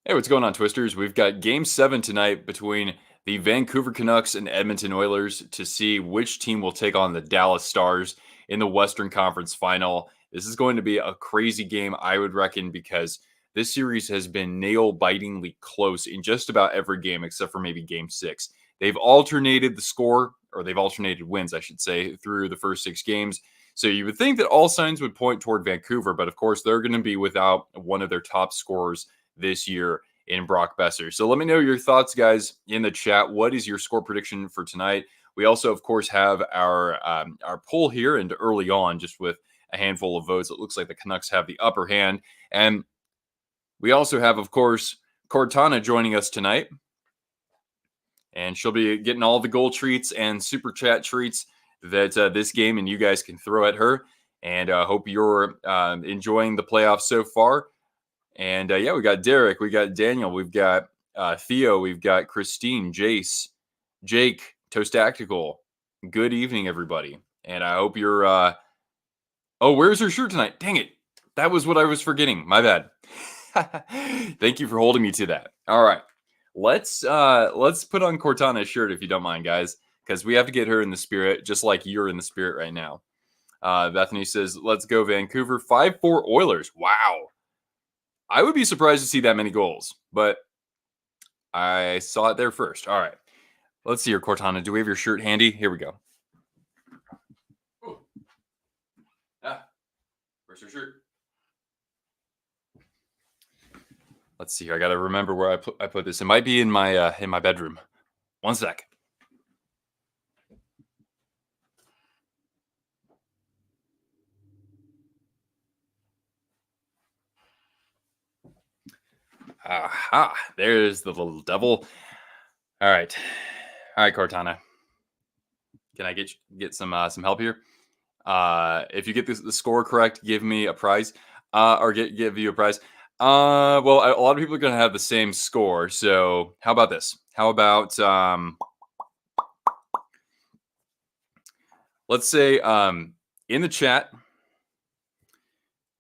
Hey, what's going on, Twisters? We've got Game 7 tonight between the Vancouver Canucks and Edmonton Oilers to see which team will take on the Dallas Stars in the Western Conference Final. This is going to be a crazy game, I would reckon, because this series has been nail-bitingly close in just about every game except for maybe Game 6. They've alternated the score, or they've alternated wins, I should say, through the first 6 games. So you would think that all signs would point toward Vancouver, but of course they're going to be without one of their top scorers this year in Brock Besser. So let me know your thoughts, guys, in the chat. What is your score prediction for tonight? We also, of course, have our poll here, and early on, just with a handful of votes, it looks like the Canucks have the upper hand. And we also have, of course, Cortana joining us tonight. And she'll be getting all the goal treats and super chat treats that this game and you guys can throw at her. And I hope you're enjoying the playoffs so far. And yeah, we got Derek, we got Daniel, we've got Theo, we've got Christine, Jace, Jake, Toast Tactical. Good evening, everybody. And I hope you're oh, where's her shirt tonight? Dang it. That was what I was forgetting. My bad. Thank you for holding me to that. All right. Let's put on Cortana's shirt if you don't mind, guys, because we have to get her in the spirit, just like you're in the spirit right now. Bethany says, let's go Vancouver. 5-4 Oilers. Wow. I would be surprised to see that many goals, but I saw it there first. All right. Let's see here, Cortana. Do we have your shirt handy? Here we go. Ooh. Where's your shirt? Let's see here. I got to remember where I put this. It might be in my bedroom. One sec. Aha, there's the little devil. All right, Cortana. Can I get some help here? If you get the score correct, give me a prize, or give you a prize. Well, a lot of people are going to have the same score. So how about this? How about let's say in the chat,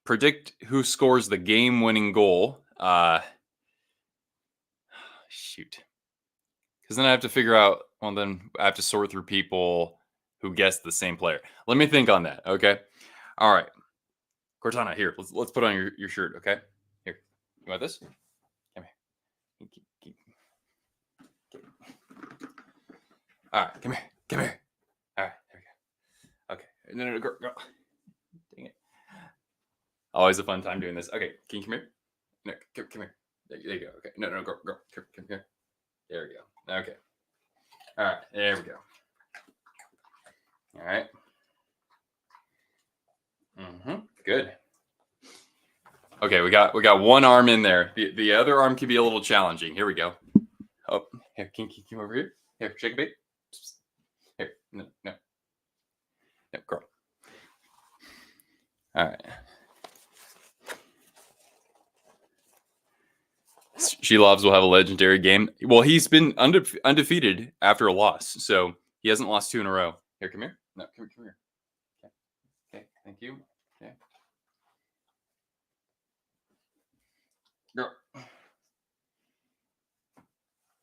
predict who scores the game-winning goal. Shoot. Because then I have to figure out, well, then I have to sort through people who guessed the same player. Let me think on that, okay? All right. Cortana, here, let's put on your shirt, okay? Here. You want this? Come here. All right, come here. All right, there we go. Okay. No, girl. Dang it. Always a fun time doing this. Okay, can you come here? No, come here. There you go. Okay. No, girl. Come here. There we go. Okay. All right. There we go. All right. Good. Okay, we got one arm in there. The other arm can be a little challenging. Here we go. Oh, here, can you come over here? Here, shake a bit. Here, no, girl. All right. Shelovs will have a legendary game. Well, he's been undefeated after a loss, so he hasn't lost 2 in a row. Here, come here. No, come here. Okay, thank you. Okay. Girl.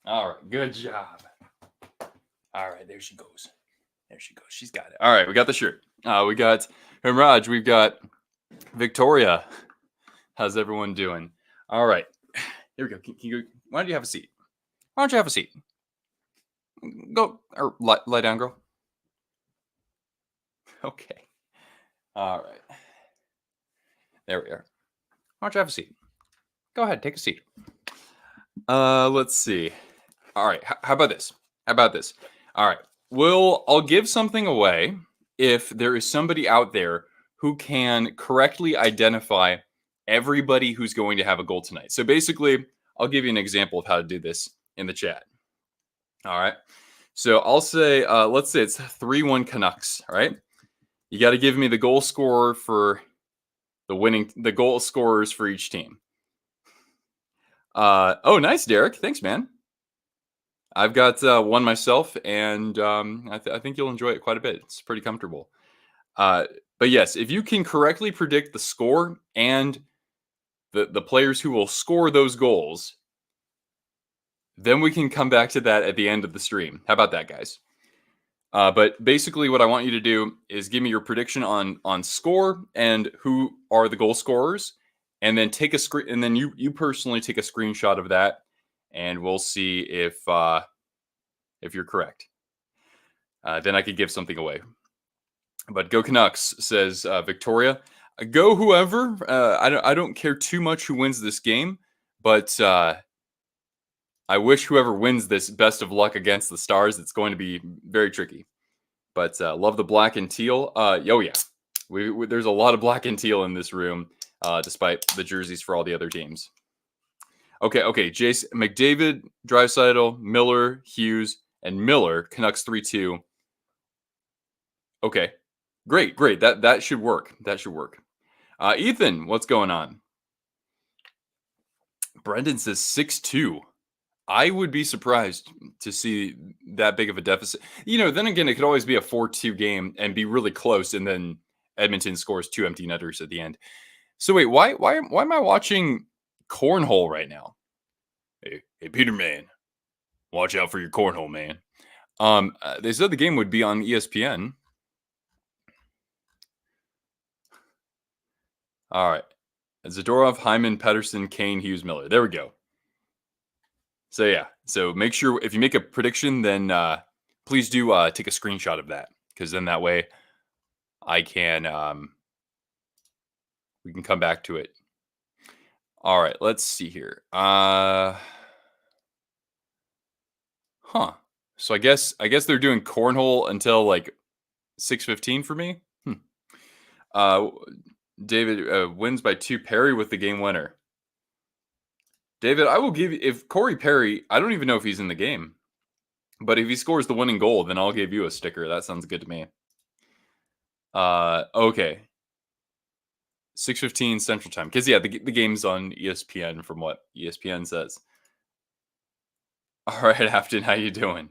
All right, good job. All right, there she goes. She's got it. All right, we got the shirt. We got Hemraj. We've got Victoria. How's everyone doing? All right. Here we go. Can you go? Why don't you have a seat? Go or lie down, girl. Okay. All right. There we are. Why don't you have a seat? Go ahead, take a seat. Let's see. All right. How about this? All right. I'll give something away if there is somebody out there who can correctly identify everybody who's going to have a goal tonight. So basically, I'll give you an example of how to do this in the chat. All right. So I'll say, let's say it's 3-1 Canucks. All right. You got to give me the goal scorer for the goal scorers for each team. Oh, nice, Derek. Thanks, man. I've got one myself, and I think you'll enjoy it quite a bit. It's pretty comfortable. But yes, if you can correctly predict the score and the players who will score those goals, Then we can come back to that at the end of the stream. How about that, guys? But basically, what I want you to do is give me your prediction on score and who are the goal scorers, and then take a screen, and then you personally take a screenshot of that, and we'll see if you're correct. Then I could give something away. But Go Canucks says Victoria. Go whoever. I don't care too much who wins this game, but I wish whoever wins this best of luck against the Stars. It's going to be very tricky. But love the black and teal. Yeah. There's a lot of black and teal in this room, despite the jerseys for all the other teams. Okay. Jace, McDavid, Draisaitl, Miller, Hughes, and Miller. Canucks 3-2. Okay. Great. That should work. Ethan, what's going on? Brendan says 6-2. I would be surprised to see that big of a deficit. Then again, it could always be a 4-2 game and be really close, and then Edmonton scores 2 empty netters at the end. So wait, why am I watching cornhole right now? Hey, Peter Man, watch out for your cornhole, man. They said the game would be on ESPN. All right. Zadorov, Hyman, Pedersen, Kane, Hughes, Miller. There we go. So yeah. So make sure if you make a prediction, then please do take a screenshot of that, because then that way I can we can come back to it. All right. Let's see here. So I guess they're doing cornhole until like 6:15 for me. David wins by 2. Perry with the game winner. David, I will give you, if Corey Perry, I don't even know if he's in the game, but if he scores the winning goal, then I'll give you a sticker. That sounds good to me. Okay. 6:15 Central Time. Because, yeah, the game's on ESPN from what ESPN says. All right, Afton, how you doing?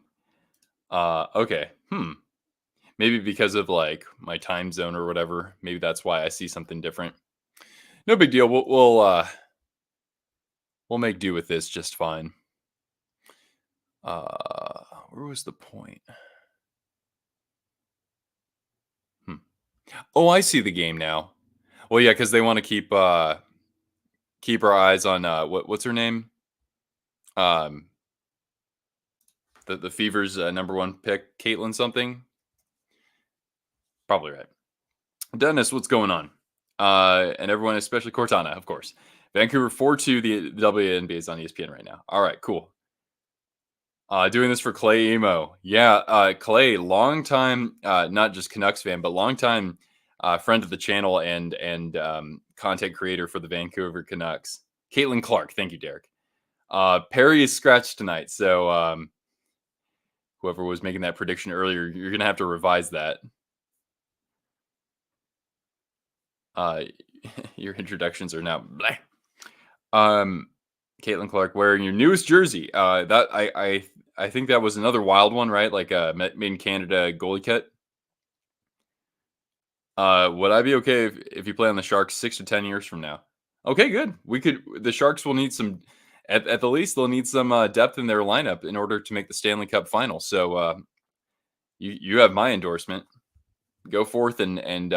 Okay. Maybe because of like my time zone or whatever. Maybe that's why I see something different. No big deal. We'll make do with this just fine. Where was the point? Oh, I see the game now. Well, yeah, because they want to keep our eyes on what's her name? The Fever's number 1 pick, Caitlin something. Probably right. Dennis, what's going on? And everyone, especially Cortana, of course. Vancouver 4-2. The WNBA is on ESPN right now. All right, cool. Doing this for Clay Emo. Yeah, Clay, long time, not just Canucks fan, but long time friend of the channel and content creator for the Vancouver Canucks. Caitlin Clark. Thank you, Derek. Perry is scratched tonight, so whoever was making that prediction earlier, you're going to have to revise that. Your introductions are now blah. Caitlin Clark wearing your newest jersey. That I think that was another wild one, right? Like a made in Canada goalie cut. Would I be okay if you play on the Sharks 6 to 10 years from now? Okay, good. The Sharks will need some, at the least, they'll need some depth in their lineup in order to make the Stanley Cup final. So you have my endorsement. Go forth and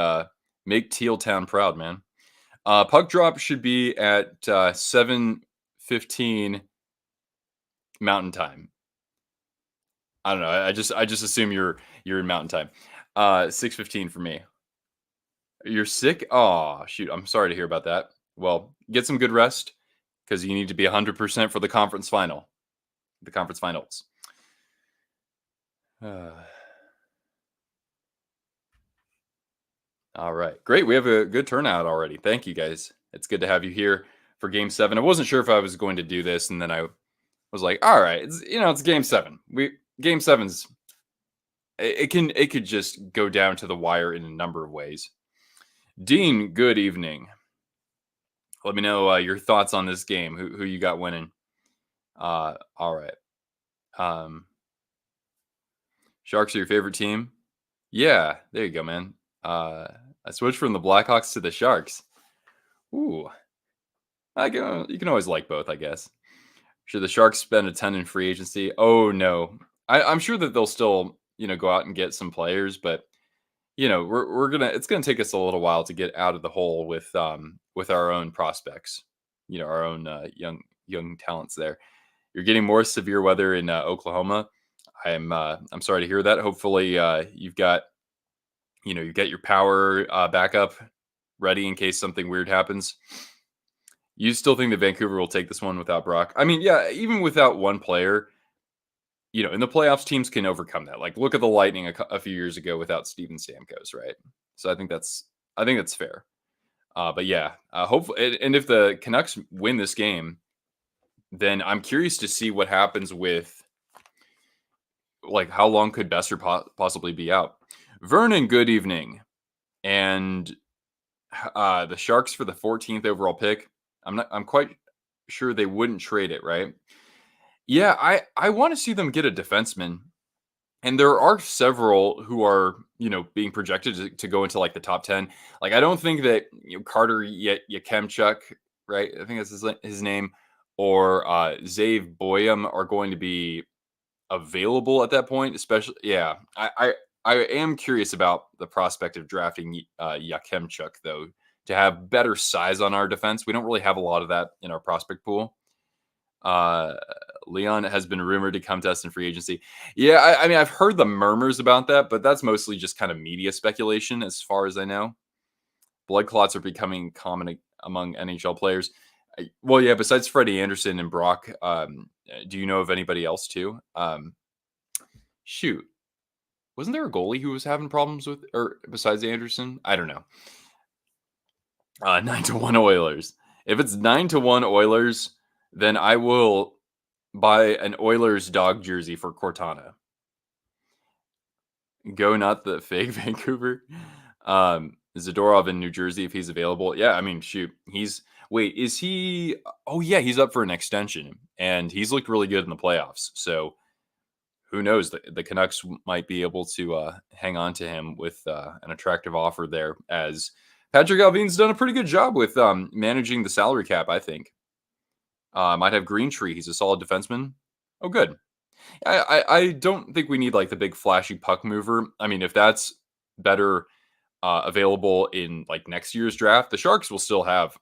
make Teal Town proud, man. Puck drop should be at 7:15 Mountain Time. I don't know. I just assume you're in Mountain Time. 6:15 for me. You're sick? Oh, shoot. I'm sorry to hear about that. Well, get some good rest, because you need to be 100% for the conference final. The conference finals. All right. Great. We have a good turnout already. Thank you, guys. It's good to have you here for Game 7. I wasn't sure if I was going to do this, and then I was like, all right, it's Game 7. Game 7's it could just go down to the wire in a number of ways. Dean, good evening. Let me know your thoughts on this game. Who you got winning? All right. Sharks are your favorite team? Yeah, there you go, man. I switched from the Blackhawks to the Sharks. Ooh. You can always like both, I guess. Should the Sharks spend a ton in free agency? Oh no, I'm sure that they'll still go out and get some players, but we're gonna it's gonna take us a little while to get out of the hole with our own prospects, our own young talents there. You're getting more severe weather in Oklahoma. I'm sorry to hear that. Hopefully, you get your power backup ready in case something weird happens. You still think that Vancouver will take this one without Brock? I mean, yeah, even without one player, in the playoffs, teams can overcome that. Like, look at the Lightning a few years ago without Steven Stamkos, right? So I think that's fair. But yeah, hopefully, and if the Canucks win this game, then I'm curious to see what happens with, like, how long could Besser possibly be out? Vernon, good evening, and the Sharks for the 14th overall pick. I'm quite sure they wouldn't trade it, right? Yeah, I want to see them get a defenseman. And there are several who are, being projected to go into like the top 10. Like, I don't think that Carter Yakemchuk, right? I think that's his name, or Zave Boyum are going to be available at that point. Especially, yeah, I am curious about the prospect of drafting Yakemchuk though, to have better size on our defense. We don't really have a lot of that in our prospect pool. Uh, Leon has been rumored to come to us in free agency. Yeah, I mean, I've heard the murmurs about that, but that's mostly just kind of media speculation, as far as I know. Blood clots are becoming common among NHL players. Well, yeah, besides Freddie Anderson and Brock, do you know of anybody else too? Shoot, wasn't there a goalie who was having problems with, or besides Anderson? I don't know. 9-1 Oilers. If it's 9-1 Oilers, then I will buy an Oilers dog jersey for Cortana. Go, not the fake Vancouver. Zadorov in New Jersey, if he's available. Yeah, I mean, shoot. Is he? Oh, yeah, he's up for an extension, and he's looked really good in the playoffs. So who knows? The Canucks might be able to hang on to him with an attractive offer there, as Patrick Alvin's done a pretty good job with managing the salary cap, I think. Might have Greentree. He's a solid defenseman. Oh, good. I don't think we need like the big flashy puck mover. I mean, if that's better available in like next year's draft, the Sharks will still have,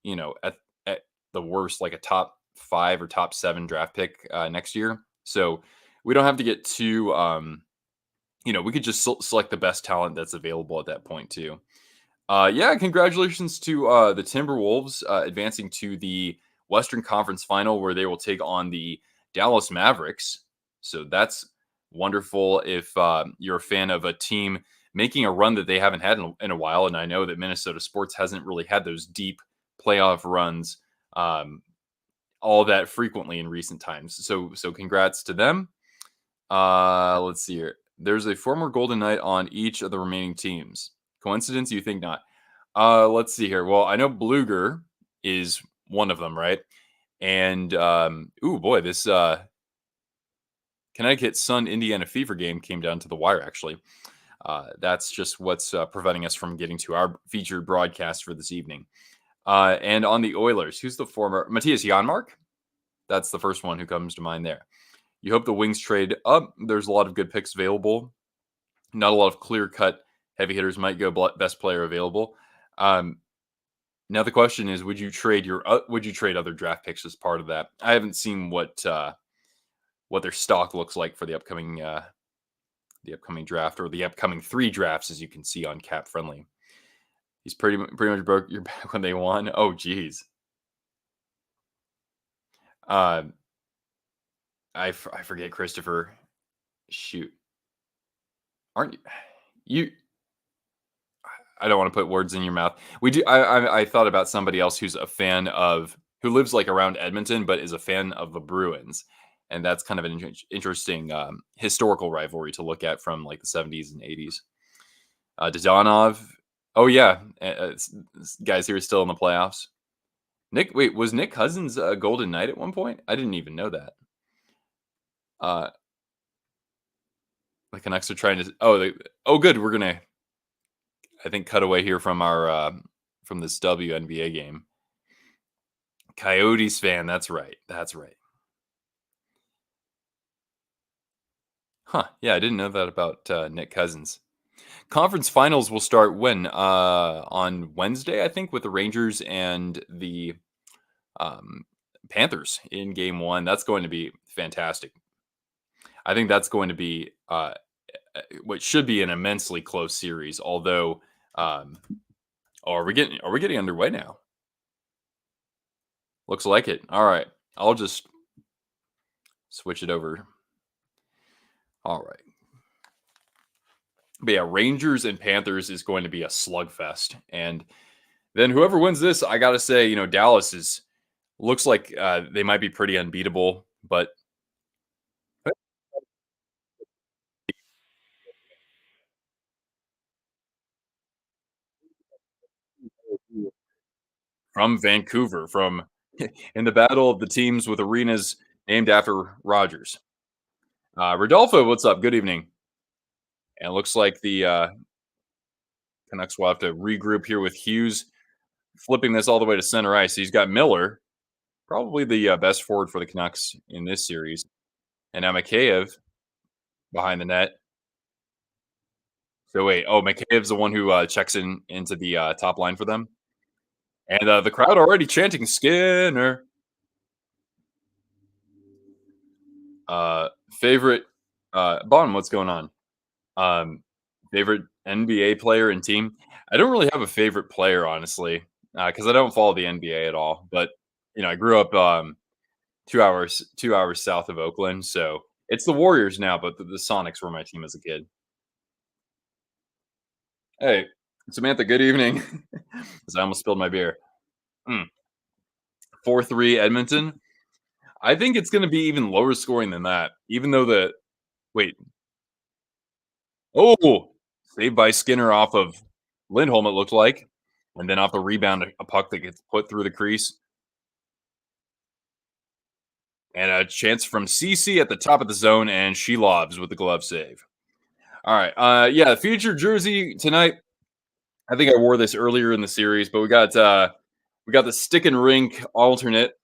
at the worst, like a top 5 or top 7 draft pick next year. So we don't have to get too, we could just select the best talent that's available at that point too. Yeah, congratulations to the Timberwolves advancing to the Western Conference Final, where they will take on the Dallas Mavericks. So that's wonderful if you're a fan of a team making a run that they haven't had in a while. And I know that Minnesota sports hasn't really had those deep playoff runs all that frequently in recent times. So congrats to them. Let's see here. There's a former Golden Knight on each of the remaining teams. Coincidence? You think not? Let's see here. Well, I know Bluger is one of them, right? And this Connecticut Sun Indiana Fever game came down to the wire, actually. That's just what's preventing us from getting to our featured broadcast for this evening. And on the Oilers, who's the former Matthias Janmark? That's the first one who comes to mind there. You hope the Wings trade up. There's a lot of good picks available. Not a lot of clear-cut heavy hitters. Might go best player available. Now the question is, would you trade other draft picks as part of that? I haven't seen what their stock looks like for the upcoming draft, or the upcoming 3 drafts, as you can see on Cap Friendly. He's pretty much broke your back when they won. Oh, geez. I forget, Christopher. Shoot. Aren't you? I don't want to put words in your mouth. We do. I thought about somebody else who lives like around Edmonton, but is a fan of the Bruins. And that's kind of an interesting historical rivalry to look at from like the 70s and 80s. Dodonov. Oh, yeah. Guys here still in the playoffs. Was Nick Cousins a Golden Knight at one point? I didn't even know that. The Canucks are trying to. Good. We're gonna, I think, cut away here from our from this WNBA game. Coyotes fan. That's right. Huh. Yeah, I didn't know that about Nick Cousins. Conference finals will start when? On Wednesday, I think, with the Rangers and the um, Panthers in game one. That's going to be fantastic. I think that's going to be what should be an immensely close series. Although, um, oh, are we getting underway now? Looks like it. All right, I'll just switch it over. All right, but yeah, Rangers and Panthers is going to be a slugfest, and then whoever wins this, I gotta say, Dallas is looks like they might be pretty unbeatable, but from Vancouver, from in the battle of the teams with arenas named after Rogers. Rodolfo, what's up? Good evening. And it looks like the Canucks will have to regroup here with Hughes flipping this all the way to center ice. He's got Miller, probably the best forward for the Canucks in this series, and now Mikheyev behind the net. So wait, Mikheyev's the one who checks into the top line for them, and the crowd already chanting Skinner. Favorite Bottom, what's going on? Um, Favorite NBA player and team? I don't really have a favorite player, honestly, because I don't follow the NBA at all. But I grew up 2 hours south of Oakland, so it's the Warriors now. But the Sonics were my team as a kid. Hey, Samantha. Good evening. 'Cause I almost spilled my beer. 4-3 Edmonton. I think it's going to be even lower scoring than that. Even though the wait, oh, saved by Skinner off of Lindholm, it looked like. And then off the rebound, a puck that gets put through the crease. And a chance from CC at the top of the zone, and she lobs with the glove save. All right. Yeah, featured jersey tonight. I think I wore this earlier in the series, but we got the stick and rink alternate.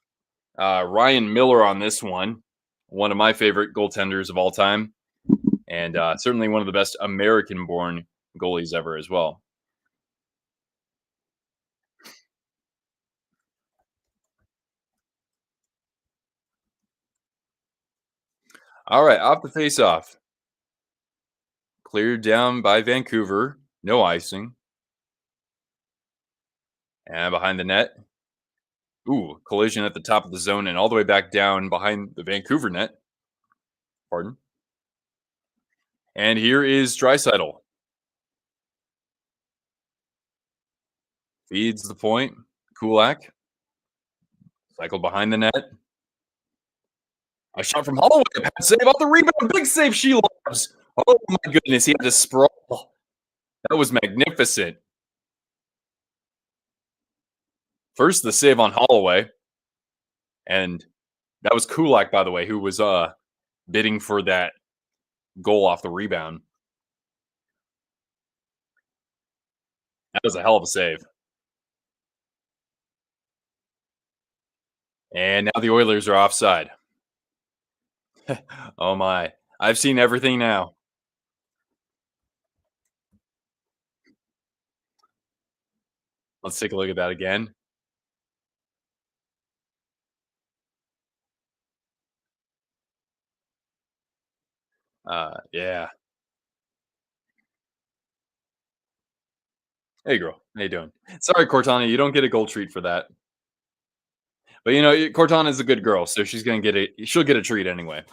Ryan Miller on this one of my favorite goaltenders of all time, and certainly one of the best American-born goalies ever as well. All right, off the face-off, cleared down by Vancouver, no icing, and behind the net. Ooh, collision at the top of the zone and all the way back down behind the Vancouver net. Pardon. And here is Dreisaitl. Feeds the point. Kulak. Cycle behind the net. A shot from Holloway. Bad save off the rebound. Big save. She loves. Oh my goodness. He had to sprawl. That was magnificent. First, the save on Holloway. And that was Kulak, by the way, who was bidding for that goal off the rebound. That was a hell of a save. And now the Oilers are offside. Oh my. I've seen everything now. Let's take a look at that again. Yeah. Hey, girl. How you doing? Sorry, Cortana, you don't get a gold treat for that. But Cortana is a good girl, so she's gonna get it. She'll get a treat anyway.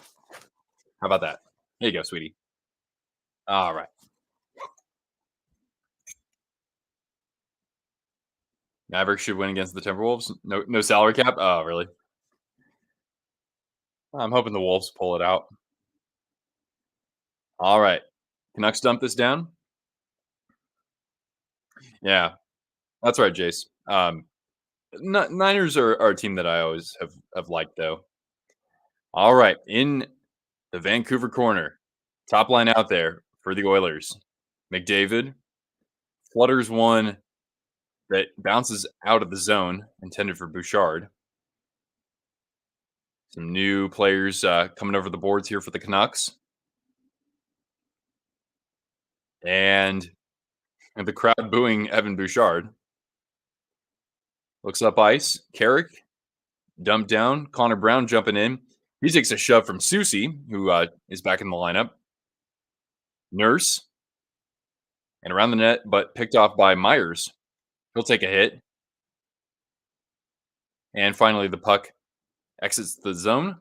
How about that? Here you go, sweetie. All right. Mavericks should win against the Timberwolves. No, no salary cap. Oh, really? I'm hoping the Wolves pull it out. All right. Canucks dump this down. Yeah, that's right, Jace. Niners are a team that I always have liked, though. All right, in the Vancouver corner, top line out there for the Oilers. McDavid flutters one that bounces out of the zone intended for Bouchard. Some new players coming over the boards here for the Canucks. And the crowd booing Evan Bouchard. Looks up ice. Carrick dumped down. Connor Brown jumping in. He takes a shove from Susie, who is back in the lineup. Nurse and around the net, but picked off by Myers. He'll take a hit. And finally, the puck exits the zone.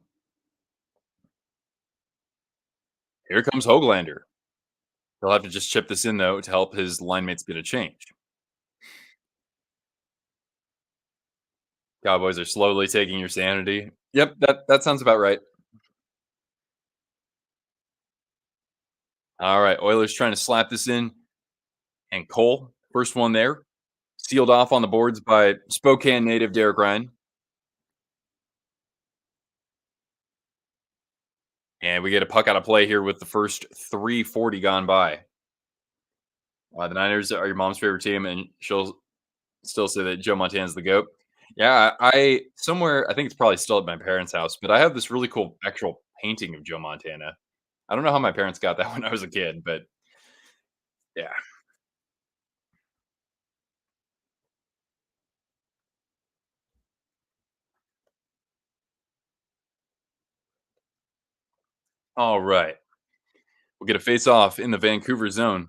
Here comes Hoglander. He'll have to just chip this in, though, to help his line mates get a change. Cowboys are slowly taking your sanity. Yep, that sounds about right. All right, Oilers trying to slap this in, and Cole, first one there, sealed off on the boards by Spokane native Derek Ryan. And we get a puck out of play here with the first 3:40 gone by. The Niners are your mom's favorite team, and she'll still say that Joe Montana's the GOAT. Yeah, I somewhere, I think it's probably still at my parents' house, but I have this really cool actual painting of Joe Montana. I don't know how my parents got that when I was a kid, but yeah. All right. We'll get a face off in the Vancouver zone.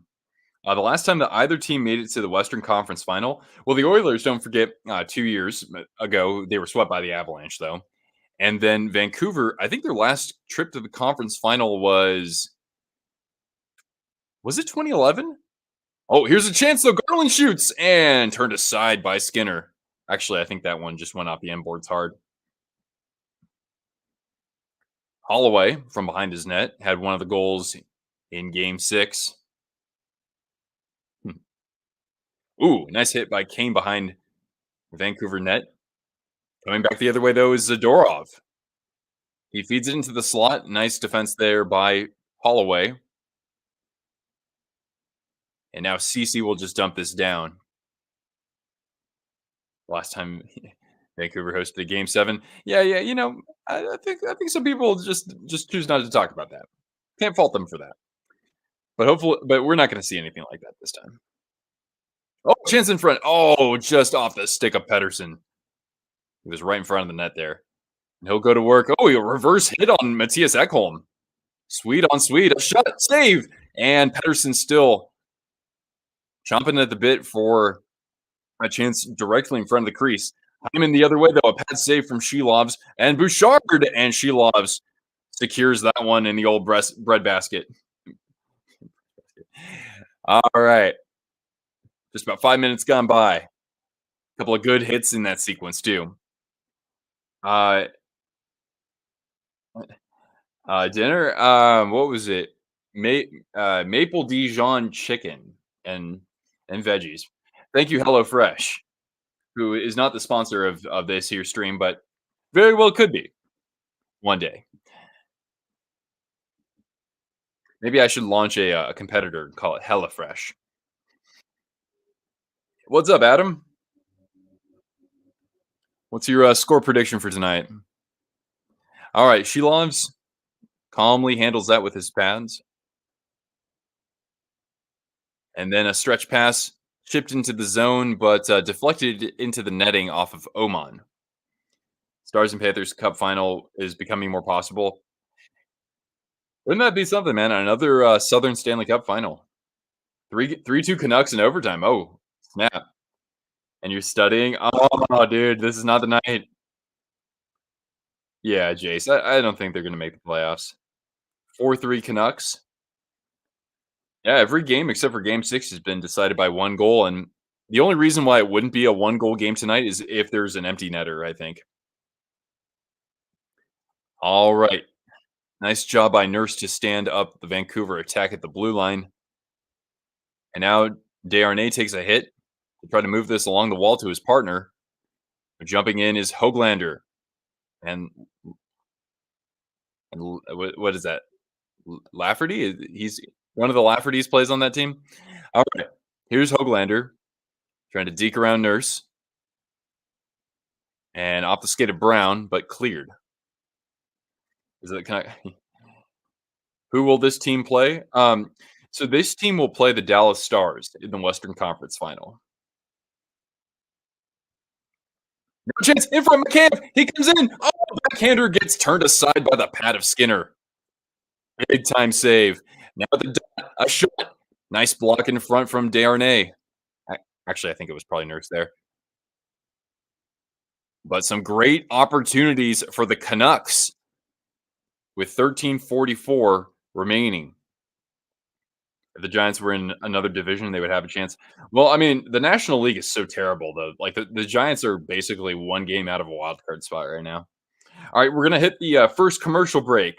The last time that either team made it to the Western Conference Final, well, the Oilers, don't forget, 2 years ago, they were swept by the Avalanche, though. And then Vancouver, I think their last trip to the conference final was it 2011? Oh, here's a chance though. Garland shoots and turned aside by Skinner. Actually, I think that one just went off the end boards hard. Holloway from behind his net had one of the goals in game 6. Hmm. Ooh, nice hit by Kane behind the Vancouver net. Coming back the other way though is Zadorov. He feeds it into the slot. Nice defense there by Holloway. And now CC will just dump this down. Last time Vancouver hosted a game 7. Yeah, yeah, I think some people just choose not to talk about that. Can't fault them for that. But we're not gonna see anything like that this time. Oh, chance in front. Oh, just off the stick of Pedersen. He was right in front of the net there. And he'll go to work. Oh, a reverse hit on Matthias Ekholm. Sweet on sweet. A shot. Save. And Pedersen still chomping at the bit for a chance directly in front of the crease. Hyman the other way, though. A pad save from Shelovs and Bouchard. And Shelovs secures that one in the old bread basket. All right. Just about 5 minutes gone by. A couple of good hits in that sequence, too. Uh, dinner. What was it? Maple Dijon chicken and veggies. Thank you, HelloFresh, who is not the sponsor of this here stream, but very well could be one day. Maybe I should launch a competitor and call it HelloFresh. What's up, Adam? What's your score prediction for tonight? All right, Shelovs calmly handles that with his pads. And then a stretch pass chipped into the zone, but deflected into the netting off of Oman. Stars and Panthers Cup final is becoming more possible. Wouldn't that be something, man? Another Southern Stanley Cup final. 3-2 Canucks in overtime. Oh, snap. And you're studying? Oh, dude, this is not the night. Yeah, Jace. I don't think they're going to make the playoffs. 4-3 Canucks. Yeah, every game except for game 6 has been decided by one goal. And the only reason why it wouldn't be a one goal game tonight is if there's an empty netter, I think. All right. Nice job by Nurse to stand up the Vancouver attack at the blue line. And now Desharnais takes a hit to try to move this along the wall to his partner. Jumping in is Hoglander. And what is that? Lafferty? He's one of the Laffertys plays on that team. All right. Here's Hoglander trying to deke around Nurse. And off the skate of Brown, but cleared. Is it kind of who will this team play? So this team will play the Dallas Stars in the Western Conference Final. No chance in front, McCann. He comes in. Oh, backhander gets turned aside by the pad of Skinner. Big time save. Now the dot, a shot. Nice block in front from Darnay. Actually, I think it was probably Nurse there. But some great opportunities for the Canucks with 13:44 remaining. If the Giants were in another division, they would have a chance. Well, I mean, the National League is so terrible, though. Like the Giants are basically one game out of a wild card spot right now. All right, we're gonna hit the first commercial break.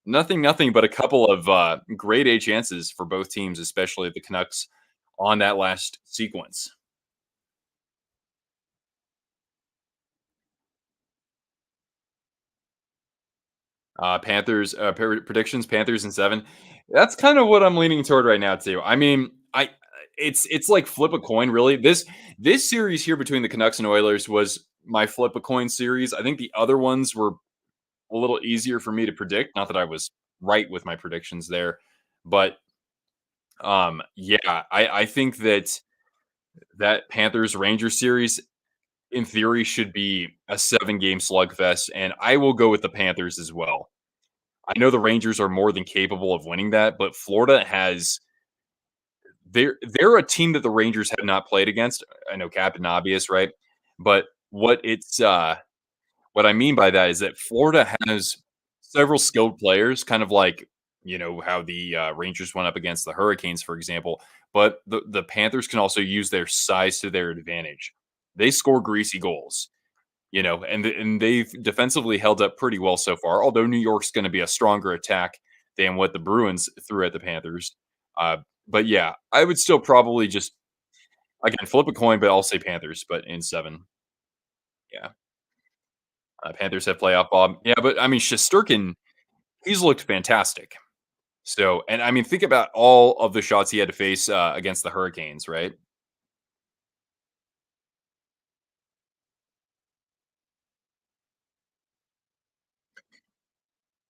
Nothing, but a couple of grade A chances for both teams, especially the Canucks on that last sequence. Panthers predictions: Panthers in 7. That's kind of what I'm leaning toward right now too. I mean, I it's like flip a coin, really. This series here between the Canucks and Oilers was my flip a coin series. I think the other ones were a little easier for me to predict. Not that I was right with my predictions there, but yeah, I think that Panthers Rangers series in theory should be a 7-game slugfest, and I will go with the Panthers as well. I know the Rangers are more than capable of winning that, but Florida has they're a team that the Rangers have not played against. I know Captain Obvious, right? But what I mean by that is that Florida has several skilled players, kind of like how the Rangers went up against the Hurricanes, for example. But the Panthers can also use their size to their advantage. They score greasy goals, and they've defensively held up pretty well so far. Although New York's going to be a stronger attack than what the Bruins threw at the Panthers. But yeah, I would still probably just again flip a coin, but I'll say Panthers. But in 7, yeah, Panthers have playoff Bob. Yeah, but I mean Shesterkin, he's looked fantastic. So, and I mean, think about all of the shots he had to face against the Hurricanes, right?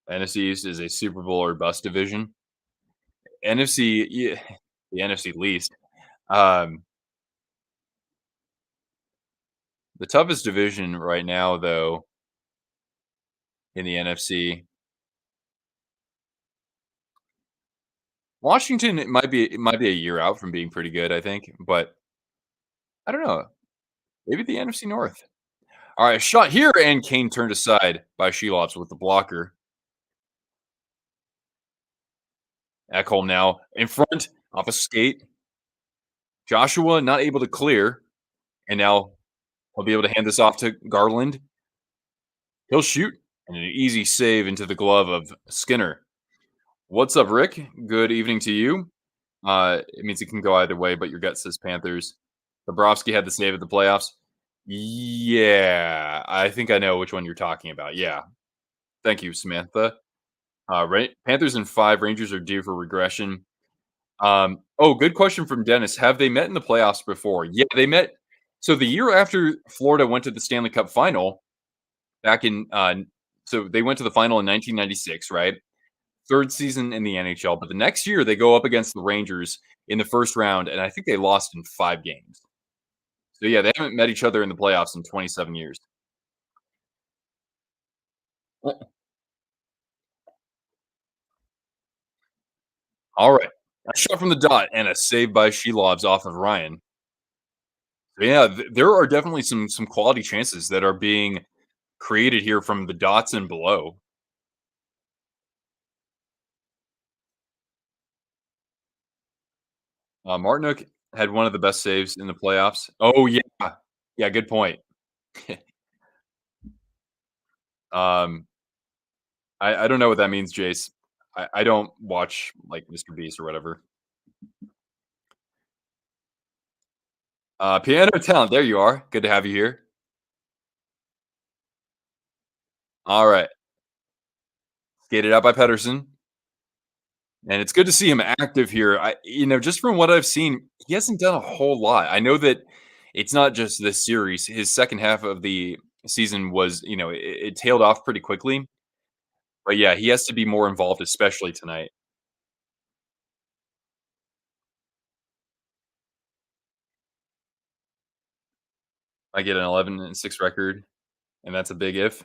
NFC East is a Super Bowl or bust division. NFC, yeah, the NFC least. Um, the toughest division right now, though, in the NFC, Washington it might be a year out from being pretty good, I think, but I don't know. Maybe the NFC North. All right, shot here, and Kane turned aside by Shelops with the blocker. Ekholm now in front, off a skate. Joshua not able to clear, and now he'll be able to hand this off to Garland. He'll shoot, and an easy save into the glove of Skinner. What's up, Rick? Good evening to you. It means it can go either way, but your gut says Panthers. Bobrovsky had the save at the playoffs. Yeah, I think I know which one you're talking about. Yeah, thank you, Samantha. Right, Panthers in 5. Rangers are due for regression. Oh, good question from Dennis. Have they met in the playoffs before? Yeah, they met. So the year after Florida went to the Stanley Cup final, back in so they went to the final in 1996, right? Third season in the NHL, but the next year they go up against the Rangers in the first round, and I think they lost in 5 games. So yeah, they haven't met each other in the playoffs in 27 years. All right. A shot from the dot and a save by Shelovs off of Ryan. Yeah, there are definitely some quality chances that are being created here from the dots and below. Martinook had one of the best saves in the playoffs. Oh yeah, yeah, good point. um, I don't know what that means, Jace. I don't watch like Mr. Beast or whatever. Piano talent, there you are. Good to have you here. All right, skated out by Pedersen. And it's good to see him active here. Just from what I've seen, he hasn't done a whole lot. I know that it's not just this series. His second half of the season was, it tailed off pretty quickly. But yeah, he has to be more involved, especially tonight. I get an 11-6 record, and that's a big if.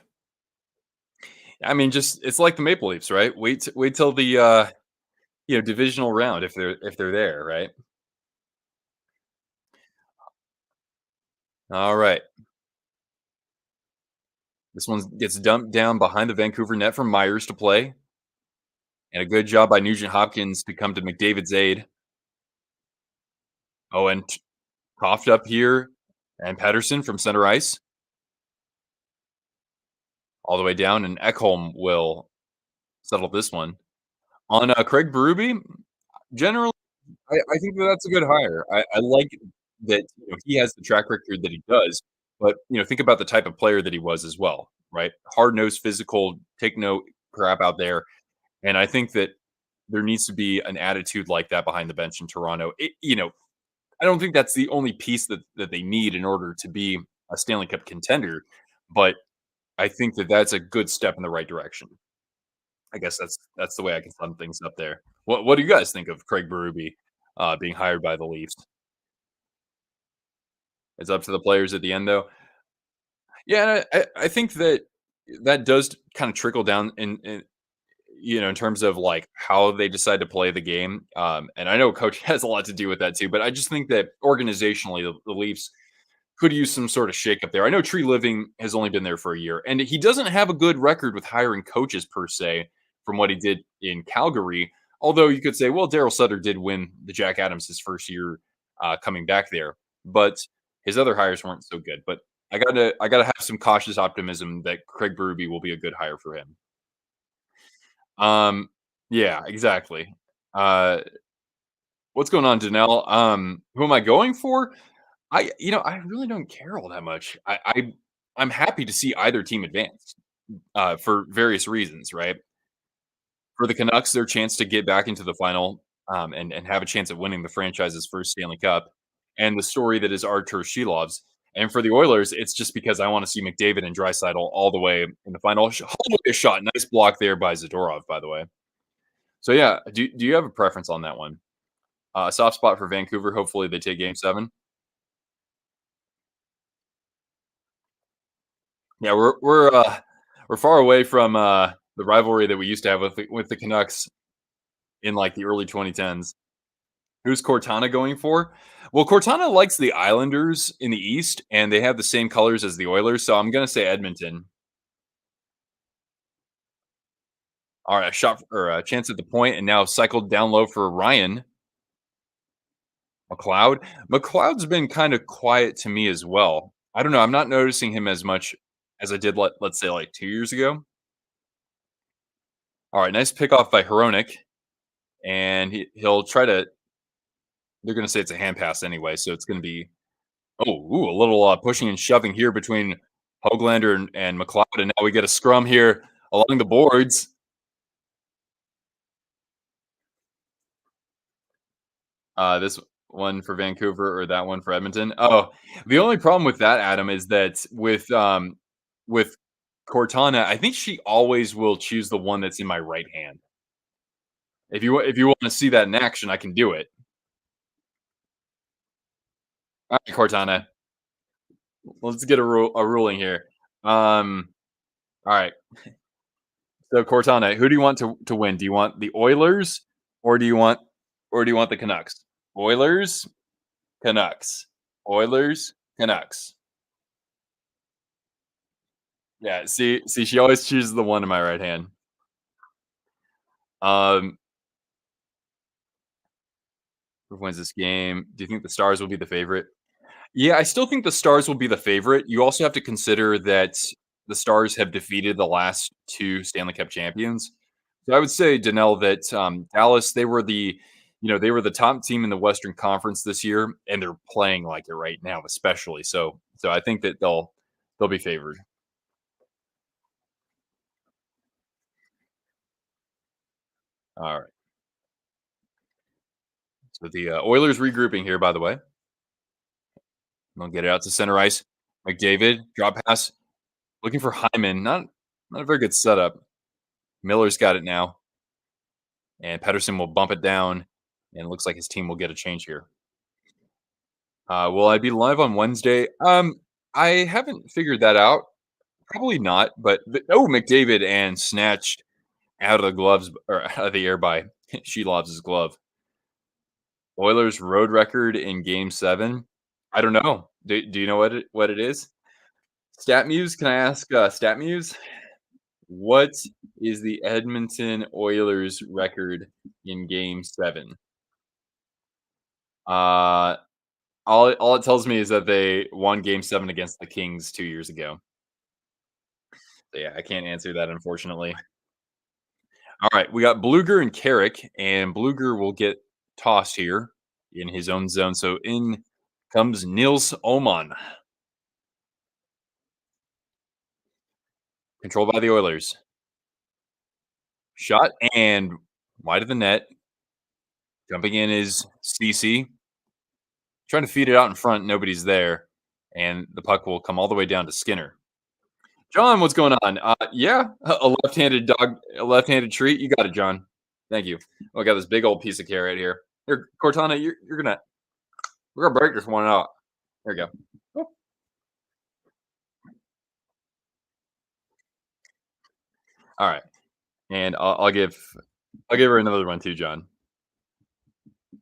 I mean, just it's like the Maple Leafs, right? Wait till the divisional round if they're there, right? All right. This one gets dumped down behind the Vancouver net for Myers to play, and a good job by Nugent Hopkins to come to McDavid's aid. Oh, and coughed up here, and Pedersen from center ice all the way down, and Ekholm will settle this one. On Craig Berube, generally, I think that that's a good hire. I like that he has the track record that he does, but think about the type of player that he was as well, right? Hard nosed, physical, take no crap out there, and I think that there needs to be an attitude like that behind the bench in Toronto. I don't think that's the only piece that they need in order to be a Stanley Cup contender, but I think that that's a good step in the right direction. I guess that's the way I can sum things up there. What do you guys think of Craig Berube being hired by the Leafs? It's up to the players at the end, though. Yeah, and I think that does kind of trickle down in terms of like how they decide to play the game. And I know coach has a lot to do with that too, but I just think that organizationally, the Leafs could use some sort of shakeup there. I know Tree Living has only been there for a year, and he doesn't have a good record with hiring coaches per se from what he did in Calgary. Although you could say, well, Daryl Sutter did win the Jack Adams his first year coming back there, but his other hires weren't so good. But I gotta have some cautious optimism that Craig Berube will be a good hire for him. Um, yeah, exactly. Uh, what's going on, Janelle? Who am I going for? I really don't care all that much. I'm happy to see either team advance for various reasons, right? For the Canucks, their chance to get back into the final and have a chance at winning the franchise's first Stanley Cup, and the story that is Artur Shilov's. And for the Oilers, it's just because I want to see McDavid and Draisaitl all the way in the final. Holloway shot, nice block there by Zadorov, by the way. So yeah, do you have a preference on that one? A soft spot for Vancouver. Hopefully, they take Game 7. Yeah, we're far away from the rivalry that we used to have with the Canucks in like the early 2010s. Who's Cortana going for? Well, Cortana likes the Islanders in the East, and they have the same colors as the Oilers, so I'm gonna say Edmonton. All right, a shot or a chance at the point, and now cycled down low for Ryan McLeod. McLeod's been kind of quiet to me as well. I don't know. I'm not noticing him as much as I did, let's say, like 2 years ago. All right, nice pick off by Hronik, and he'll try to. They're going to say it's a hand pass anyway, so it's going to be a little pushing and shoving here between Hoglander and McLeod, and now we get a scrum here along the boards. This one for Vancouver or that one for Edmonton. Oh, the only problem with that, Adam, is that with Cortana, I think she always will choose the one that's in my right hand. If you want to see that in action, I can do it. All right, Cortana, let's get a ruling here. All right. So Cortana, who do you want to win? Do you want the Oilers or do you want the Canucks? Oilers, Canucks. Oilers, Canucks. Yeah, see, she always chooses the one in my right hand. Um, who wins this game? Do you think the Stars will be the favorite? Yeah, I still think the Stars will be the favorite. You also have to consider that the Stars have defeated the last two Stanley Cup champions. So I would say, Danelle, that Dallas, they were the top team in the Western Conference this year, and they're playing like it right now, especially. So I think that they'll be favored. All right. So the Oilers regrouping here, by the way. They'll get it out to center ice. McDavid drop pass, looking for Hyman. Not a very good setup. Miller's got it now, and Pedersen will bump it down, and it looks like his team will get a change here. Will I be live on Wednesday? I haven't figured that out. Probably not, but oh, McDavid and snatched out of the gloves or out of the air by Shelov's glove. Oilers road record in Game 7? I don't know. Do you know what it is? StatMuse, can I ask, StatMuse? What is the Edmonton Oilers record in Game 7? Uh, all it tells me is that they won Game 7 against the Kings 2 years ago. So, yeah, I can't answer that, unfortunately. Alright, we got Bluger and Carrick, and Bluger will get tossed here in his own zone, so in comes Nils Oman, controlled by the Oilers. Shot and wide of the net. Jumping in is CC, trying to feed it out in front, nobody's there, and the puck will come all the way down to Skinner. John, what's going on? Yeah, a left-handed treat. You got it, John. Thank you. Oh, I got this big old piece of carrot here. Here, Cortana, we're gonna break this one out. There you go. Oh, all right, and I'll give her another one too, John.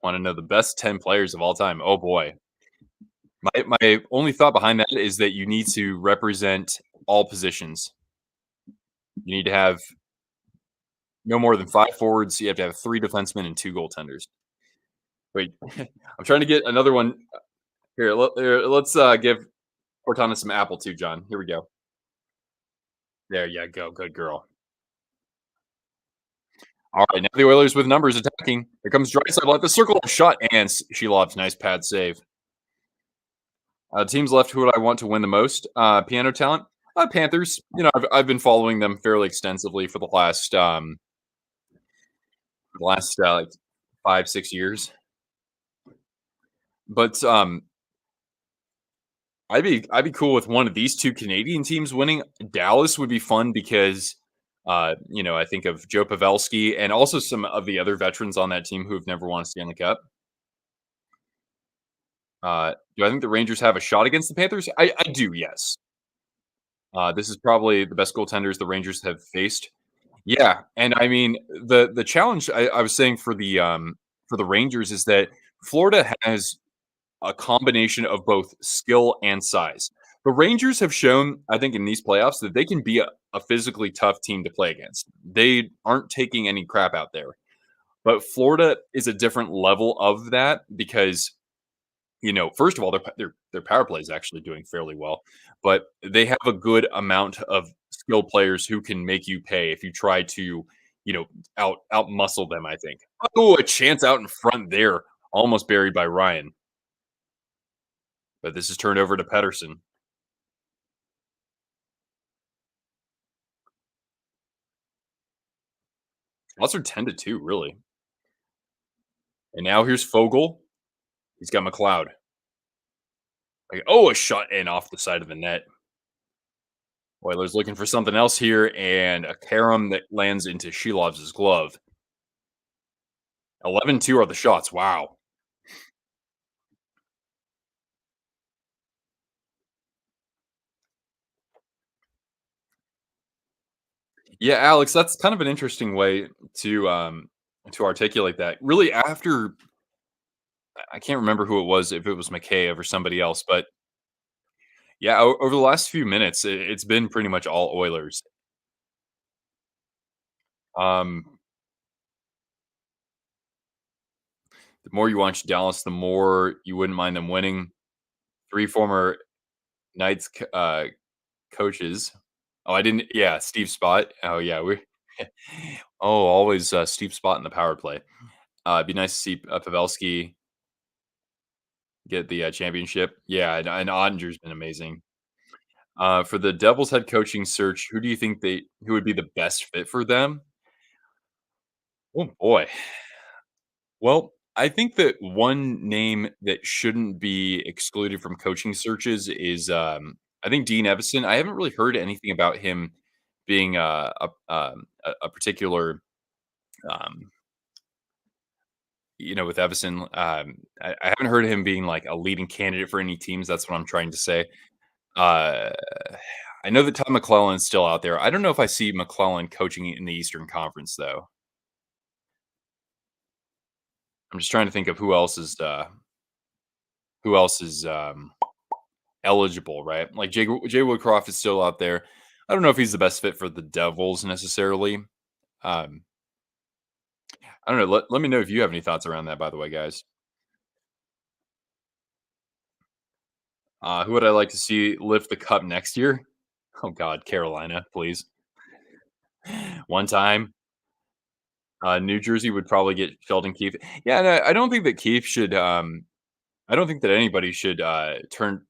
Want to know the best 10 players of all time? Oh boy, my only thought behind that is that you need to represent all positions. You need to have no more than 5 forwards. You have to have 3 defensemen and 2 goaltenders. Wait, I'm trying to get another one here. Let's give Cortana some apple too, John. Here we go. There you go. Good girl. All right, now the Oilers with numbers attacking. Here comes Draisaitl at the circle shot, and she lobs. Nice pad save. Teams left. Who would I want to win the most? Piano talent. Panthers. You know, I've been following them fairly extensively for the last like 5-6 years. But I'd be cool with one of these 2 Canadian teams winning. Dallas would be fun because you know, I think of Joe Pavelski and also some of the other veterans on that team who have never won a Stanley Cup. Do I think the Rangers have a shot against the Panthers? I do, yes. This is probably the best goaltenders the Rangers have faced. Yeah, and I mean the challenge I was saying for the Rangers is that Florida has a combination of both skill and size. The Rangers have shown, I think, in these playoffs that they can be a physically tough team to play against. They aren't taking any crap out there. But Florida is a different level of that because, you know, first of all, their power play is actually doing fairly well, but they have a good amount of skilled players who can make you pay if you try to, you know, out muscle them. I think. Oh, a chance out in front there, almost buried by Ryan, but this is turned over to Pedersen. Odds are 10-2, really. And now here's Fogel. He's got McLeod. Like, oh, a shot in off the side of the net. Oilers looking for something else here, and a carom that lands into Shelov's glove. 11-2 are the shots. Wow. Yeah, Alex, that's kind of an interesting way to articulate that. Really, after I can't remember who it was, if it was mkay or somebody else, but yeah, over the last few minutes, it's been pretty much all Oilers. Um, the more you watch Dallas, the more you wouldn't mind them winning. 3 former Knights coaches. Oh, I didn't. Yeah, Steve Spot. Oh, yeah, we. Oh, always Steve Spot in the power play. It'd be nice to see Pavelski get the championship. Yeah, and Ottinger's been amazing. For the Devils head coaching search, who do you think who would be the best fit for them? Oh boy. Well, I think that one name that shouldn't be excluded from coaching searches is I think Dean Evison. I haven't really heard anything about him being a particular um, you know, with Evison. I haven't heard him being like a leading candidate for any teams. That's what I'm trying to say. Uh, I know that Todd McClellan's still out there. I don't know if I see McClellan coaching in the Eastern Conference though. I'm just trying to think of who else is eligible, right? Like Jay Woodcroft is still out there. I don't know if he's the best fit for the Devils necessarily. Um, I don't know. Let me know if you have any thoughts around that. By the way, guys, who would I like to see lift the cup next year? Oh God, Carolina, please. One time, New Jersey would probably get Sheldon Keefe. Yeah, and I don't think that Keefe should. I don't think that anybody should turn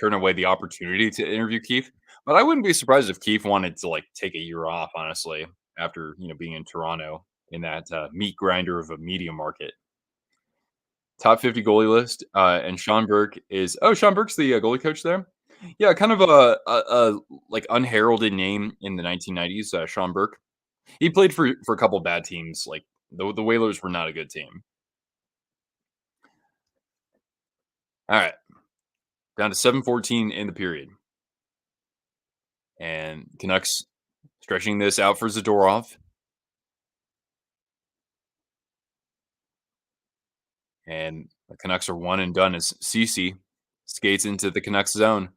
away the opportunity to interview Keefe. But I wouldn't be surprised if Keefe wanted to like take a year off, honestly, after being in Toronto in that meat grinder of a media market. Top 50 goalie list, and Sean Burke is Sean Burke's the goalie coach there. Yeah, kind of a like unheralded name in the 1990s. Sean Burke. He played for a couple bad teams. Like the Whalers were not a good team. All right, down to 7:14 in the period, and Canucks stretching this out for Zadorov, and the Canucks are one and done as Cece skates into the Canucks zone,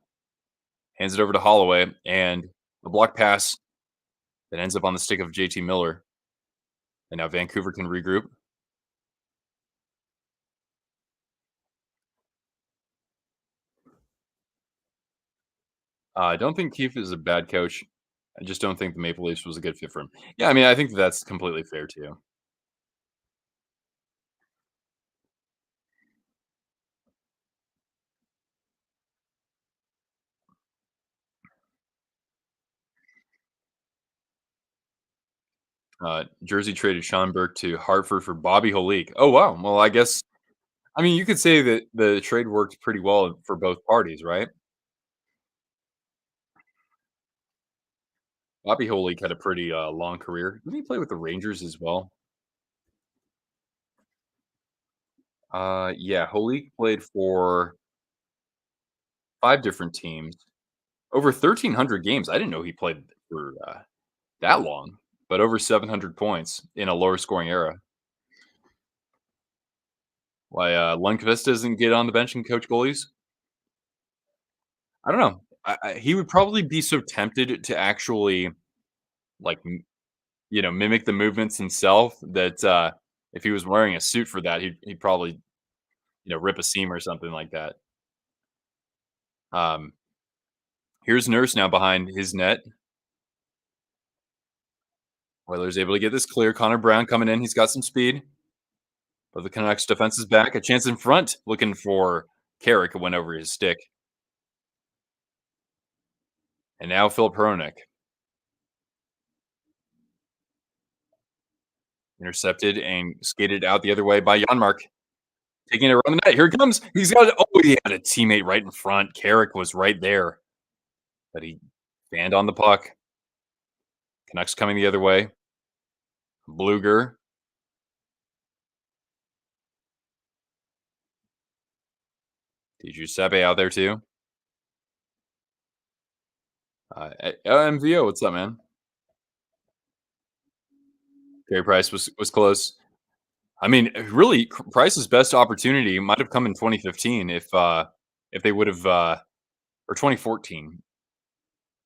hands it over to Holloway, and a block pass that ends up on the stick of JT Miller. And now Vancouver can regroup. I don't think Keefe is a bad coach. I just don't think the Maple Leafs was a good fit for him. Yeah, I mean, I think that's completely fair too. Jersey traded Sean Burke to Hartford for Bobby Holik. Oh wow. Well, I guess I mean you could say that the trade worked pretty well for both parties, right? Bobby Holik had a pretty long career. Didn't he play with the Rangers as well? Yeah, Holik played for five different teams, over 1,300 games. I didn't know he played for that long, but over 700 points in a lower scoring era. Why Lundqvist doesn't get on the bench and coach goalies? I don't know. He would probably be so tempted to actually like mimic the movements himself that if he was wearing a suit for that, he'd probably rip a seam or something like that. Um, Here's Nurse now behind his net. Oilers able to get this clear. Connor Brown coming in. He's got some speed. But the Canucks defense is back. A chance in front, looking for Carrick. It went over his stick. And now Philip Hronik intercepted and skated out the other way by Janmark. Taking it around the net. Here it comes. He's got he had a teammate right in front. Carrick was right there. But he fanned on the puck. Canucks coming the other way. Bluger. Giuseppe out there too. MVO, what's up, man? Gary Price was close. I mean, really, Price's best opportunity might have come in 2015 if they would have or 2014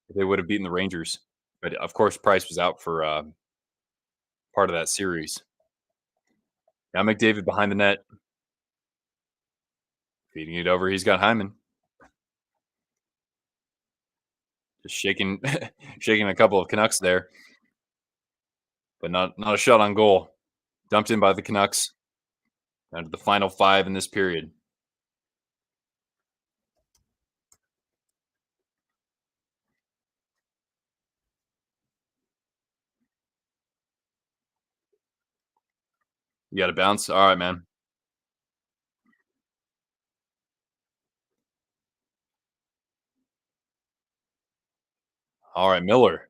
if they would have beaten the Rangers. But of course, Price was out for part of that series. Now McDavid behind the net, feeding it over. He's got Hyman just shaking shaking a couple of Canucks there, but not a shot on goal. Dumped in by the Canucks. Down to the final five in this period. You got to bounce. All right, man. All right, Miller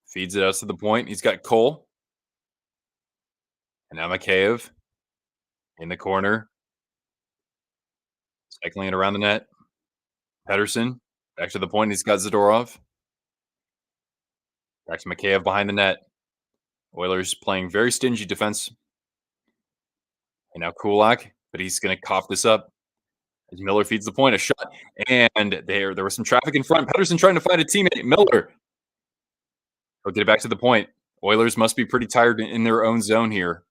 feeds it out to the point. He's got Cole and now Mikheyev in the corner, cycling it around the net. Pedersen Back to the point. He's got Zadorov. Back to Mikheyev behind the net. Oilers playing very stingy defense. And now Kulak, but he's going to cough this up as Miller feeds the point. A shot. And there was some traffic in front. Pettersson trying to find a teammate. Miller. He'll get it back to the point. Oilers must be pretty tired in their own zone here.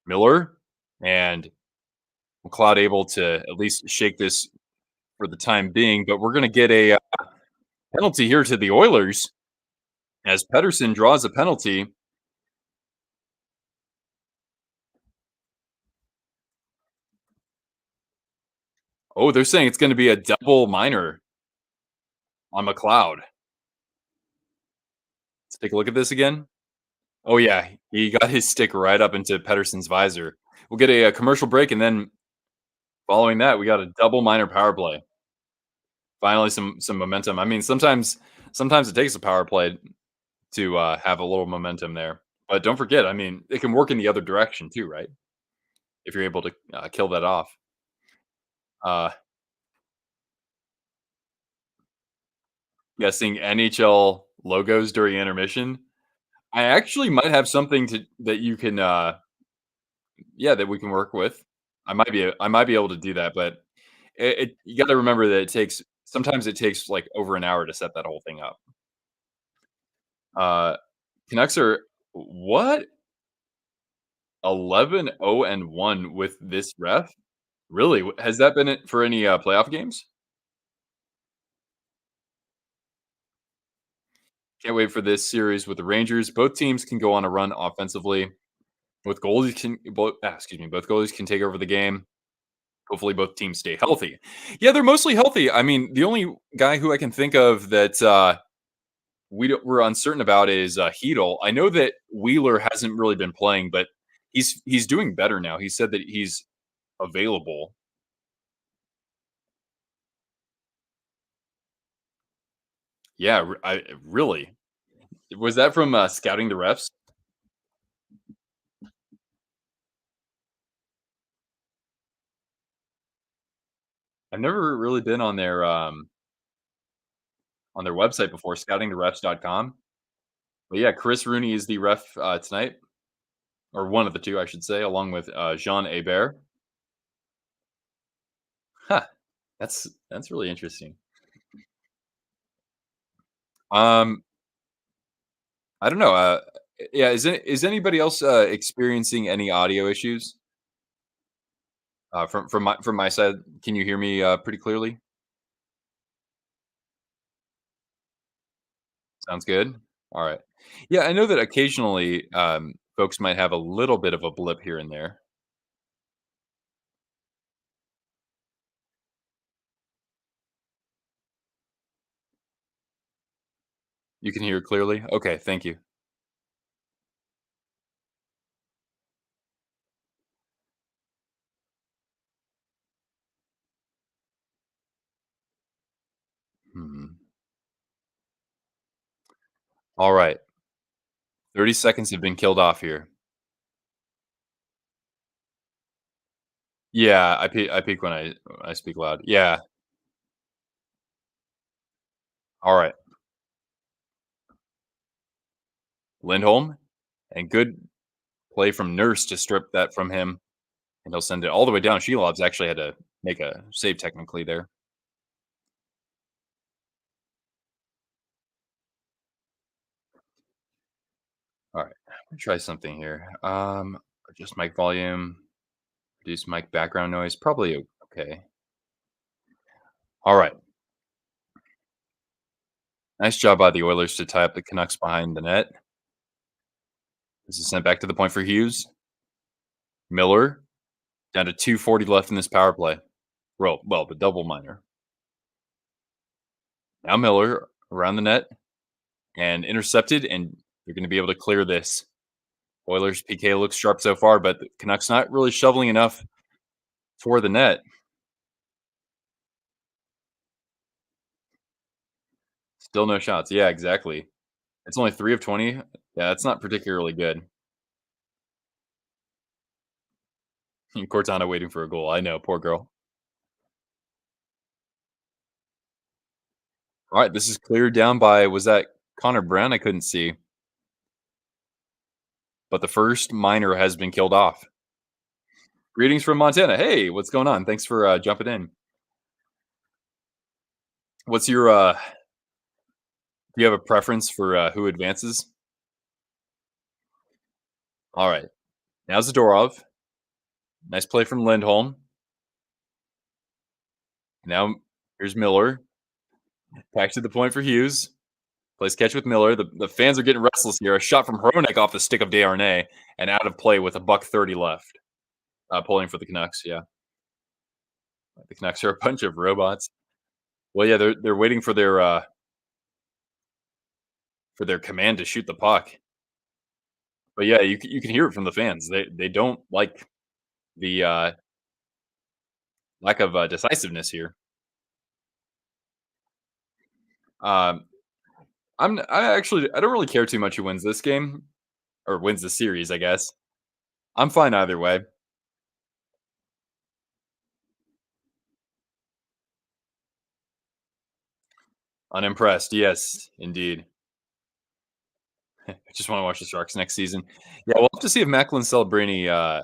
Miller and McLeod able to at least shake this for the time being, but we're going to get a penalty here to the Oilers as Pettersson draws a penalty. Oh, they're saying it's going to be a double minor on McLeod. Let's take a look at this again. Oh, yeah. He got his stick right up into Pettersson's visor. We'll get a commercial break, and then following that, we got a double minor power play. Finally, some momentum. I mean, sometimes it takes a power play to have a little momentum there. But don't forget, I mean, it can work in the other direction too, right? If you're able to kill that off. Uh, Guessing NHL logos during intermission. I actually might have something to that you can, yeah, that we can work with. I might be able to do that, but you got to remember that it takes like over an hour to set that whole thing up. Uh, Canucks are what 11-0-1 with this ref. Really, has that been it for any playoff games? Can't wait for this series with the Rangers. Both teams can go on a run offensively. Both goalies can take over the game. Hopefully, both teams stay healthy. Yeah, they're mostly healthy. I mean, the only guy who I can think of that we're uncertain about is Hedel. I know that Wheeler hasn't really been playing, but he's doing better now. He said that he's available. Yeah, I really was that from scouting the refs. I've never really been on their website before, scoutingtherefs.com. But yeah, Chris Rooney is the ref tonight, or one of the two, I should say, along with Jean Hebert. Huh, that's really interesting. Um, I don't know. Yeah, is anybody else experiencing any audio issues from my side? Can you hear me pretty clearly? Sounds good. All right. Yeah, I know that occasionally folks might have a little bit of a blip here and there. You can hear clearly. Okay, thank you. Hmm. All right. 30 seconds have been killed off here. Yeah, I peak when I speak loud. Yeah. All right. Lindholm and good play from Nurse to strip that from him, and he'll send it all the way down. Shelov's actually had to make a save technically there. All right. Let me try something here. Adjust mic volume, reduce mic background noise. Probably okay. All right. Nice job by the Oilers to tie up the Canucks behind the net. This is sent back to the point for Hughes. Miller down to 2:40 left in this power play. Well, the double minor. Now Miller around the net and intercepted, and they're going to be able to clear this. Oilers PK looks sharp so far, but the Canucks not really shoveling enough toward the net. Still no shots. Yeah, exactly. It's only 3 of 20. Yeah, that's not particularly good. Cortana waiting for a goal. I know, poor girl. All right, this is cleared down by was that Connor Brown? I couldn't see, but the first miner has been killed off. Greetings from Montana. Hey, what's going on? Thanks for jumping in. What's your do you have a preference for who advances? All right. Now Zadorov. Nice play from Lindholm. Now here's Miller. Back to the point for Hughes. Plays catch with Miller. The fans are getting restless here. A shot from Hronek off the stick of Desharnais and out of play with a buck 30 left. Pulling for the Canucks. Yeah, the Canucks are a bunch of robots. Well, yeah, they're waiting for their command to shoot the puck. But yeah, you can hear it from the fans. They don't like the lack of decisiveness here. Um, I don't really care too much who wins this game or wins the series. I guess I'm fine either way. Unimpressed, yes, indeed. I just want to watch the Sharks next season. Yeah, we'll have to see if Macklin Celebrini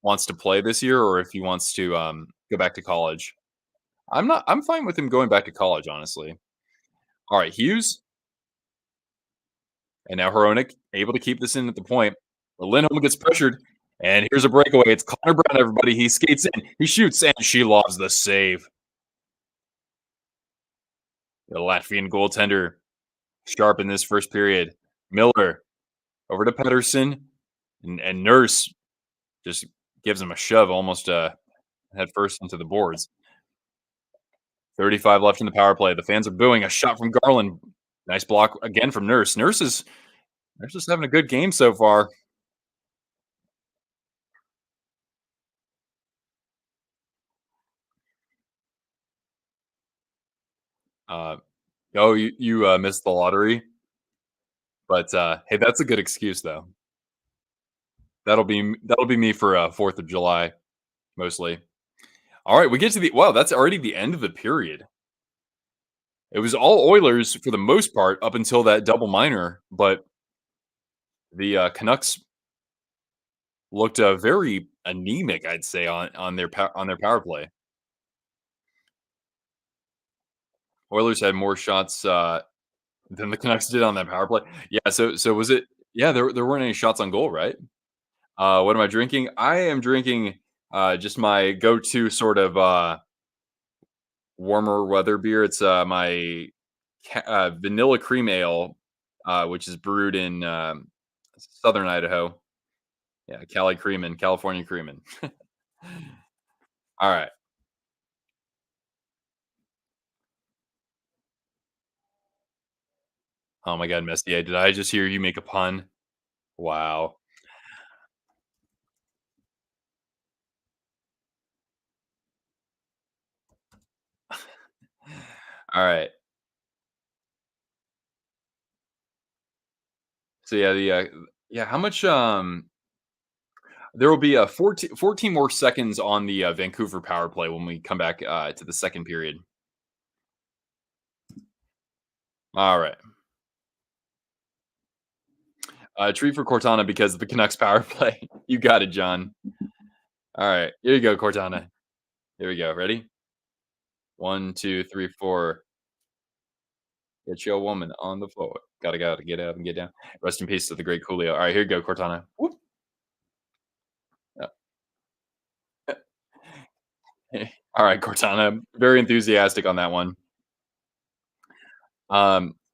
wants to play this year or if he wants to go back to college. I'm not. I'm fine with him going back to college, honestly. All right, Hughes and now Hronik able to keep this in at the point. But Lindholm gets pressured, and here's a breakaway. It's Connor Brown. Everybody, he skates in, he shoots, and she lobs the save. The Latvian goaltender sharp in this first period. Miller over to Pedersen, and Nurse just gives him a shove almost head first into the boards. 35 left in the power play. The fans are booing. A shot from Garland. Nice block again from Nurse. Nurse is having a good game so far. Uh, oh, you missed the lottery, but hey, that's a good excuse though. That'll be me for 4th of July mostly. All right, we get to the wow. That's already the end of the period. It was all Oilers for the most part up until that double minor, but the Canucks looked very anemic, I'd say, on their power play. Oilers had more shots than the Canucks did on that power play. Yeah, so was it? Yeah, there weren't any shots on goal, right? What am I drinking? I am drinking just my go-to sort of warmer weather beer. It's my vanilla cream ale, which is brewed in southern Idaho. Yeah, Cali Creamin', California Creamin'. All right. Oh my God, Messier, did I just hear you make a pun? Wow. All right. So yeah, yeah, how much there will be 14 more seconds on the Vancouver power play when we come back to the second period. All right. Treat for Cortana because of the Canucks power play. You got it, John. All right. Here you go, Cortana. Here we go. Ready? One, two, three, four. Get your woman on the floor. Gotta get out and get down. Rest in peace to the great Coolio. All right, here you go, Cortana. Whoop. Yeah. All right, Cortana. Very enthusiastic on that one.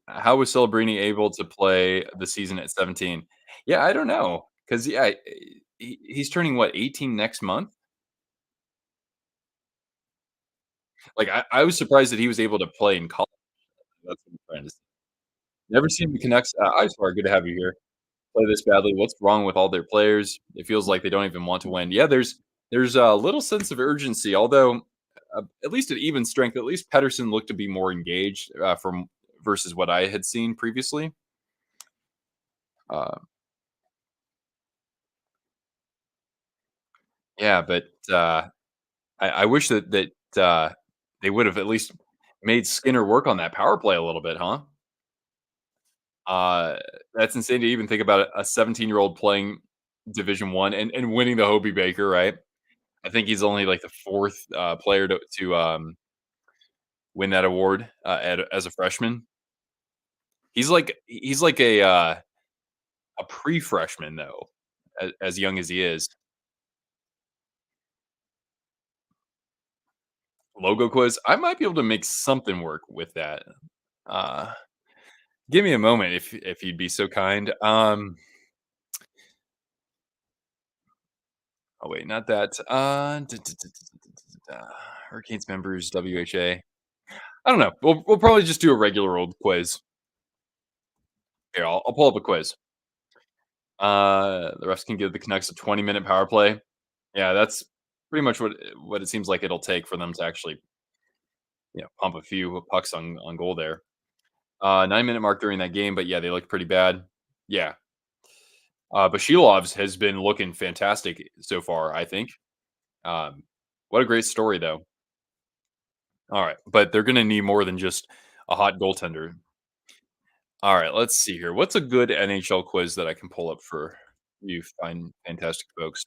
How was Celebrini able to play the season at 17? Yeah, I don't know because yeah, he's turning what 18 next month. Like I was surprised that he was able to play in college. That's what I'm trying to say. Never seen the Canucks. I swear, good to have you here. Play this badly. What's wrong with all their players? It feels like they don't even want to win. Yeah, there's a little sense of urgency, although at least at even strength, at least Pedersen looked to be more engaged from versus what I had seen previously. Uh, yeah, but I wish that they would have at least made Skinner work on that power play a little bit, huh? Uh, that's insane to even think about a 17-year-old playing Division 1 and winning the Hobie Baker, right? I think he's only like the 4th, player to win that award, as a freshman. He's like a pre-freshman though, as young as he is. Logo quiz, I might be able to make something work with that. Uh, give me a moment if you'd be so kind. Oh wait, not that. Hurricanes members, WHA. I don't know. We'll probably just do a regular old quiz. Here, I'll pull up a quiz. The refs can give the Canucks a 20-minute power play. Yeah, that's pretty much what it seems like it'll take for them to actually, pump a few pucks on goal there. 9-minute mark during that game, but yeah, they look pretty bad. Yeah. Bashilov's has been looking fantastic so far, I think. What a great story though. All right, but they're gonna need more than just a hot goaltender. All right, let's see here. What's a good NHL quiz that I can pull up for you fine fantastic folks?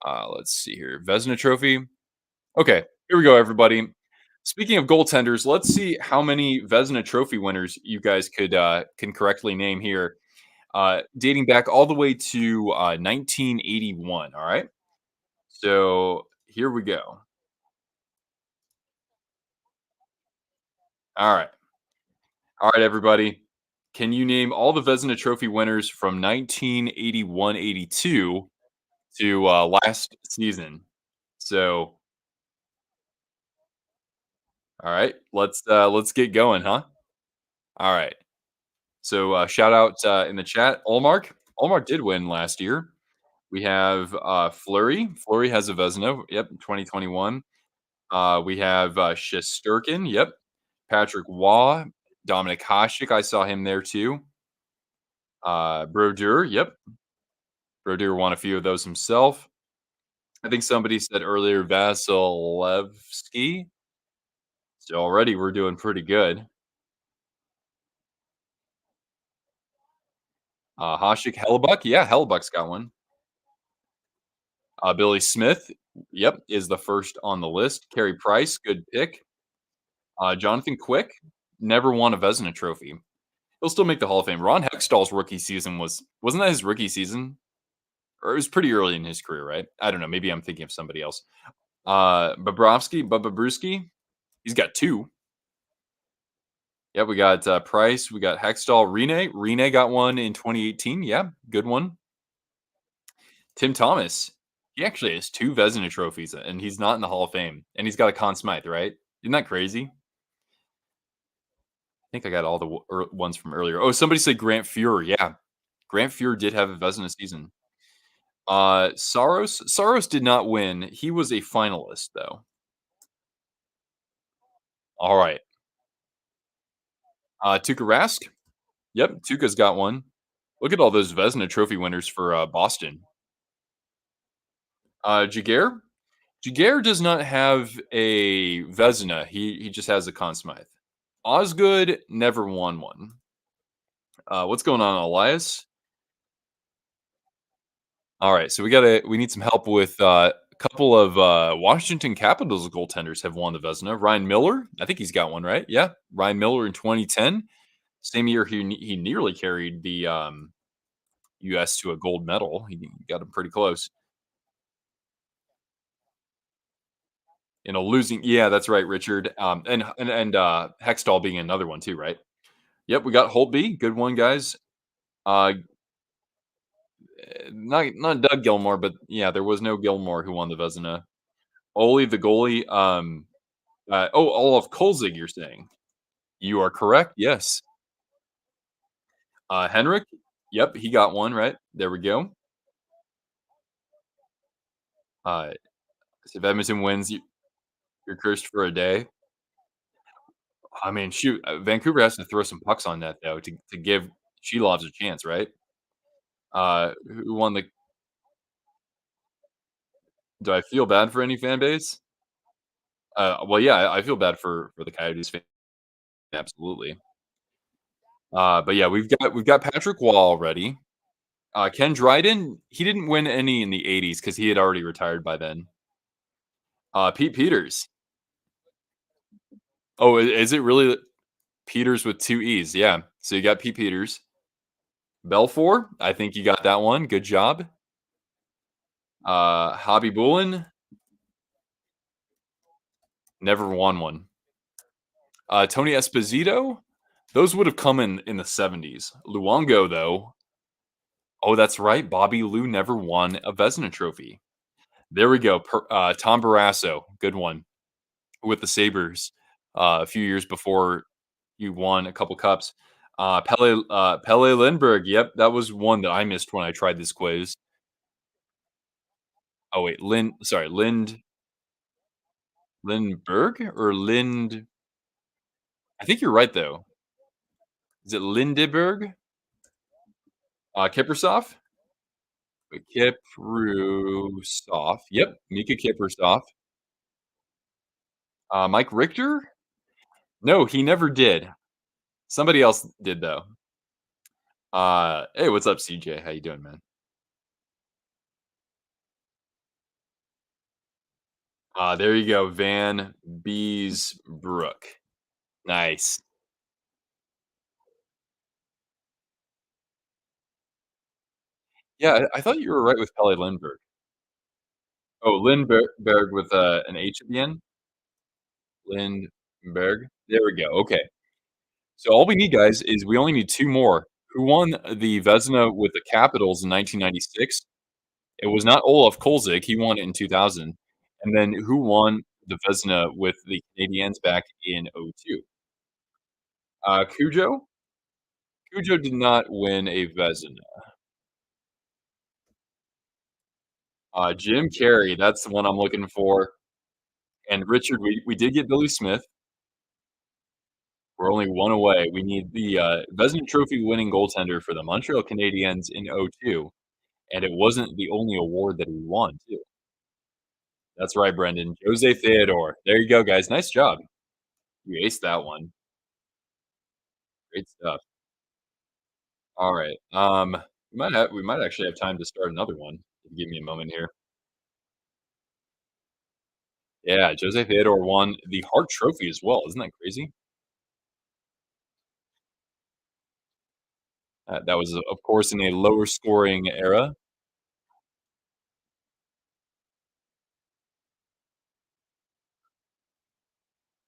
Let's see here. Vezina Trophy. Okay, here we go, everybody. Speaking of goaltenders, let's see how many Vezina Trophy winners you guys can correctly name here, dating back all the way to 1981. All right, so here we go. All right, all right, everybody. Can you name all the Vezina Trophy winners from 1981-82 to last season? So, all right, let's get going, huh? All right. So, shout out in the chat, Olmark. Olmark did win last year. We have Flurry. Flurry has a Vezina. Yep, 2021. We have Shesterkin. Yep. Patrick Waugh. Dominic Hasek. I saw him there too. Brodeur. Yep. Brodeur won a few of those himself. I think somebody said earlier Vasilevsky. So already we're doing pretty good. Hasek Hellebuck. Yeah, Hellebuck's got one. Billy Smith, yep, is the first on the list. Carey Price, good pick. Jonathan Quick, never won a Vezina trophy. He'll still make the Hall of Fame. Ron Hextall's rookie season wasn't that his rookie season? Or it was pretty early in his career, right? I don't know. Maybe I'm thinking of somebody else. Bubba Brewski, he's got two. Yeah, we got Price, we got Hextall, Rene. Rene got one in 2018. Yeah, good one. Tim Thomas, he actually has 2 Vezina trophies, and he's not in the Hall of Fame, and he's got a Conn Smythe, right? Isn't that crazy? I think I got all the ones from earlier. Oh, somebody said Grant Fuhr. Yeah, Grant Fuhr did have a Vezina season. Saros did not win. He was a finalist, though. All right. Tuukka Rask. Yep, Tuukka's got one. Look at all those Vezina trophy winners for Boston. Jaguar. Jaguar does not have a Vezina. He just has a Conn Smythe. Osgood never won one. What's going on, Elias? All right, so we need some help with a couple of Washington Capitals goaltenders have won the Vezina. Ryan Miller, I think he's got one, right? Yeah, Ryan Miller in 2010, same year he nearly carried the U.S. to a gold medal. He got him pretty close in a losing. Yeah, that's right, Richard. And Hextall being another one too, right? Yep, we got Holtby, good one, guys. Uh, not Doug Gilmore, but yeah, there was no Gilmore who won the Vezina. Ole the goalie. Olaf Kolzig, you're saying? You are correct. Yes. Henrik. Yep, he got one right. There we go. Uh, if Edmonton wins, you're cursed for a day. I mean, shoot, Vancouver has to throw some pucks on that though to give Shilovs a chance, right? Who won the? Do I feel bad for any fan base? Well, yeah, I feel bad for the Coyotes fan, absolutely. But yeah, we've got Patrick Wall already. Ken Dryden, he didn't win any in the '80s because he had already retired by then. Pete Peters. Oh, is it really Peters with 2 E's? Yeah. So you got Pete Peters. Belfour, I think you got that one. Good job. Hobby Bullen, never won one. Tony Esposito, those would have come in the '70s. Luongo, though, oh, that's right. Bobby Lou never won a Vezina trophy. There we go. Tom Barrasso, good one with the Sabres a few years before you won a couple cups. Pele Lindbergh. Yep, that was one that I missed when I tried this quiz. Oh wait, Lindbergh or Lind. I think you're right though. Is it Lindeberg? Kiprasov? Kiprusov. Yep, Mika Kiprasov. Mike Richter? No, he never did. Somebody else did though. Hey, what's up, CJ? How you doing, man? There you go, Van Beesbrook. Nice. Yeah, I thought you were right with Pelle Lindbergh. Oh, Lindbergh with an H at the end. Lindbergh. There we go. Okay. So all we need, guys, is we only need two more. Who won the Vezina with the Capitals in 1996? It was not Olaf Kolzig. He won it in 2000. And then who won the Vezina with the Canadiens back in '02? Cujo? Cujo did not win a Vezina. Jim Carrey, that's the one I'm looking for. And Richard, we did get Billy Smith. We're only one away. We need the Vezina Trophy winning goaltender for the Montreal Canadiens in '02, and it wasn't the only award that he won, too. That's right, Brendan. Jose Theodore. There you go, guys. Nice job. You aced that one. Great stuff. All right. We might actually have time to start another one. Give me a moment here. Yeah, Jose Theodore won the Hart Trophy as well. Isn't that crazy? That was, of course, in a lower scoring era.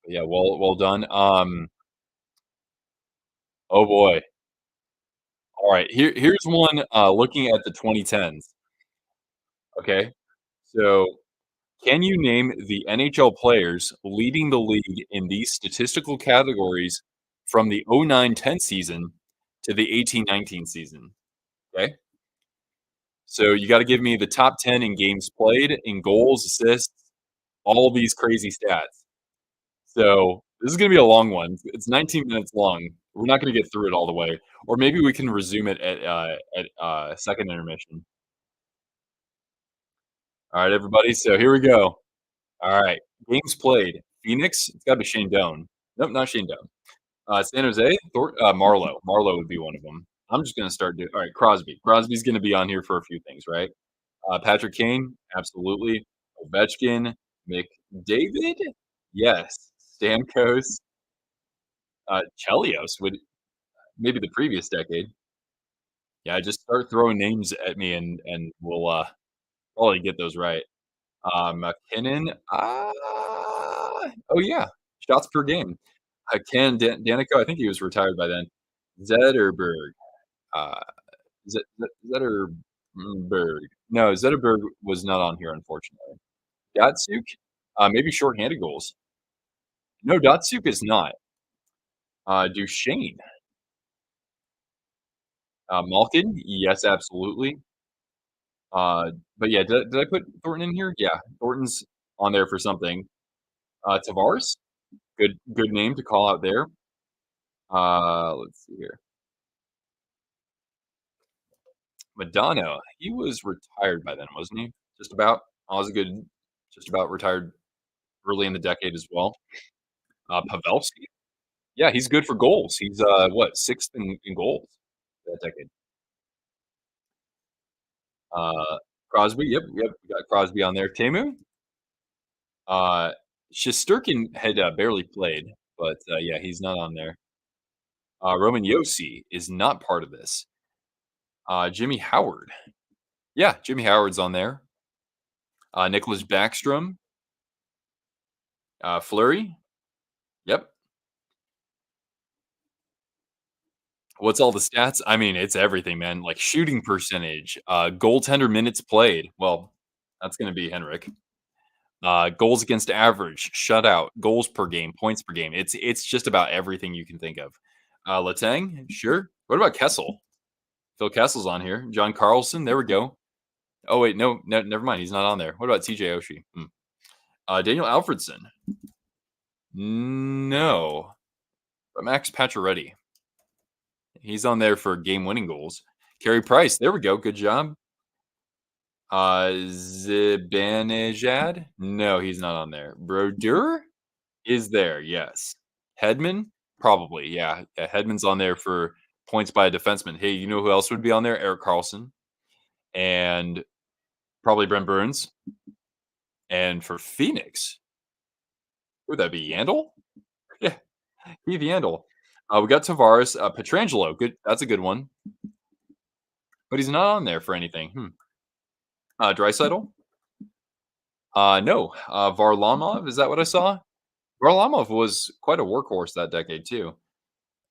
Yeah, well done. Oh boy. All right, here's one, looking at the 2010s, okay? So, can you name the NHL players leading the league in these statistical categories from the '09-10 season to the '18-19 season? Okay? So, you gotta give me the top 10 in games played, in goals, assists, all these crazy stats. So, this is gonna be a long one. It's 19 minutes long. We're not gonna get through it all the way, or maybe we can resume it at second intermission. Alright, everybody, so here we go. Alright, games played. Phoenix, it's gotta be Shane Doan. Nope, not Shane Doan. San Jose, Marlowe. Marlowe would be one of them. I'm just gonna start doing alright, Crosby. Crosby's gonna be on here for a few things, right? Patrick Kane, absolutely. Ovechkin, McDavid? Yes. Stamkos, Chelios would maybe the previous decade. Yeah, just start throwing names at me and we'll, probably get those right. McKinnon, oh, yeah, shots per game. Ken Danico, I think he was retired by then. Zetterberg, uh, Zetterberg. No, Zetterberg was not on here, unfortunately. Datsuk, maybe shorthanded goals. No, Datsuk is not. Duchesne, Malkin, yes, absolutely. But yeah, did I put Thornton in here? Yeah, Thornton's on there for something. Tavares, good name to call out there. Let's see here. Madonna, he was retired by then, wasn't he? Just about. I was a good, just about retired. early in the decade as well. Pavelski, yeah, he's good for goals. He's, what, 6th in goals that decade. Uh, Crosby, yep, we got Crosby on there. Temu, uh, Shesterkin had, barely played, but, yeah, he's not on there. Roman Josi is not part of this. Jimmy Howard, yeah, Jimmy Howard's on there. Nicholas Backstrom, Fleury, yep. What's all the stats? I mean, it's everything, man, like shooting percentage, goaltender minutes played. Well, that's gonna be Henrik. Goals against average, shutout, goals per game, points per game. It's just about everything you can think of. Letang, sure. What about Kessel? Phil Kessel's on here. John Carlson, there we go. Oh wait, no, never mind. He's not on there. What about TJ Oshie? Daniel Alfredson, no. But Max Pacioretty, he's on there for game-winning goals. Carey Price, there we go. Good job. Zibanejad, no, he's not on there. Brodeur is there, yes. Hedman, probably, yeah. Yeah, Hedman's on there for points by a defenseman. Hey, you know who else would be on there? Eric Carlson and probably Brent Burns. And for Phoenix, would that be Yandel? Yeah, Keith Yandel. We got Tavares, Petrangelo. Good, that's a good one, but he's not on there for anything. Draisaitl? No. Varlamov, is that what I saw? Varlamov was quite a workhorse that decade too.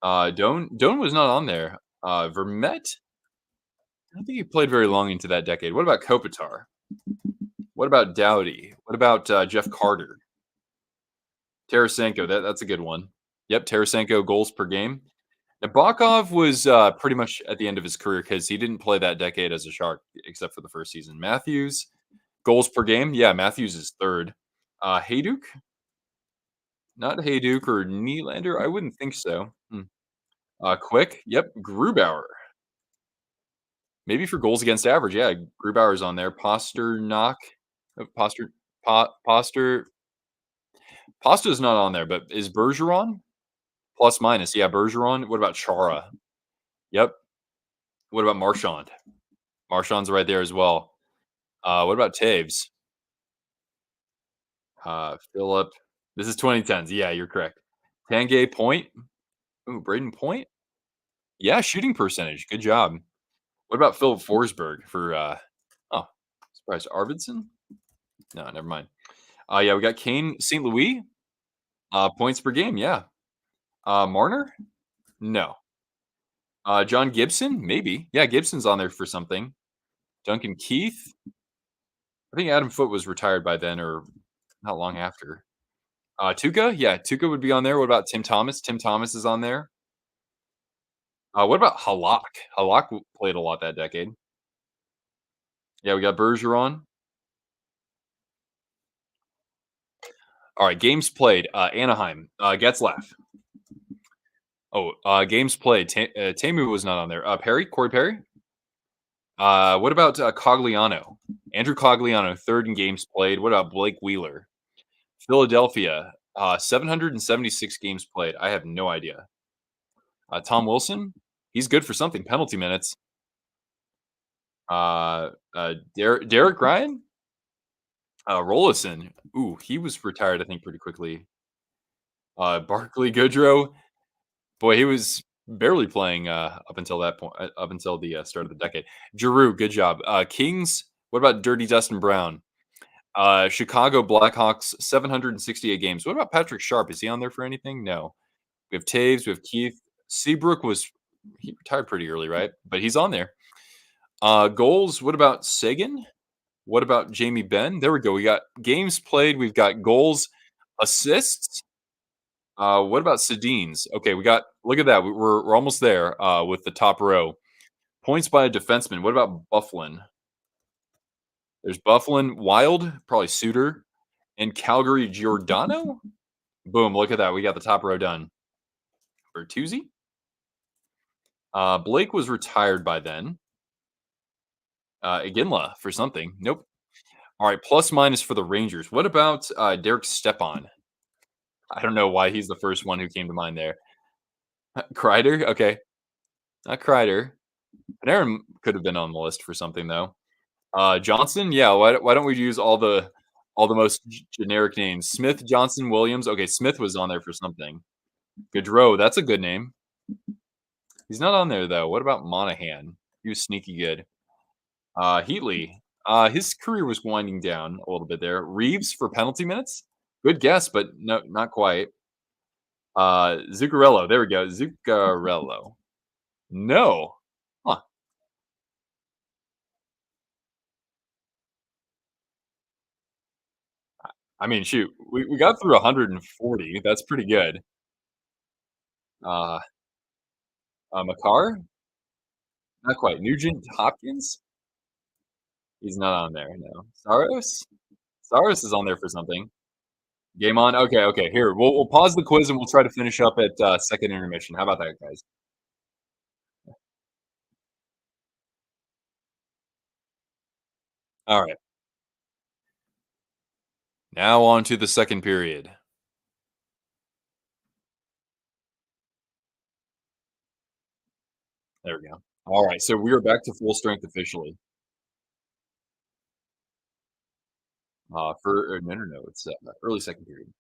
Doan was not on there. Vermette, I don't think he played very long into that decade. What about Kopitar? What about Dowdy? What about Jeff Carter? Tarasenko, that's a good one. Yep, Tarasenko goals per game. Nabokov was pretty much at the end of his career because he didn't play that decade as a Shark except for the first season. Matthews, goals per game. Yeah, Matthews is third. Hayduk? Not Hayduk or Nylander. I wouldn't think so. Quick. Yep. Grubauer. Maybe for goals against average. Yeah, Grubauer's on there. Pasternak. Poster. Poster. Pasta's not on there, but is Bergeron? Plus minus. Yeah, Bergeron. What about Chara? Yep. What about Marchand? Marchand's right there as well. What about Taves? Philip. This is 2010s. Yeah, you're correct. Tanguay Point. Ooh, Braden Point. Yeah, shooting percentage. Good job. What about Philip Forsberg for? Oh, surprise, Arvidsson. No, never mind. Yeah, we got Kane St. Louis. Points per game. Yeah. Marner. No. John Gibson. Maybe. Yeah, Gibson's on there for something. Duncan Keith. I think Adam Foote was retired by then, or not long after. Tuca. Yeah, Tuca would be on there. What about Tim Thomas? Tim Thomas is on there. What about Halak? Halak played a lot that decade. Yeah, we got Bergeron. All right, games played. Anaheim. Getzlaff. Oh, games played. Tamu was not on there. Perry, Corey Perry. What about Cogliano? Andrew Cogliano, third in games played. What about Blake Wheeler? Philadelphia, 776 games played. I have no idea. Tom Wilson, he's good for something. Penalty minutes. Derek Ryan, Rolison. Ooh, he was retired, I think, pretty quickly. Barkley Goodrow. Boy, he was barely playing up until that point, up until the start of the decade. Giroux, good job. Kings, what about Dirty Dustin Brown? Chicago Blackhawks, 768 games. What about Patrick Sharp? Is he on there for anything? No. We have Taves, we have Keith. Seabrook he retired pretty early, right? But he's on there. Goals, what about Sagan? What about Jamie Benn? There we go. We got games played. We've got goals, assists. What about Sedins? Okay, we got. Look at that. We're almost there with the top row. Points by a defenseman. What about Bufflin? There's Bufflin, Wild, probably Suter, and Calgary Giordano. Boom! Look at that. We got the top row done. Bertuzzi. Blake was retired by then. Iginla for something. Nope. All right, plus minus for the Rangers. What about Derek Stepan? I don't know why he's the first one who came to mind there. Kreider? Okay. Not Kreider. Panarin could have been on the list for something though. Johnson? Yeah, why don't we use all the most generic names? Smith, Johnson, Williams. Okay, Smith was on there for something. Gaudreau, that's a good name. He's not on there though. What about Monahan? He was sneaky good. Heatley. His career was winding down a little bit there. Reeves for penalty minutes? Good guess, but no, not quite. Zuccarello. There we go. Zuccarello. No. Huh. I mean, shoot, we got through 140. That's pretty good. Uh, Makar? Not quite. Nugent Hopkins? He's not on there. No. Saros? Saros is on there for something. Game on. Okay, okay. Here, we'll pause the quiz and we'll try to finish up at second intermission. How about that, guys? All right. Now on to the second period. There we go. All right. So we are back to full strength officially. No, no, no. It's early second period.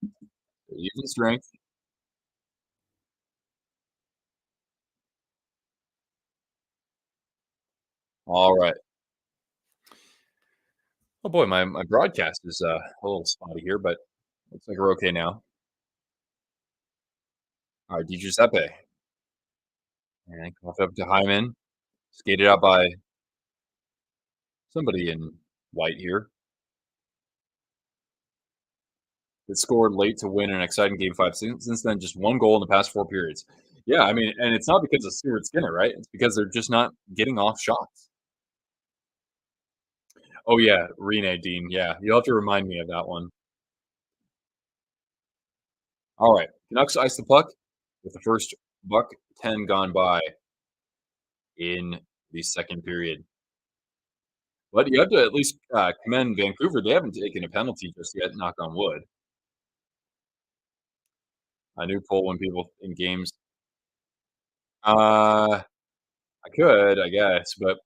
Even strength. All right. Oh boy, my broadcast is a little spotty here, but looks like we're okay now. All right, Di Giuseppe. And off up to Hyman. Skated out by somebody in white here. That scored late to win an exciting game five. Since then, just one goal in the past four periods. Yeah, I mean, and it's not because of Stuart Skinner, right? It's because they're just not getting off shots. Oh yeah, Rene Dean. Yeah, you'll have to remind me of that one. All right, Canucks ice the puck with the first buck 10 gone by in the second period. But you have to at least commend Vancouver. They haven't taken a penalty just yet. Knock on wood. I knew pull when people in games. I could, I guess, but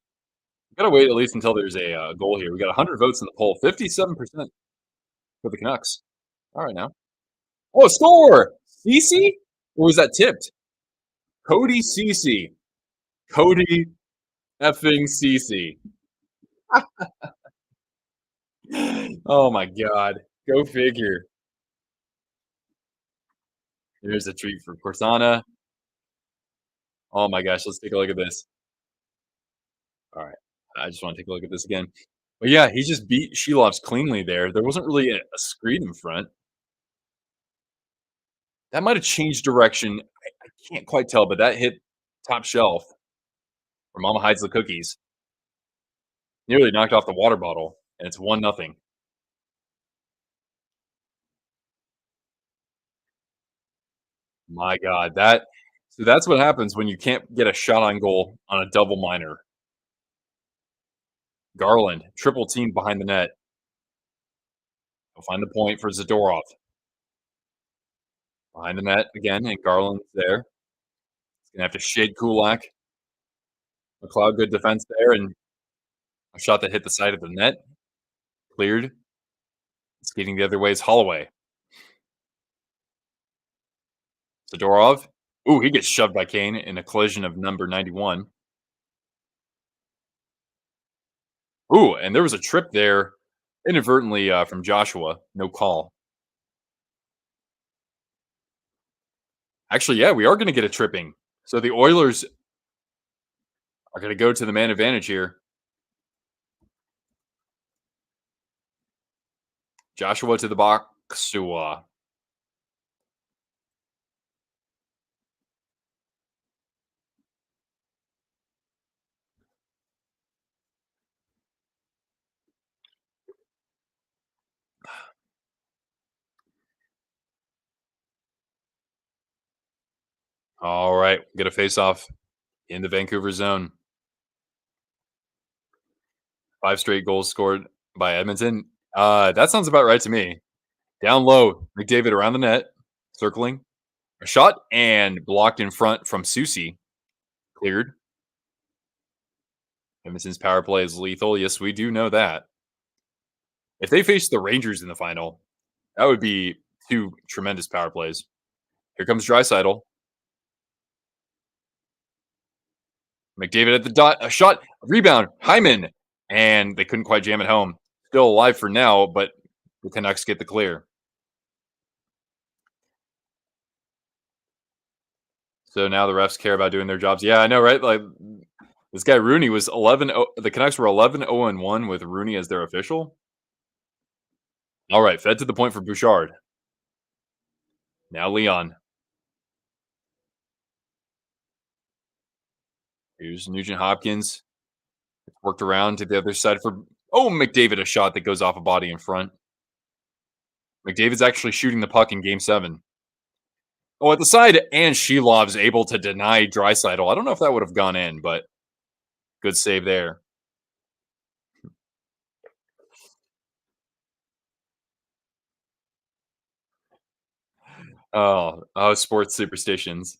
we gotta wait at least until there's a goal here. We got 100 votes in the poll, 57% for the Canucks. All right, now. Oh, score! Cece? Or was that tipped? Cody Cece. Cody effing Cece. Oh my god. Go figure. There's a treat for Corsana. Oh my gosh, let's take a look at this. All right. I just want to take a look at this again. But yeah, he just beat Shelovs cleanly there. There wasn't really a screen in front. That might have changed direction. I can't quite tell, but that hit top shelf where Mama hides the cookies. Nearly knocked off the water bottle, and it's 1-0. My god, that's what happens when you can't get a shot on goal on a double minor. Garland, triple team behind the net. He'll find the point for Zadorov. Behind the net again, and Garland's there. He's gonna have to shade Kulak. McLeod, good defense there, and a shot that hit the side of the net. Cleared. Skating the other way is Holloway. Zadorov. Ooh, he gets shoved by Kane in a collision of number 91. Ooh, and there was a trip there inadvertently from Joshua. No call. Actually, yeah, we are going to get a tripping. So the Oilers are going to go to the man advantage here. Joshua to the box. All right, get a face off in the Vancouver zone. 5 straight goals scored by Edmonton. That sounds about right to me. Down low, McDavid around the net, circling. A shot and blocked in front from Susie. Cleared. Edmonton's power play is lethal. Yes, we do know that. If they face the Rangers in the final, that would be 2 tremendous power plays. Here comes Draisaitl. McDavid at the dot. A shot, a rebound, Hyman. And they couldn't quite jam it home. Still alive for now, but the Canucks get the clear. So now the refs care about doing their jobs. Yeah, I know, right? Like this guy Rooney was 11. The Canucks were 11-0-1 with Rooney as their official. All right, fed to the point for Bouchard. Now Leon. Here's Nugent Hopkins. Worked around to the other side for McDavid, a shot that goes off a body in front. McDavid's actually shooting the puck in game 7. Oh, at the side, and Shelov's able to deny Draisaitl. I don't know if that would have gone in, but good save there. Oh, sports superstitions.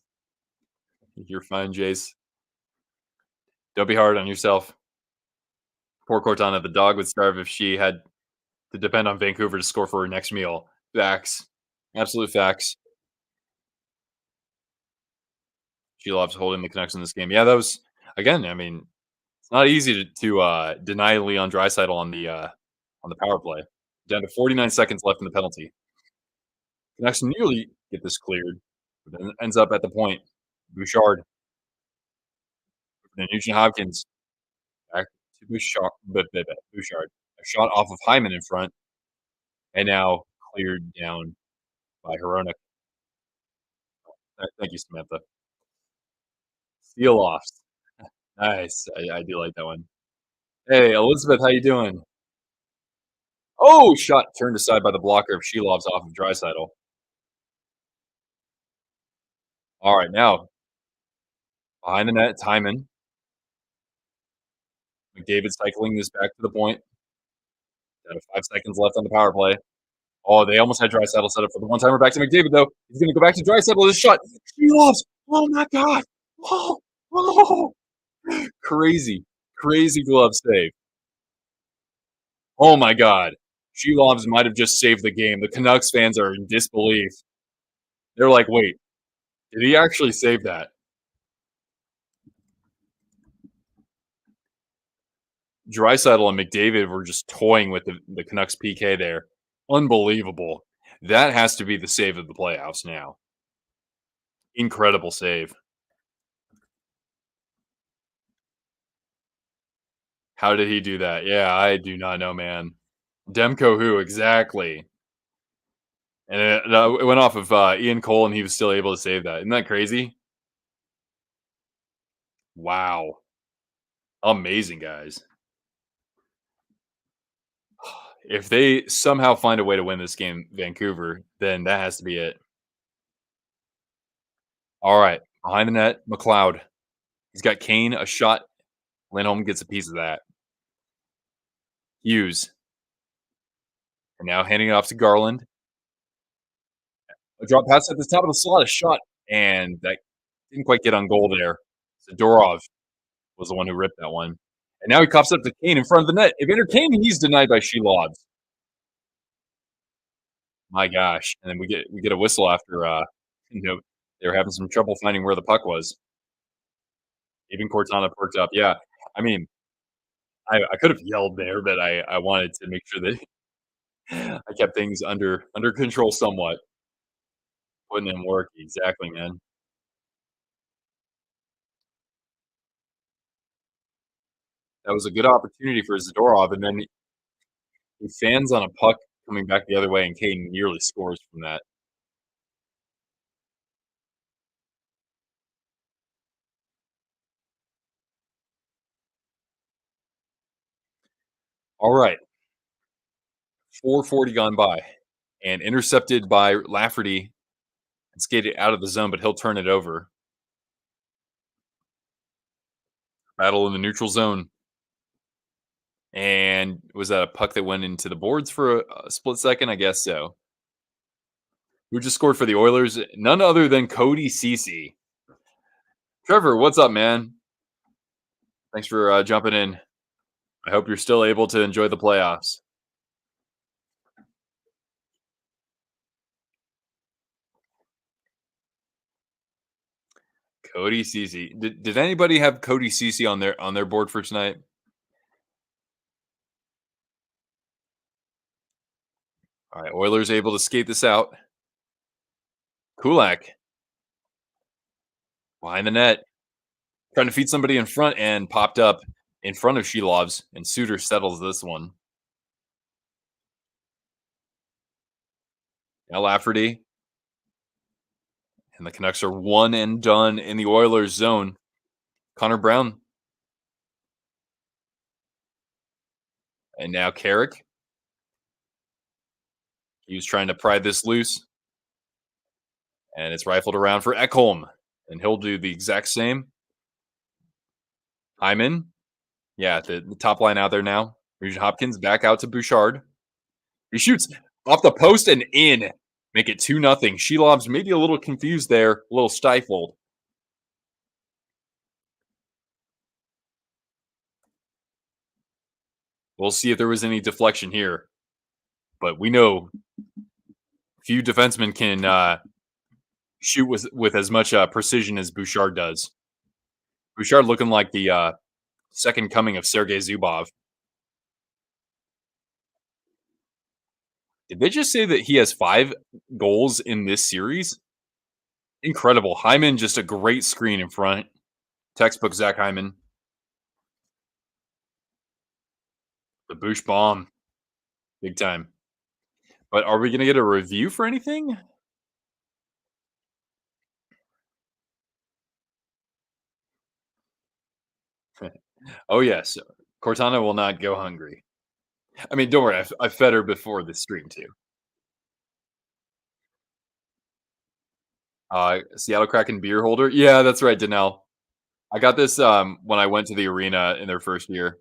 You're fine, Jace. Don't be hard on yourself. Poor Cortana, the dog would starve if she had to depend on Vancouver to score for her next meal. Facts. Absolute facts. She loves holding the Canucks in this game. Yeah, that was again. I mean, it's not easy to deny Leon Draisaitl on the power play. Down to 49 seconds left in the penalty. Canucks nearly get this cleared, but then ends up at the point. Bouchard, then Nugent Hopkins back to Bouchard. A shot off of Hyman in front, and now cleared down by Hronek. Thank you, Samantha. Seal offs. Nice. I do like that one. Hey, Elizabeth, how you doing? Oh, shot turned aside by the blocker of Shelov's off of Draisaitl. All right, now behind the net, it's Hyman. McDavid cycling this back to the point. Down to 5 seconds left on the power play. Oh, they almost had Draisaitl set up for the one timer back to McDavid, though. He's going to go back to Draisaitl. This shot. Shelov's. Oh, my God. Oh, oh. Crazy, crazy glove save. Oh, my God. Shelov's might have just saved the game. The Canucks fans are in disbelief. They're like, wait, did he actually save that? Draisaitl and McDavid were just toying with the Canucks PK there. Unbelievable. That has to be the save of the playoffs now. Incredible save. How did he do that? Yeah, I do not know, man. Demko who exactly? And it went off of Ian Cole, and he was still able to save that. Isn't that crazy? Wow, amazing, guys. If they somehow find a way to win this game, Vancouver, then that has to be it. All right, behind the net, McLeod. He's got Kane, a shot. Lindholm gets a piece of that. Hughes. And now handing it off to Garland. A drop pass at the top of the slot, a shot, and that didn't quite get on goal there. Zadorov was the one who ripped that one. And now he coughs up to Kane in front of the net. Evander Kane, he's denied by Shelovs. My gosh. And then we get a whistle after they were having some trouble finding where the puck was. Even Cortana perked up. Yeah. I mean, I could have yelled there, but I wanted to make sure that I kept things under control somewhat. Putting in work. Exactly, man. That was a good opportunity for Zadorov, and then he fans on a puck coming back the other way, and Kane nearly scores from that. All right, 4:40 gone by, and intercepted by Lafferty and skated out of the zone, but he'll turn it over. Battle in the neutral zone. And was that a puck that went into the boards for a split second? I guess so. Who just scored for the Oilers? None other than Cody Cece. Trevor, what's up, man? Thanks for jumping in. I hope you're still able to enjoy the playoffs. Cody Cece. Did anybody have Cody Cece on their board for tonight? All right, Oilers able to skate this out. Kulak behind the net, trying to feed somebody in front and popped up in front of Shilovs, and Suter settles this one. Now Lafferty and the Canucks are one and done in the Oilers zone. Connor Brown and now Carrick. He was trying to pry this loose, and it's rifled around for Ekholm, and he'll do the exact same. Hyman, yeah, the top line out there now. Nugent Hopkins back out to Bouchard. He shoots off the post and in. Make it 2-0. Shilovs maybe a little confused there, a little stifled. We'll see if there was any deflection here. But we know few defensemen can shoot with as much precision as Bouchard does. Bouchard looking like the second coming of Sergei Zubov. Did they just say that he has 5 goals in this series? Incredible. Hyman, just a great screen in front. Textbook Zach Hyman. The Boosh bomb. Big time. But are we going to get a review for anything? Oh, yes. Cortana will not go hungry. I mean, don't worry. I fed her before the stream, too. Seattle Kraken beer holder. Yeah, that's right, Danelle. I got this when I went to the arena in their first year.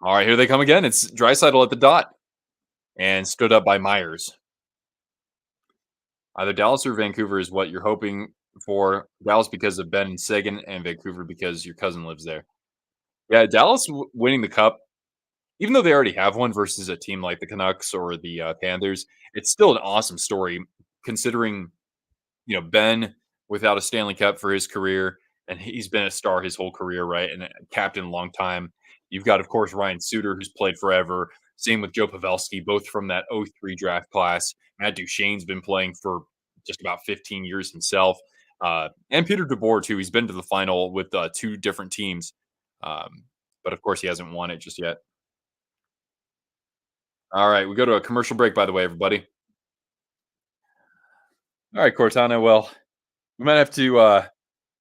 All right, here they come again. It's Drysaitel at the dot and stood up by Myers. Either Dallas or Vancouver is what you're hoping for. Dallas because of Ben and Sagan, and Vancouver because your cousin lives there. Yeah, Dallas winning the cup, even though they already have one versus a team like the Canucks or the Panthers, it's still an awesome story considering Ben without a Stanley Cup for his career, and he's been a star his whole career, right? And a captain a long time. You've got, of course, Ryan Suter, who's played forever. Same with Joe Pavelski, both from that '03 draft class. Matt Duchene's been playing for just about 15 years himself. And Peter DeBoer, too. He's been to the final with 2 different teams. But, of course, he hasn't won it just yet. All right, we go to a commercial break, by the way, everybody. All right, Cortana. Well, we might have to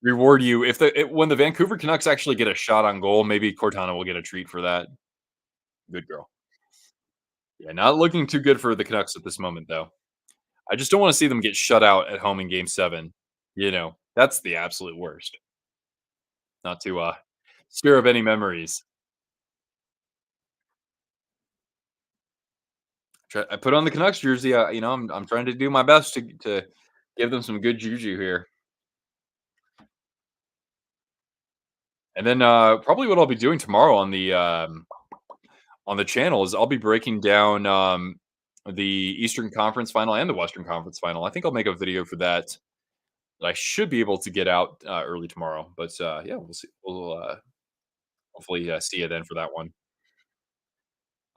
reward you if when the Vancouver Canucks actually get a shot on goal. Maybe Cortana will get a treat for that. Good girl. Yeah, not looking too good for the Canucks at this moment, though. I just don't want to see them get shut out at home in Game 7. That's the absolute worst. Not to stir up any memories. I put on the Canucks jersey. I'm trying to do my best to give them some good juju here. And then probably what I'll be doing tomorrow on the channel is I'll be breaking down the Eastern Conference Final and the Western Conference Final. I think I'll make a video for that I should be able to get out early tomorrow. But yeah, we'll see. We'll hopefully see you then for that one.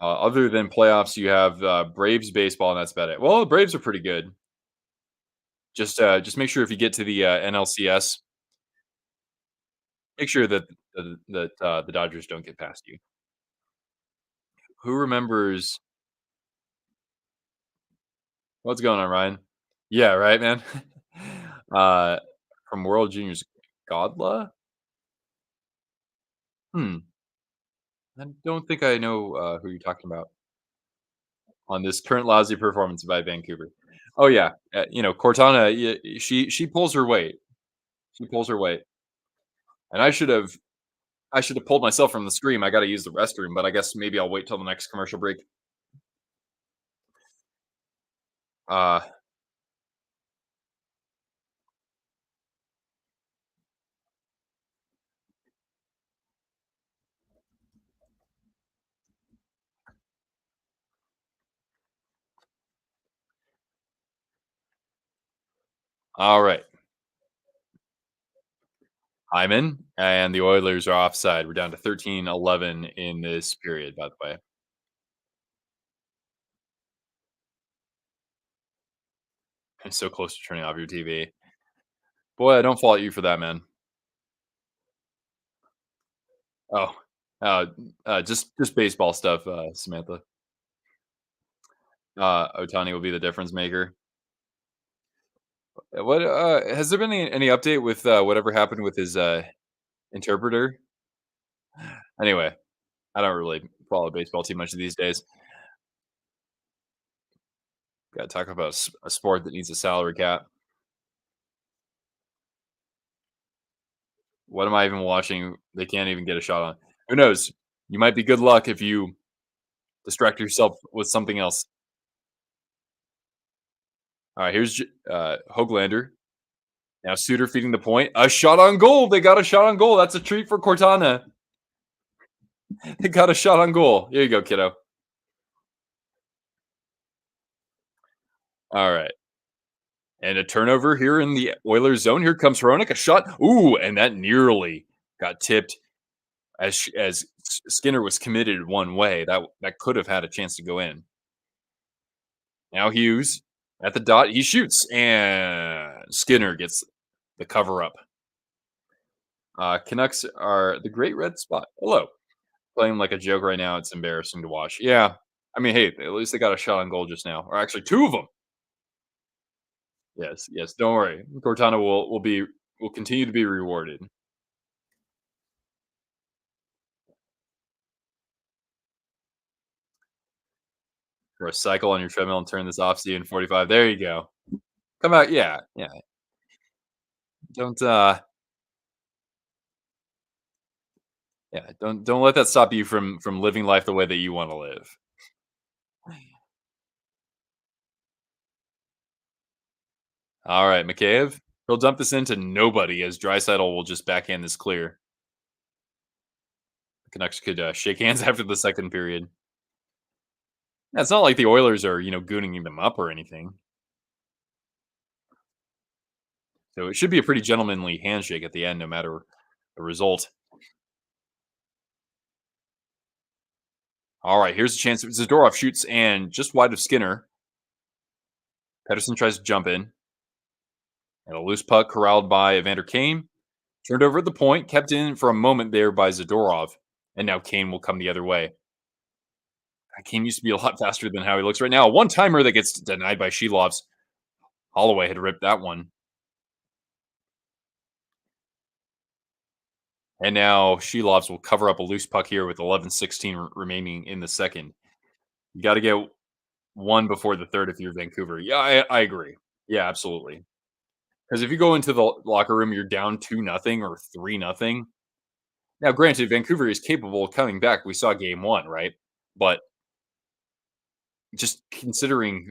Other than playoffs, you have Braves baseball, and that's about it. Well, the Braves are pretty good. Just make sure if you get to the NLCS, make sure that the Dodgers don't get past you. Who remembers what's going on, Ryan? Yeah, right, man. uh, from World Juniors, Godla. Hmm. I don't think I know who you're talking about on this current lousy performance by Vancouver. Oh yeah, Cortana. Yeah, she pulls her weight. She pulls her weight, and I should have pulled myself from the scream. I got to use the restroom, but I guess maybe I'll wait till the next commercial break. Uh, all right, I'm in, and the Oilers are offside. We're down to 13-11 in this period. By the way, I'm so close to turning off your TV. Boy, I don't fault you for that, man. Oh, uh, just baseball stuff, Samantha. Otani will be the difference maker. What has there been any update with whatever happened with his interpreter? Anyway, I don't really follow baseball too much these days. Got to talk about a sport that needs a salary cap. What am I even watching? They can't even get a shot on. Who knows? You might be good luck if you distract yourself with something else. All right, here's Hoglander. Now Suter feeding the point. A shot on goal. They got a shot on goal. That's a treat for Cortana. They got a shot on goal. Here you go, kiddo. All right. And a turnover here in the Oilers zone. Here comes Hronik. A shot. Ooh, and that nearly got tipped as Skinner was committed one way. That could have had a chance to go in. Now Hughes at the dot. He shoots, and Skinner gets the cover up. Canucks are the great red spot. Hello. Playing like a joke right now. It's embarrassing to watch. Yeah. I mean, hey, at least they got a shot on goal just now, or actually two of them. Yes, yes. Don't worry. Cortana will continue to be rewarded for a cycle on your treadmill and turn this off. See you in 45. There you go. Come out. Yeah, yeah. Don't don't let that stop you from living life the way that you want to live. All right, Mikheyev. He'll dump this into nobody as Drysaddle will just backhand this clear. The Canucks could shake hands after the second period. Yeah, it's not like the Oilers are, gooning them up or anything. So it should be a pretty gentlemanly handshake at the end, no matter the result. All right, here's a chance. Zadorov shoots and just wide of Skinner. Pedersen tries to jump in. And a loose puck corralled by Evander Kane. Turned over at the point, kept in for a moment there by Zadorov. And now Kane will come the other way. Kane used to be a lot faster than how he looks right now. A one-timer that gets denied by Shelovs. Holloway had ripped that one. And now Shelovs will cover up a loose puck here with 11:16 remaining in the second. You got to get one before the third if you're Vancouver. Yeah, I agree. Yeah, absolutely. Because if you go into the locker room, you're down 2-0 or 3-0. Now, granted, Vancouver is capable of coming back. We saw game one, right? But just considering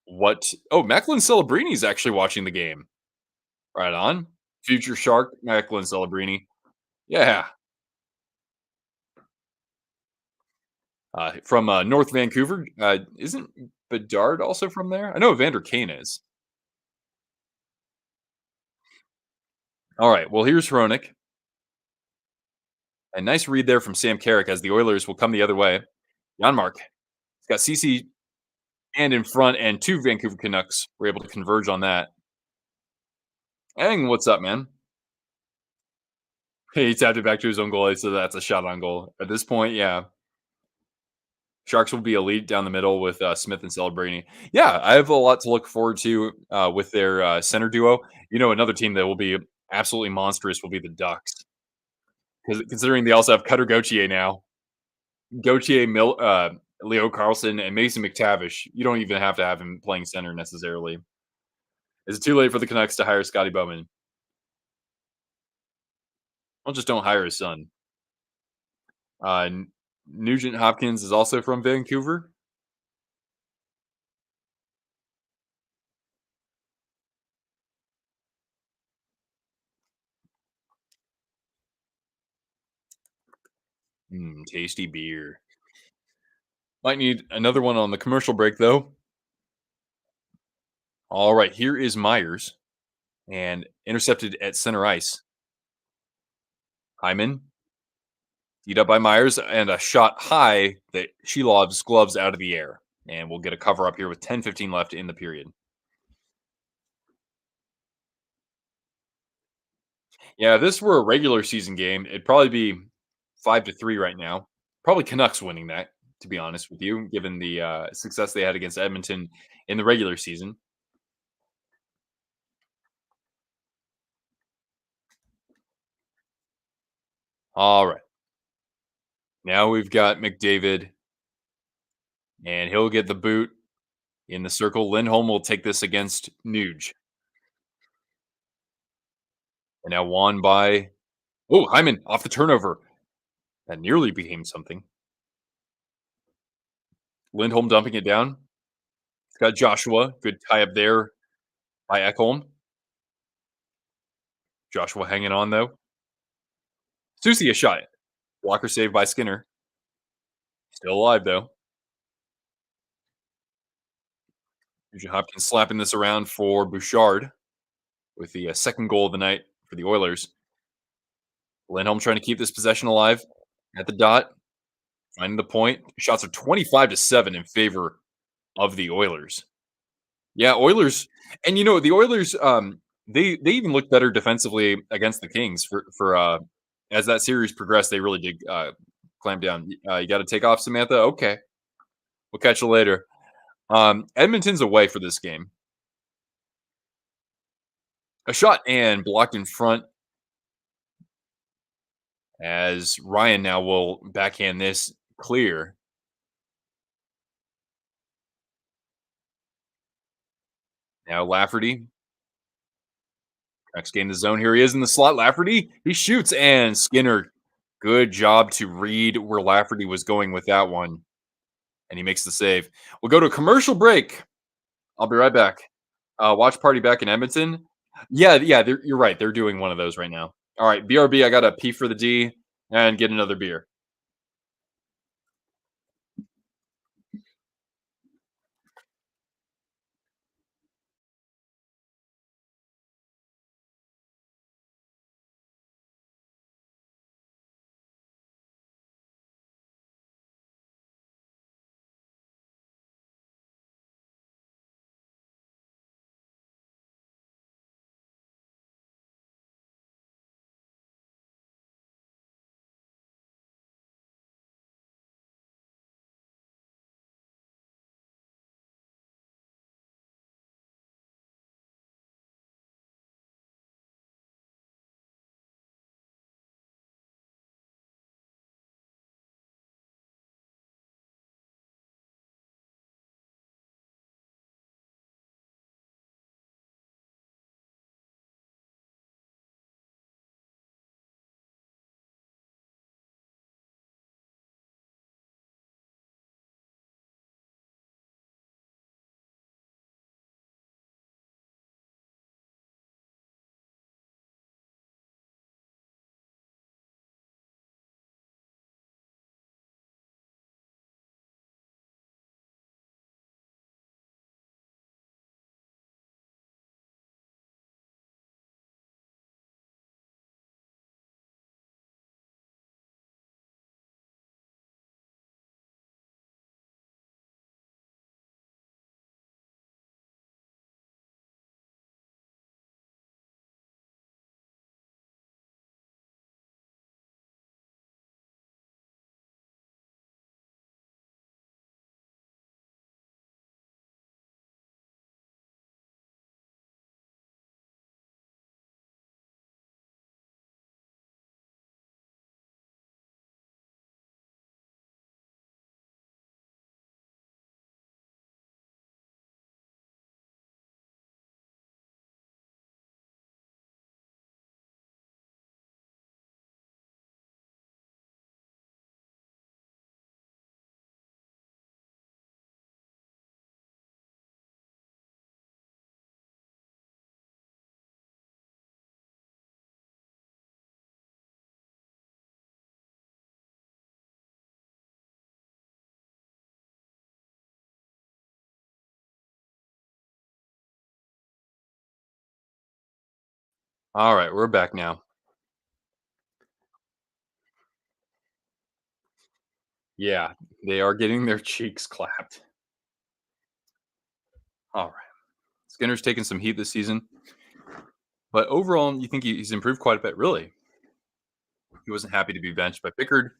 Macklin Celebrini is actually watching the game. Right on. Future Shark, Macklin Celebrini. Yeah. From North Vancouver. Isn't Bedard also from there? I know Evander Kane is. All right. Well, here's Hronik. A nice read there from Sam Carrick as the Oilers will come the other way. Janmark. He's got CC and in front, and two Vancouver Canucks were able to converge on that. Eng, what's up, man? He tapped it back to his own goal, so that's a shot on goal. At this point, yeah. Sharks will be a lead down the middle with Smith and Celebrini. Yeah, I have a lot to look forward to with their center duo. Another team that will be absolutely monstrous will be the Ducks. Because considering they also have Cutter Gauthier now, Gauthier, Leo Carlson, and Mason McTavish, you don't even have to have him playing center necessarily. Is it too late for the Canucks to hire Scotty Bowman? Well, just don't hire his son. Nugent Hopkins is also from Vancouver. Tasty beer. Might need another one on the commercial break, though. All right, here is Myers and intercepted at center ice. Hyman, teed up by Myers, and a shot high that Shilov's gloves out of the air. And we'll get a cover up here with 10:15 left in the period. Yeah, if this were a regular season game, it'd probably be 5-3 right now. Probably Canucks winning that, to be honest with you, given the success they had against Edmonton in the regular season. All right. Now we've got McDavid, and he'll get the boot in the circle. Lindholm will take this against Nuge. And now won by, oh, Hyman off the turnover. That nearly became something. Lindholm dumping it down. It's got Joshua. Good tie up there by Ekholm. Joshua hanging on, though. Susie a shot. Blocker saved by Skinner. Still alive, though. Nugent Hopkins slapping this around for Bouchard with the second goal of the night for the Oilers. Lindholm trying to keep this possession alive at the dot, finding the point. Shots are 25-7 in favor of the Oilers. Yeah, Oilers, and the Oilers. They even looked better defensively against the Kings for as that series progressed. They really did clamp down. You got to take off, Samantha. Okay, we'll catch you later. Edmonton's away for this game. A shot and blocked in front as Ryan now will backhand this clear. Now Lafferty. Next game the zone. Here he is in the slot. Lafferty. He shoots and Skinner. Good job to read where Lafferty was going with that one. And he makes the save. We'll go to a commercial break. I'll be right back. Watch party back in Edmonton. Yeah, you're right. They're doing one of those right now. All right, BRB. I got a P for the D and get another beer. All right, we're back now. Yeah, they are getting their cheeks clapped. All right. Skinner's taken some heat this season, but overall, you think he's improved quite a bit, really. He wasn't happy to be benched by Pickard.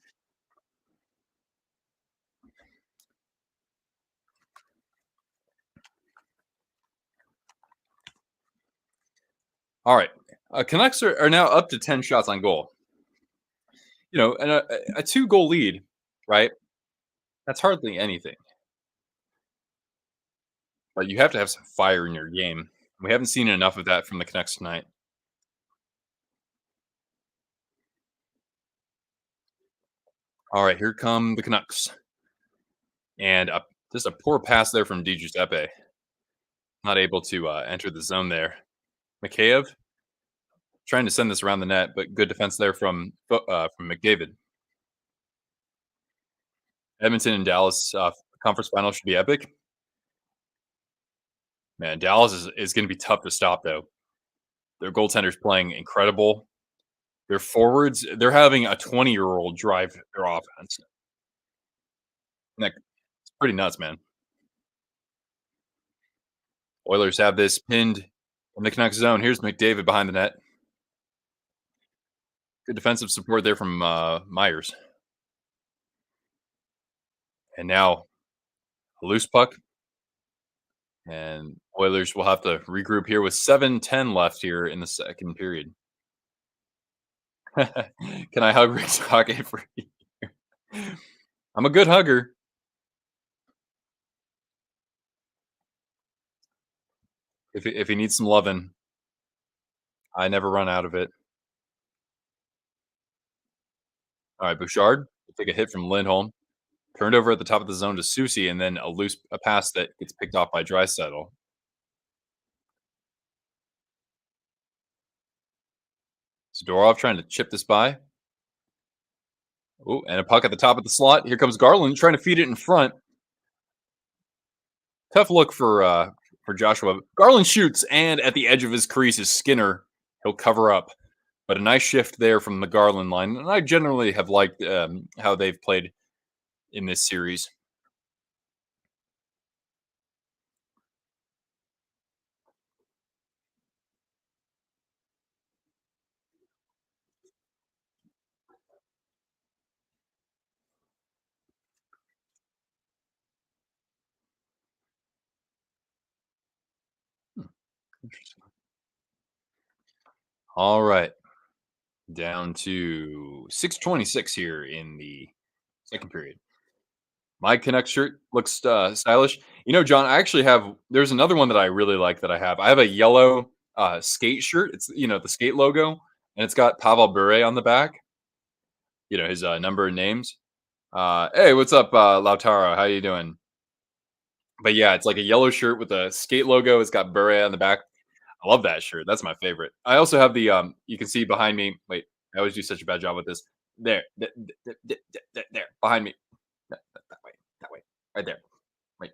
All right. Canucks are now up to 10 shots on goal. And a two-goal lead, right? That's hardly anything, but you have to have some fire in your game. We haven't seen enough of that from the Canucks tonight. All right, here come the Canucks. And just a poor pass there from Giuseppe. Not able to enter the zone there. Mikheyev trying to send this around the net, but good defense there from McDavid. Edmonton and Dallas conference final should be epic. Man, Dallas is going to be tough to stop though. Their goaltender's playing incredible. Their forwards, they're having a 20-year-old drive their offense. And it's pretty nuts, man. Oilers have this pinned in the Canucks zone. Here's McDavid behind the net. Good defensive support there from Myers. And now a loose puck. And Oilers will have to regroup here with 7:10 left here in the second period. Can I hug Rick Hockey for you? I'm a good hugger. If he needs some loving, I never run out of it. All right, Bouchard will take a hit from Lindholm. Turned over at the top of the zone to Susie, and then a pass that gets picked off by Draisaitl. Zadorov trying to chip this by. Oh, and a puck at the top of the slot. Here comes Garland trying to feed it in front. Tough look for Joshua. Garland shoots, and at the edge of his crease is Skinner. He'll cover up, but a nice shift there from the Garland line. And I generally have liked how they've played in this series. Interesting. All right, down to 6:26 here in the second period. My Canucks shirt looks stylish. John, I actually have. There's another one that I really like that I have. I have a yellow skate shirt. It's the skate logo, and it's got Pavel Bure on the back. His number and names. Hey, what's up, Lautaro? How you doing? But yeah, it's like a yellow shirt with a skate logo. It's got Bure on the back. I love that shirt. That's my favorite. I also have the you can see behind me. Wait, I always do such a bad job with this. There, behind me. That way, right there. Wait,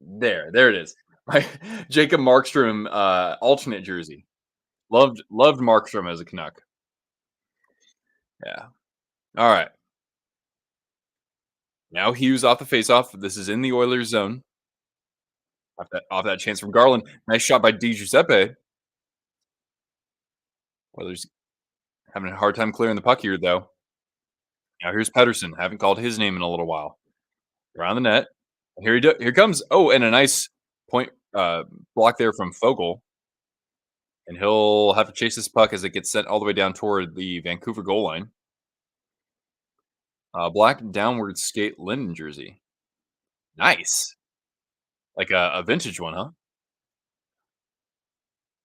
there it is. My Jacob Markstrom alternate jersey. Loved Markstrom as a Canuck. Yeah. All right. Now Hughes off the faceoff. This is in the Oilers zone. Off that chance from Garland. Nice shot by Di Giuseppe. Oilers having a hard time clearing the puck here, though. Now here's Pedersen. Haven't called his name in a little while. Around the net. Here comes. Oh, and a nice point block there from Fogel. And he'll have to chase this puck as it gets sent all the way down toward the Vancouver goal line. Black downward skate Linden jersey. Nice. Like a vintage one, huh?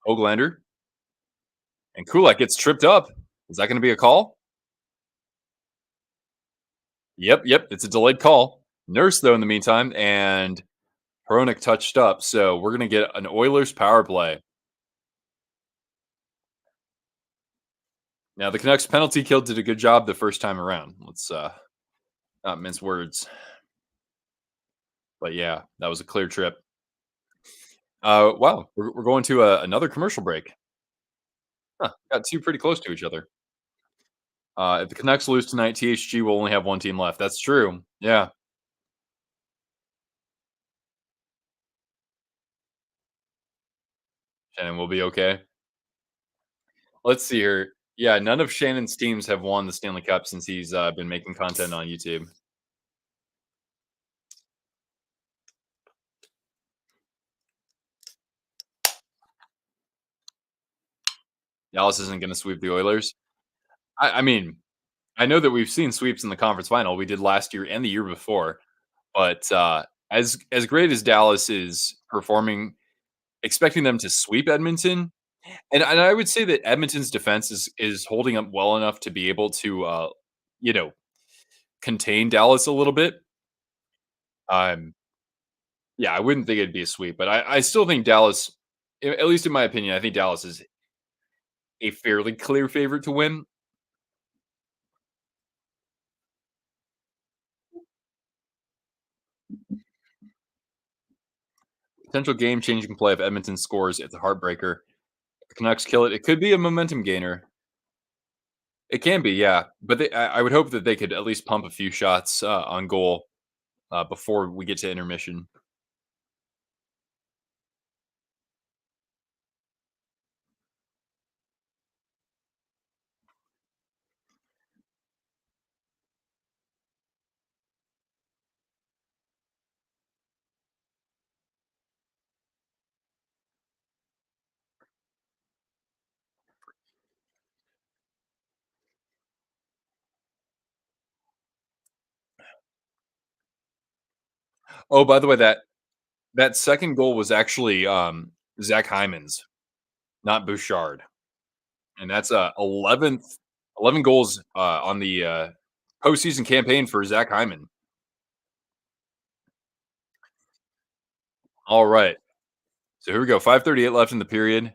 Oglander. And Kulak gets tripped up. Is that going to be a call? Yep. It's a delayed call. Nurse, though, in the meantime, and Hronik touched up. So we're going to get an Oilers power play. Now, the Canucks penalty kill did a good job the first time around. Let's not mince words. But yeah, that was a clear trip. Wow, we're going to another commercial break. Huh, got 2 pretty close to each other. If the Canucks lose tonight, THG will only have 1 team left. That's true. Yeah, Shannon will be okay. Let's see here. Yeah, none of Shannon's teams have won the Stanley Cup since he's, been making content on YouTube. Dallas isn't gonna sweep the Oilers. I mean, I know that we've seen sweeps in the conference final. We did last year and the year before, but, as great as Dallas is performing, expecting them to sweep Edmonton, and I would say that Edmonton's defense is holding up well enough to be able to, you know, contain Dallas a little bit. Um, yeah, I wouldn't think it'd be a sweep, but I still think Dallas, at least in my opinion, I think Dallas is a fairly clear favorite to win. Potential game-changing play if Edmonton scores. It's a heartbreaker. If the Canucks kill it, it could be a momentum gainer. It can be, yeah, but I would hope that they could at least pump a few shots on goal before we get to intermission. Oh, by the way, that second goal was actually Zach Hyman's, not Bouchard, and that's 11 goals on the postseason campaign for Zach Hyman. All right, so here we go. 5:38 left in the period.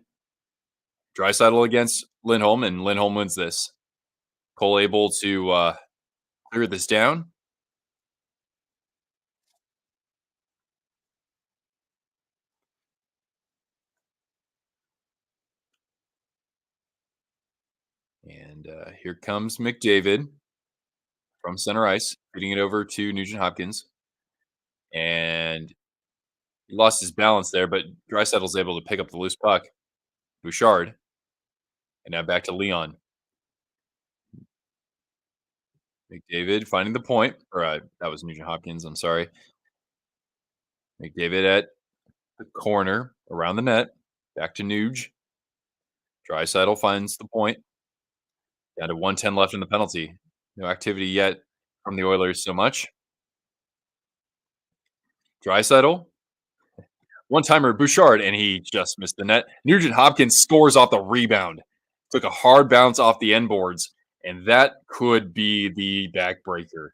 Draisaitl against Lindholm, and Lindholm wins this. Cole able to clear this down, and here comes McDavid from center ice, feeding it over to Nugent Hopkins, and he lost his balance there, but Draisaitl's able to pick up the loose puck. Bouchard, and now back to Leon. McDavid finding the point, or that was Nugent Hopkins. I'm sorry. McDavid at the corner around the net. Back to Nuge. Draisaitl finds the point. Down to 110 left in the penalty. No activity yet from the Oilers so much. Draisaitl, one timer, Bouchard, and he just missed the net. Nugent Hopkins scores off the rebound. Took a hard bounce off the end boards, and that could be the backbreaker.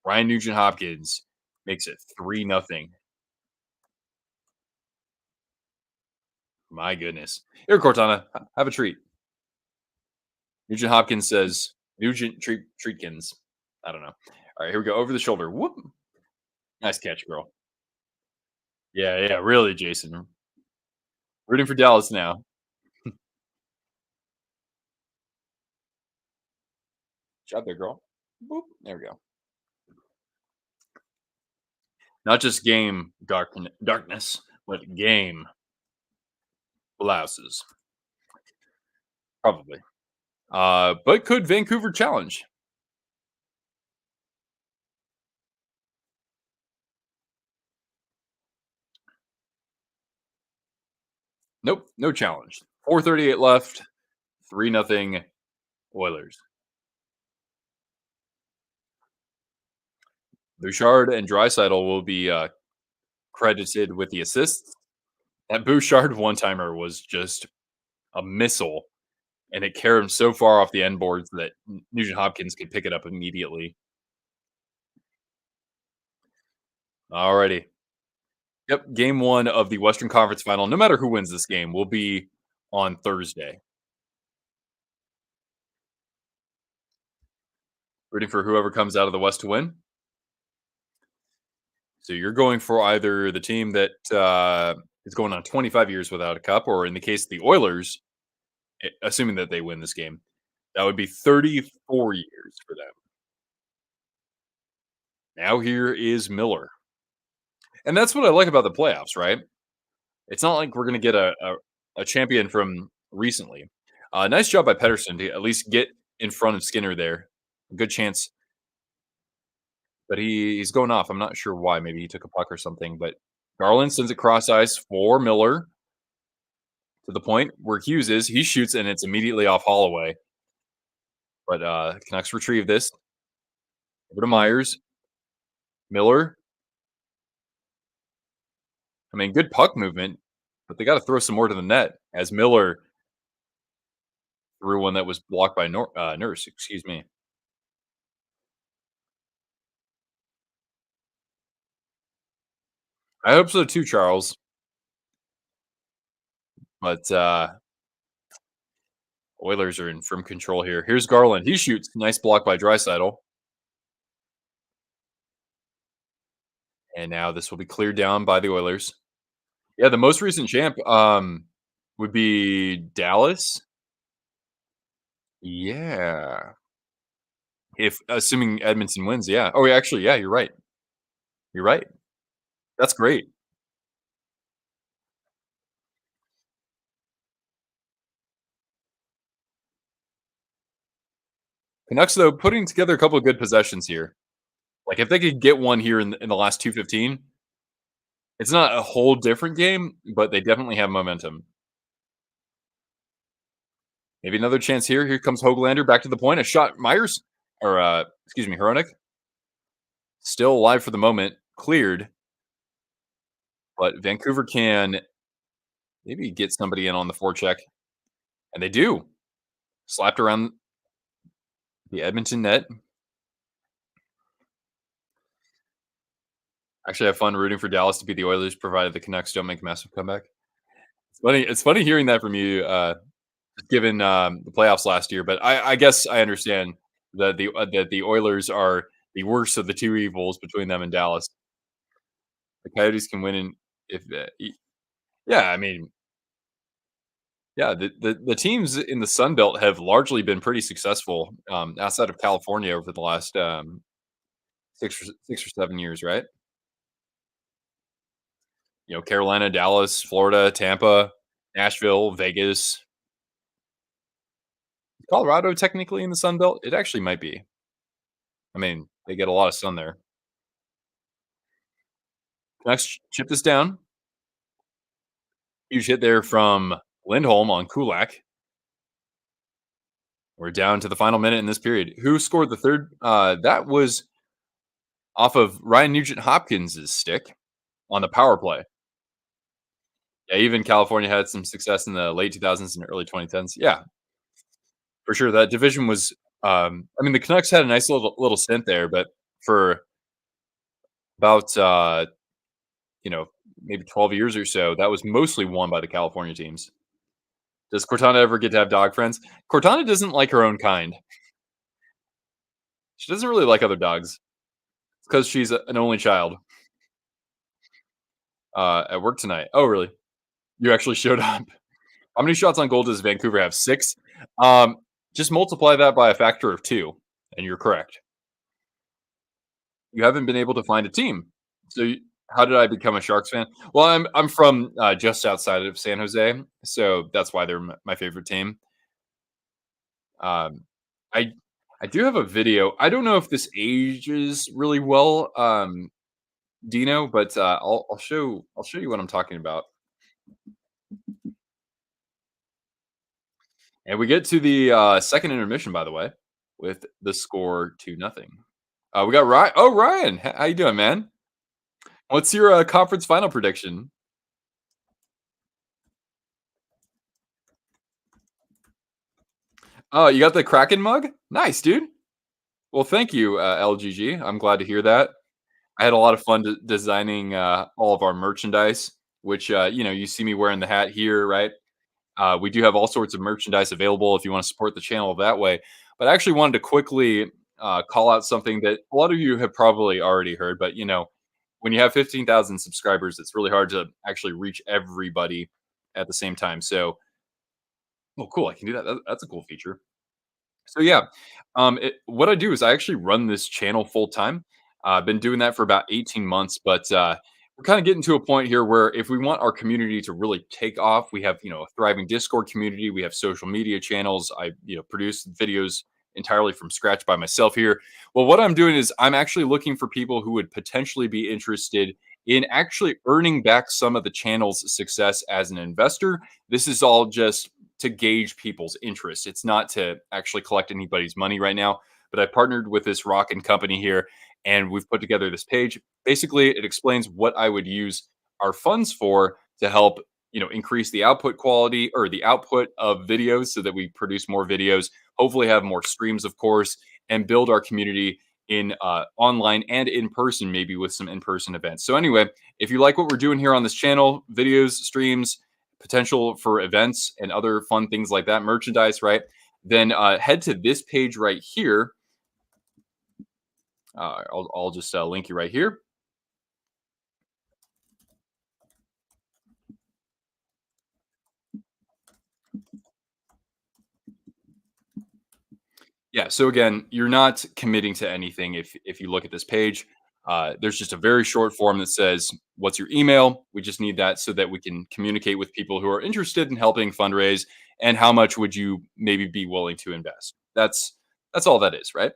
Ryan Nugent Hopkins makes it 3-0. My goodness. Here, Cortana, have a treat. Nugent Hopkins says, Nugent Treatkins. I don't know. All right, here we go. Over the shoulder. Whoop. Nice catch, girl. Yeah, yeah, really, Jason. Rooting for Dallas now. Shot there, girl. Boop. There we go. Not just game darkness, but game blouses. Probably. But could Vancouver challenge? Nope, no challenge. 4:38 left. 3-0 Oilers. Bouchard and Drysaitel will be credited with the assists. That Bouchard one timer was just a missile, and it carried him so far off the end boards that Nugent Hopkins could pick it up immediately. Alrighty. Yep, game one of the Western Conference Final, no matter who wins this game, will be on Thursday. Rooting for whoever comes out of the West to win. So you're going for either the team that is going on 25 years without a cup, or in the case of the Oilers, assuming that they win this game. That would be 34 years for them. Now here is Miller. And that's what I like about the playoffs, right? It's not like we're going to get a champion from recently. Nice job by Pedersen to at least get in front of Skinner there. Good chance, but he's going off. I'm not sure why. Maybe he took a puck or something. But Garland sends it cross ice for Miller to the point where Hughes is. He shoots and it's immediately off Holloway. But Canucks retrieve this. Over to Myers. Miller. I mean, good puck movement, but they got to throw some more to the net as Miller threw one that was blocked by Nurse. Excuse me. I hope so too, Charles. But Oilers are in firm control here. Here's Garland. He shoots. Nice block by Draisaitl. And now this will be cleared down by the Oilers. Yeah, the most recent champ would be Dallas. Yeah. If assuming Edmonton wins, yeah. Oh, actually, yeah, you're right. You're right. That's great. Canucks though putting together a couple of good possessions here. Like if they could get one here in the last 2:15, it's not a whole different game, but they definitely have momentum. Maybe another chance here. Here comes Hoglander back to the point. A shot. Myers, or excuse me, Hronik, still alive for the moment. Cleared, but Vancouver can maybe get somebody in on the forecheck, and they do. Slapped around the Edmonton net. Actually, I have fun rooting for Dallas to beat the Oilers, provided the Canucks don't make a massive comeback. It's funny. It's funny hearing that from you, given the playoffs last year. But I guess I understand that the Oilers are the worst of the two evils between them and Dallas. The Coyotes can win in if yeah, I mean, yeah, the teams in the Sun Belt have largely been pretty successful outside of California over the last 6 or 7 years, right? You know, Carolina, Dallas, Florida, Tampa, Nashville, Vegas, Colorado. Technically in the Sun Belt, it actually might be. I mean, they get a lot of sun there. Next, chip this down. Huge hit there from Lindholm on Kulak. We're down to the final minute in this period. Who scored the third? That was off of Ryan Nugent Hopkins' stick on the power play. Yeah, even California had some success in the late 2000s and early 2010s. Yeah, for sure. That division was. I mean, the Canucks had a nice little stint there, but for about maybe 12 years or so, that was mostly won by the California teams. Does Cortana ever get to have dog friends? Cortana doesn't like her own kind. She doesn't really like other dogs. It's because she's an only child. At work tonight. Oh, really? You actually showed up. How many shots on goal does Vancouver have? 6. Um, just multiply that by a factor of 2, and you're correct. You haven't been able to find a team. So, how did I become a Sharks fan? Well, I'm from just outside of San Jose, so that's why they're my favorite team. Um, I I do have a video. I don't know if this ages really well, Dino, but I'll show you what I'm talking about. And we get to the second intermission, by the way, with the score 2-0. We got Ryan. Oh, Ryan, how you doing, man? What's your conference final prediction? Oh, you got the Kraken mug? Nice, dude. Well, thank you, LGG. I'm glad to hear that. I had a lot of fun designing all of our merchandise, which you see me wearing the hat here, right? We do have all sorts of merchandise available if you want to support the channel that way. But I actually wanted to quickly call out something that a lot of you have probably already heard. But when you have 15,000 subscribers, it's really hard to actually reach everybody at the same time. So Oh, cool. I can do that. That's a cool feature. So yeah, what I do is I actually run this channel full time. I've been doing that for about 18 months, but we're kind of getting to a point here where if we want our community to really take off, we have a thriving Discord community, we have social media channels. I produce videos entirely from scratch by myself here. Well, what I'm doing is I'm actually looking for people who would potentially be interested in actually earning back some of the channel's success as an investor. This is all just to gauge people's interest. It's not to actually collect anybody's money right now, but I partnered with this rockin' company here and we've put together this page. Basically, it explains what I would use our funds for to help, increase the output quality or the output of videos so that we produce more videos, hopefully have more streams, of course, and build our community in online and in person, maybe with some in-person events. So anyway, if you like what we're doing here on this channel, videos, streams, potential for events and other fun things like that, merchandise, right? Then head to this page right here. I'll just link you right here. Yeah. So again, you're not committing to anything if you look at this page. There's just a very short form that says, "What's your email?" We just need that so that we can communicate with people who are interested in helping fundraise, and how much would you maybe be willing to invest. That's all that is, right?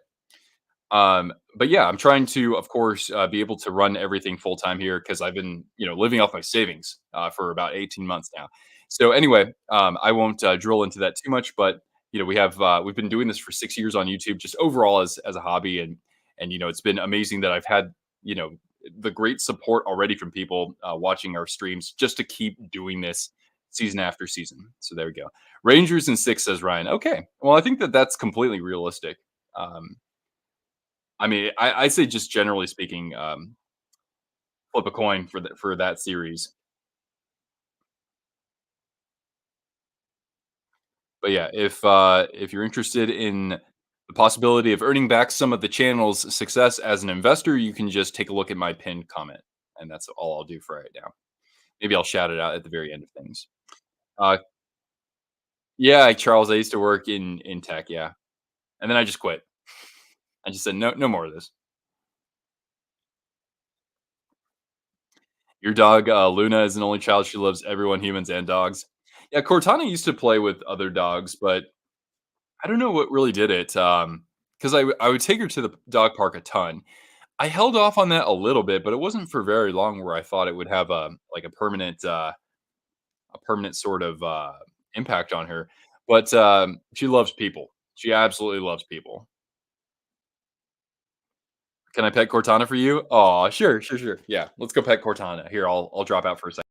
But yeah, I'm trying to, of course, be able to run everything full time here because I've been, living off my savings for about 18 months now. So anyway, I won't drill into that too much, but we've been doing this for 6 years on YouTube, just overall as a hobby, and it's been amazing that I've had you know the great support already from people watching our streams just to keep doing this season after season. So there we go. Rangers in six, says Ryan. Okay, well I think that that's completely realistic. Um, I mean, I say just generally speaking, flip a coin for that series. But yeah, if you're interested in the possibility of earning back some of the channel's success as an investor, you can just take a look at my pinned comment, and that's all I'll do for right now. Maybe I'll shout it out at the very end of things. Uh, yeah, Charles, I used to work in tech, yeah, and then I just quit. I just said no, no more of this. Your dog Luna is an only child. She loves everyone, humans and dogs. Yeah, Cortana used to play with other dogs, but I don't know what really did it, 'cause I would take her to the dog park a ton. I held off on that a little bit, but it wasn't for very long where I thought it would have like a permanent sort of, impact on her. But, she loves people. She absolutely loves people. Can I pet Cortana for you? Aw, sure, sure, sure. Yeah, let's go pet Cortana. Here, I'll drop out for a second.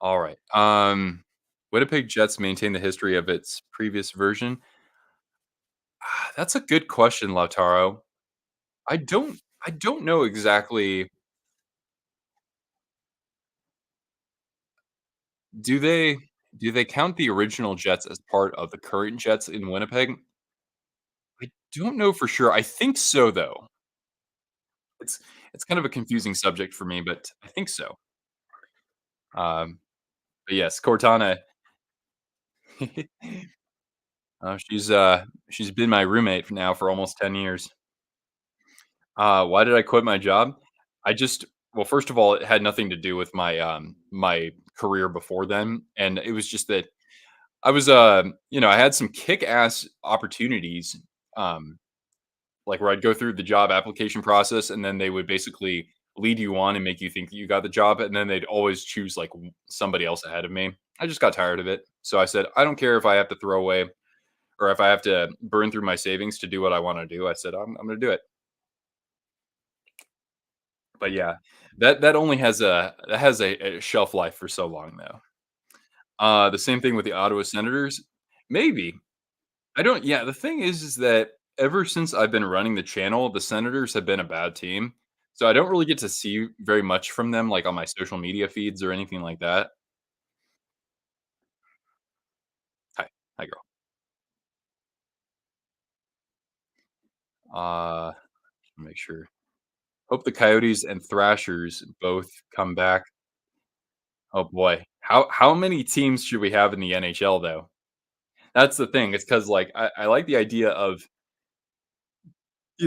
Alright, Winnipeg Jets maintain the history of its previous version. That's a good question, Lautaro. I don't know exactly. Do they do they count the original Jets as part of the current Jets in Winnipeg? I don't know for sure. I think so, though. It's it's kind of a confusing subject for me, but I think so. But yes, Cortana. She's been my roommate for now for almost 10 years. Why did I quit my job? I just well, first of all, it had nothing to do with my career before then, and it was just that I was, I had some kick-ass opportunities, um, like, where I'd go through the job application process, and then they would basically lead you on and make you think that you got the job, and then they'd always choose, like, somebody else ahead of me. I just got tired of it, so I said, "I don't care if I have to throw away or if I have to burn through my savings to do what I wanna do." I said, I'm gonna do it." But yeah, that only has a shelf life for so long, though. The same thing with the Ottawa Senators. Maybe. I don't yeah, the thing is that ever since I've been running the channel, the Senators have been a bad team. So I don't really get to see very much from them, like, on my social media feeds or anything like that. Hi. Hi, girl. Make sure. Hope the Coyotes and Thrashers both come back. Oh, boy. How many teams should we have in the NHL, though? That's the thing. It's because like, I like the idea of,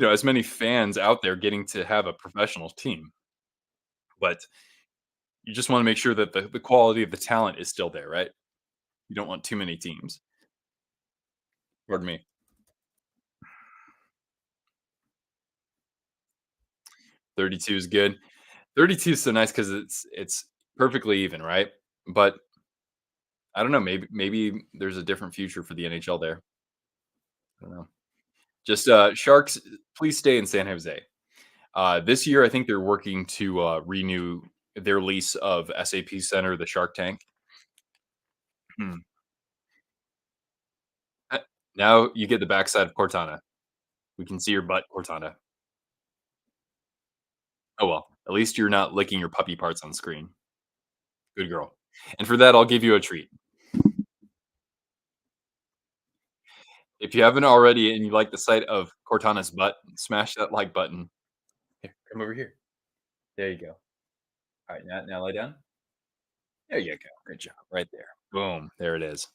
as many fans out there getting to have a professional team, but you just wanna make sure that the quality of the talent is still there, right? You don't want too many teams. Pardon me. 32 is good. 32 is so nice because it's perfectly even, right? But I don't know, maybe there's a different future for the NHL there. I don't know. Just, Sharks, please stay in San Jose. This year, I think they're working to, renew their lease of SAP Center, the Shark Tank. Hmm. Uh, Now you get the backside of Cortana. We can see your butt, Cortana. Oh, well, at least you're not licking your puppy parts on screen. Good girl. And for that, I'll give you a treat. If you haven't already and you like the sight of Cortana's butt, smash that like button. Here, come over here. There you go. All right, now lay down. There you go. Good job. Right there. Boom. There it is.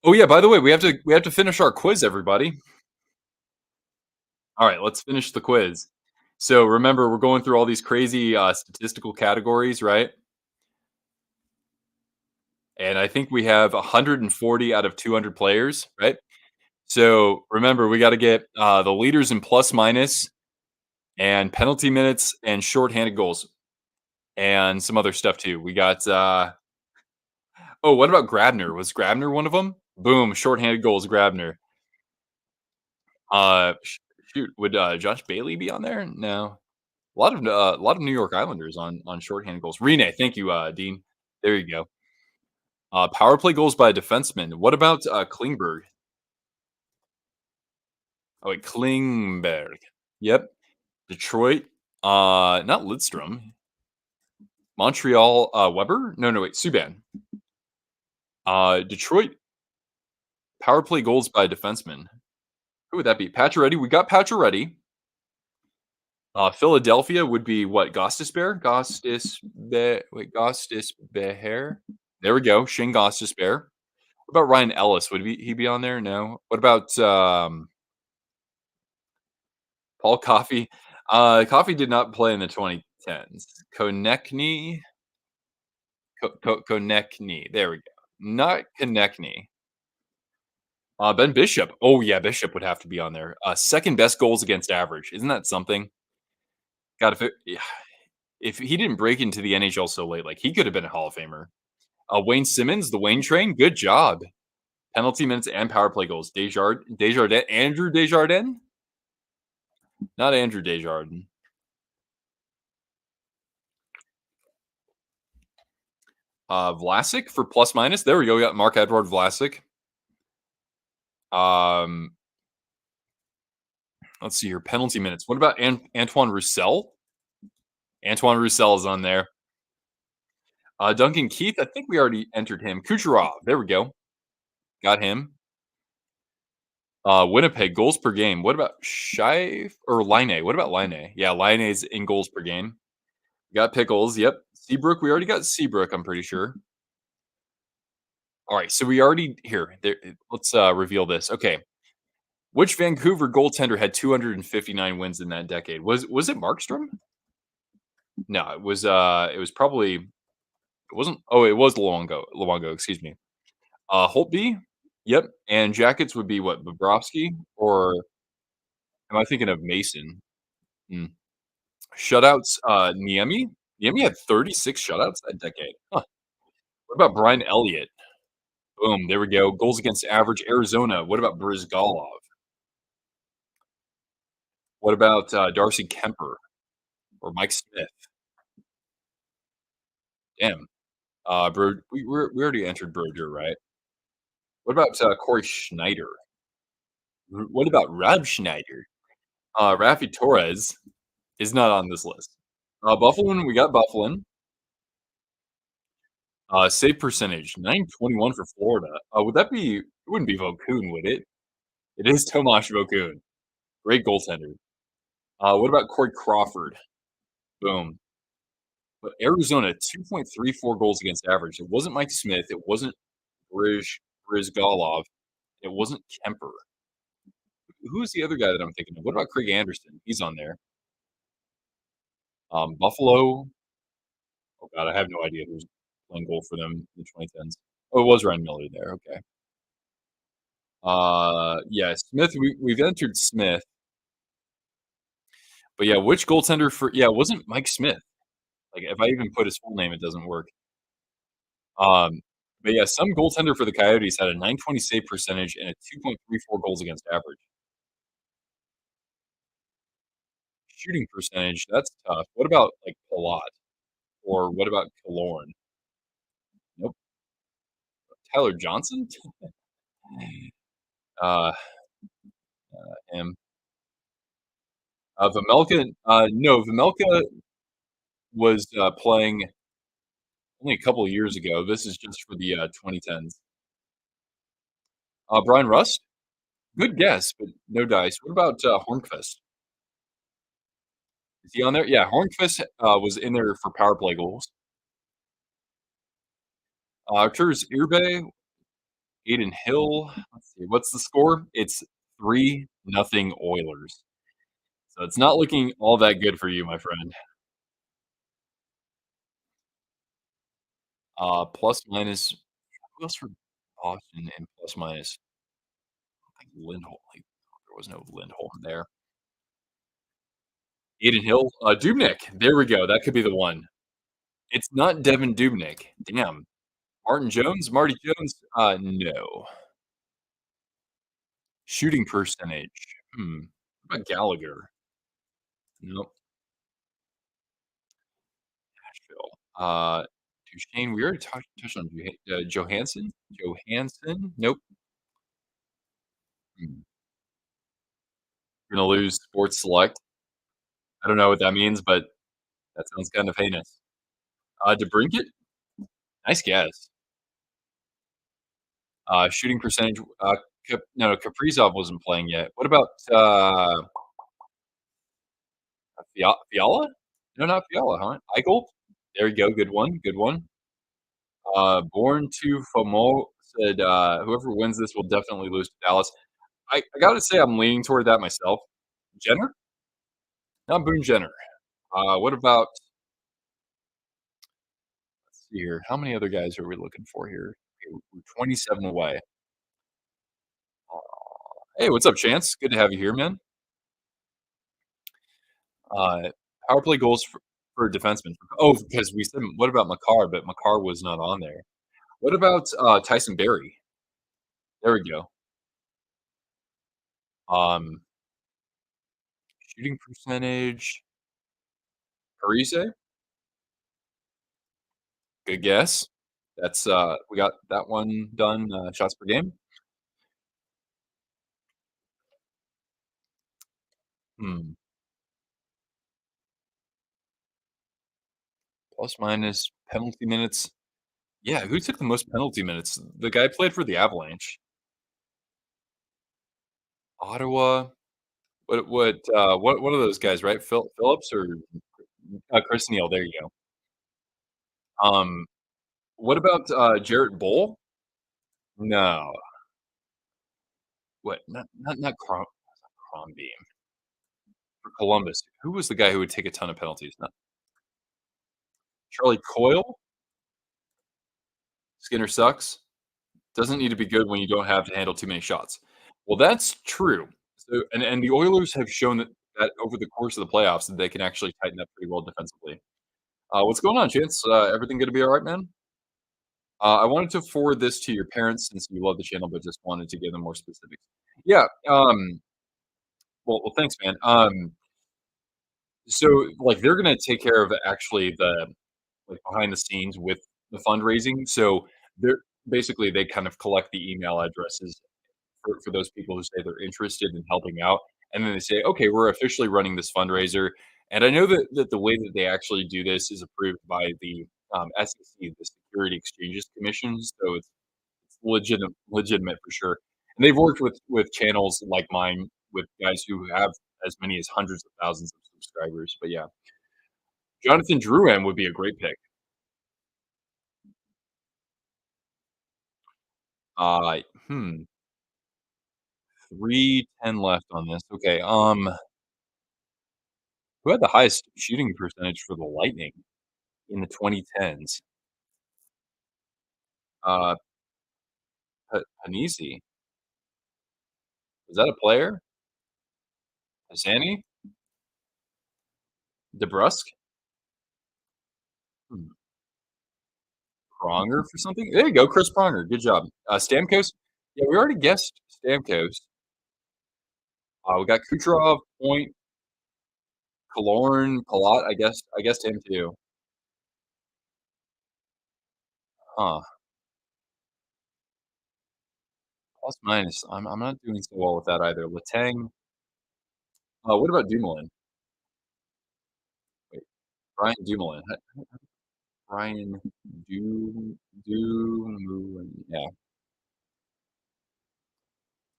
Oh yeah, by the way, we have to finish our quiz, everybody. All right, let's finish the quiz. So remember, we're going through all these crazy statistical categories, right? And I think we have 140 out of 200 players, right? So remember, we got to get the leaders in plus minus and penalty minutes and shorthanded goals and some other stuff too. We got oh, what about Grabner? Was Grabner one of them? Boom, shorthanded goals, Grabner. Shoot, would Josh Bailey be on there? No. A lot of New York Islanders on shorthanded goals. Rene, thank you, Dean. There you go. Power play goals by a defenseman. What about Klingberg? Oh, wait, Klingberg. Yep. Detroit. Not Lidstrom. Montreal. Weber. No, no, wait. Subban. Detroit. Power play goals by a defenseman. Who would that be? Pacioretty. We got Pacioretty. Philadelphia would be what? Gostisbehere? Gostisbehere? There we go. Shane Gostisbehere. What about Ryan Ellis? Would he be on there? No. What about Paul Coffey? Coffey did not play in the 2010s. Konechny. There we go. Not Konechny. Ben Bishop. Oh yeah, Bishop would have to be on there. Second best goals against average. Isn't that something? God, if he didn't break into the NHL so late, like he could have been a Hall of Famer. Wayne Simmons, the Wayne train. Good job. Penalty minutes and power play goals. Desjardins, Andrew Desjardins, not Andrew Desjardins. Vlasic for plus minus. There we go. We got Mark Edward Vlasic. Um, let's see here. Penalty minutes. What about Antoine Roussel? Antoine Roussel is on there. Duncan Keith. I think we already entered him. Kucherov. There we go. Got him. Winnipeg goals per game. What about Scheif or Line? What about Line? Yeah, Line's in goals per game. Got Pickles. Yep. Seabrook. We already got Seabrook. I'm pretty sure. All right, so we already here. There, let's reveal this. Okay, which Vancouver goaltender had 259 wins in that decade? Was it Markstrom? No, it was probably it wasn't. Oh, it was Luongo. Luongo, excuse me. Holtby. Yep, and Jackets would be what, Bobrovsky, or am I thinking of Mason? Hmm. Shutouts, Niemi? Niemi had 36 shutouts that decade. Huh. What about Brian Elliott? Boom, there we go. Goals against average, Arizona. What about Brizgalov? What about, Darcy Kemper or Mike Smith? Damn. We already entered Brodeur, right? What about, Corey Schneider? What about Rob Schneider? Raffi Torres is not on this list. Buffalin, we got Buffalin. Save percentage, 921 for Florida. Would that be it wouldn't be Vokoun, would it? It is Tomasz Vokoun. Great goaltender. What about Corey Crawford? Boom. But Arizona, 2.34 goals against average. It wasn't Mike Smith. It wasn't Brizgalov. It wasn't Kemper. Who's the other guy that I'm thinking of? What about Craig Anderson? He's on there. Buffalo. Oh god, I have no idea who's playing goal for them in the 2010s. Oh, it was Ryan Miller there. Okay. Yeah, Smith. We've entered Smith, but yeah, which goaltender for? Yeah, it wasn't Mike Smith. Like if I even put his full name, it doesn't work. Um, but yeah, some goaltender for the Coyotes had a 920 save percentage and a 2.34 goals against average. Shooting percentage, that's tough. What about like Palat or what about Killorn? Nope. Tyler Johnson? Uh, him. Vamelka, no, Vamelka was playing only a couple of years ago. This is just for the 2010s. Brian Rust? Good guess, but no dice. What about Hornqvist? Is he on there? Yeah, Hornqvist was in there for power play goals. Arturs Irbe, Aiden Hill. Let's see. What's the score? It's 3-0 Oilers. So it's not looking all that good for you, my friend. Plus minus. Who else for Boston and plus minus? Like Lindholm. Like, there was no Lindholm there. Aiden Hill, Dubnik. There we go. That could be the one. It's not Devin Dubnik. Damn. Martin Jones? Marty Jones? No. Shooting percentage. What about Gallagher? Nope. Nashville. Duchesne, we already touched on Johansson? Johansson? Nope. Hmm. Gonna lose Sports Select. I don't know what that means, but that sounds kind of heinous. DeBrincat? Nice guess. Shooting percentage, no, Kaprizov wasn't playing yet. What about, Fiala? No, not Fiala, huh? Eichel? There you go, good one, good one. Born to FOMO said, "Whoever wins this will definitely lose to Dallas." I gotta say I'm leaning toward that myself. Jenner? Not Boone Jenner. What about let's see here, how many other guys are we looking for here? Okay, we're 27 away. Hey, what's up, Chance? Good to have you here, man. Uh, Power play goals for defensemen. Oh, because we said what about Makar, but Makar was not on there. What about, Tyson Berry? There we go. Um, Shooting percentage, Parise? Good guess. That's, we got that one done, shots per game. Hmm, plus minus penalty minutes. Yeah, who took the most penalty minutes? The guy played for the Avalanche. Ottawa. What are those guys, right? Phillips or, Chris Neal, there you go. Um, what about, Jarrett Bull? No. What? Not Crombie. For Columbus. Who was the guy who would take a ton of penalties? Not Charlie Coyle? Skinner sucks? Doesn't need to be good when you don't have to handle too many shots. Well, that's true. So and the Oilers have shown that over the course of the playoffs that they can actually tighten up pretty well defensively. What's going on, Chance? Everything gonna be alright, man? I wanted to forward this to your parents since you love the channel, but just wanted to give them more specifics. Yeah, well, thanks, man. So, like, they're gonna take care of actually the, like, behind the scenes with the fundraising. So, they're basically, they kind of collect the email addresses for those people who say they're interested in helping out, and then they say, "Okay, we're officially running this fundraiser." And I know that the way that they actually do this is approved by the, SEC, the Security Exchanges Commission, so it's legitimate for sure. And they've worked with channels like mine, with guys who have as many as hundreds of thousands of subscribers, but yeah. Jonathan Drouin would be a great pick. Uh, hmm, 3:10 left on this. Okay, who had the highest shooting percentage for the Lightning in the 2010s? Uh, Panisi. Is that a player? Pisani? DeBrusk? Hmm, Pronger for something? There you go, Chris Pronger. Good job. Stamkos? Yeah, we already guessed Stamkos. We got Kucherov, Point, Killorn, Palat. I guessed him too. Huh. Plus minus. I'm not doing so well with that either. Letang. What about Dumoulin? Wait, Brian Dumoulin. Brian Dumoulin. Yeah,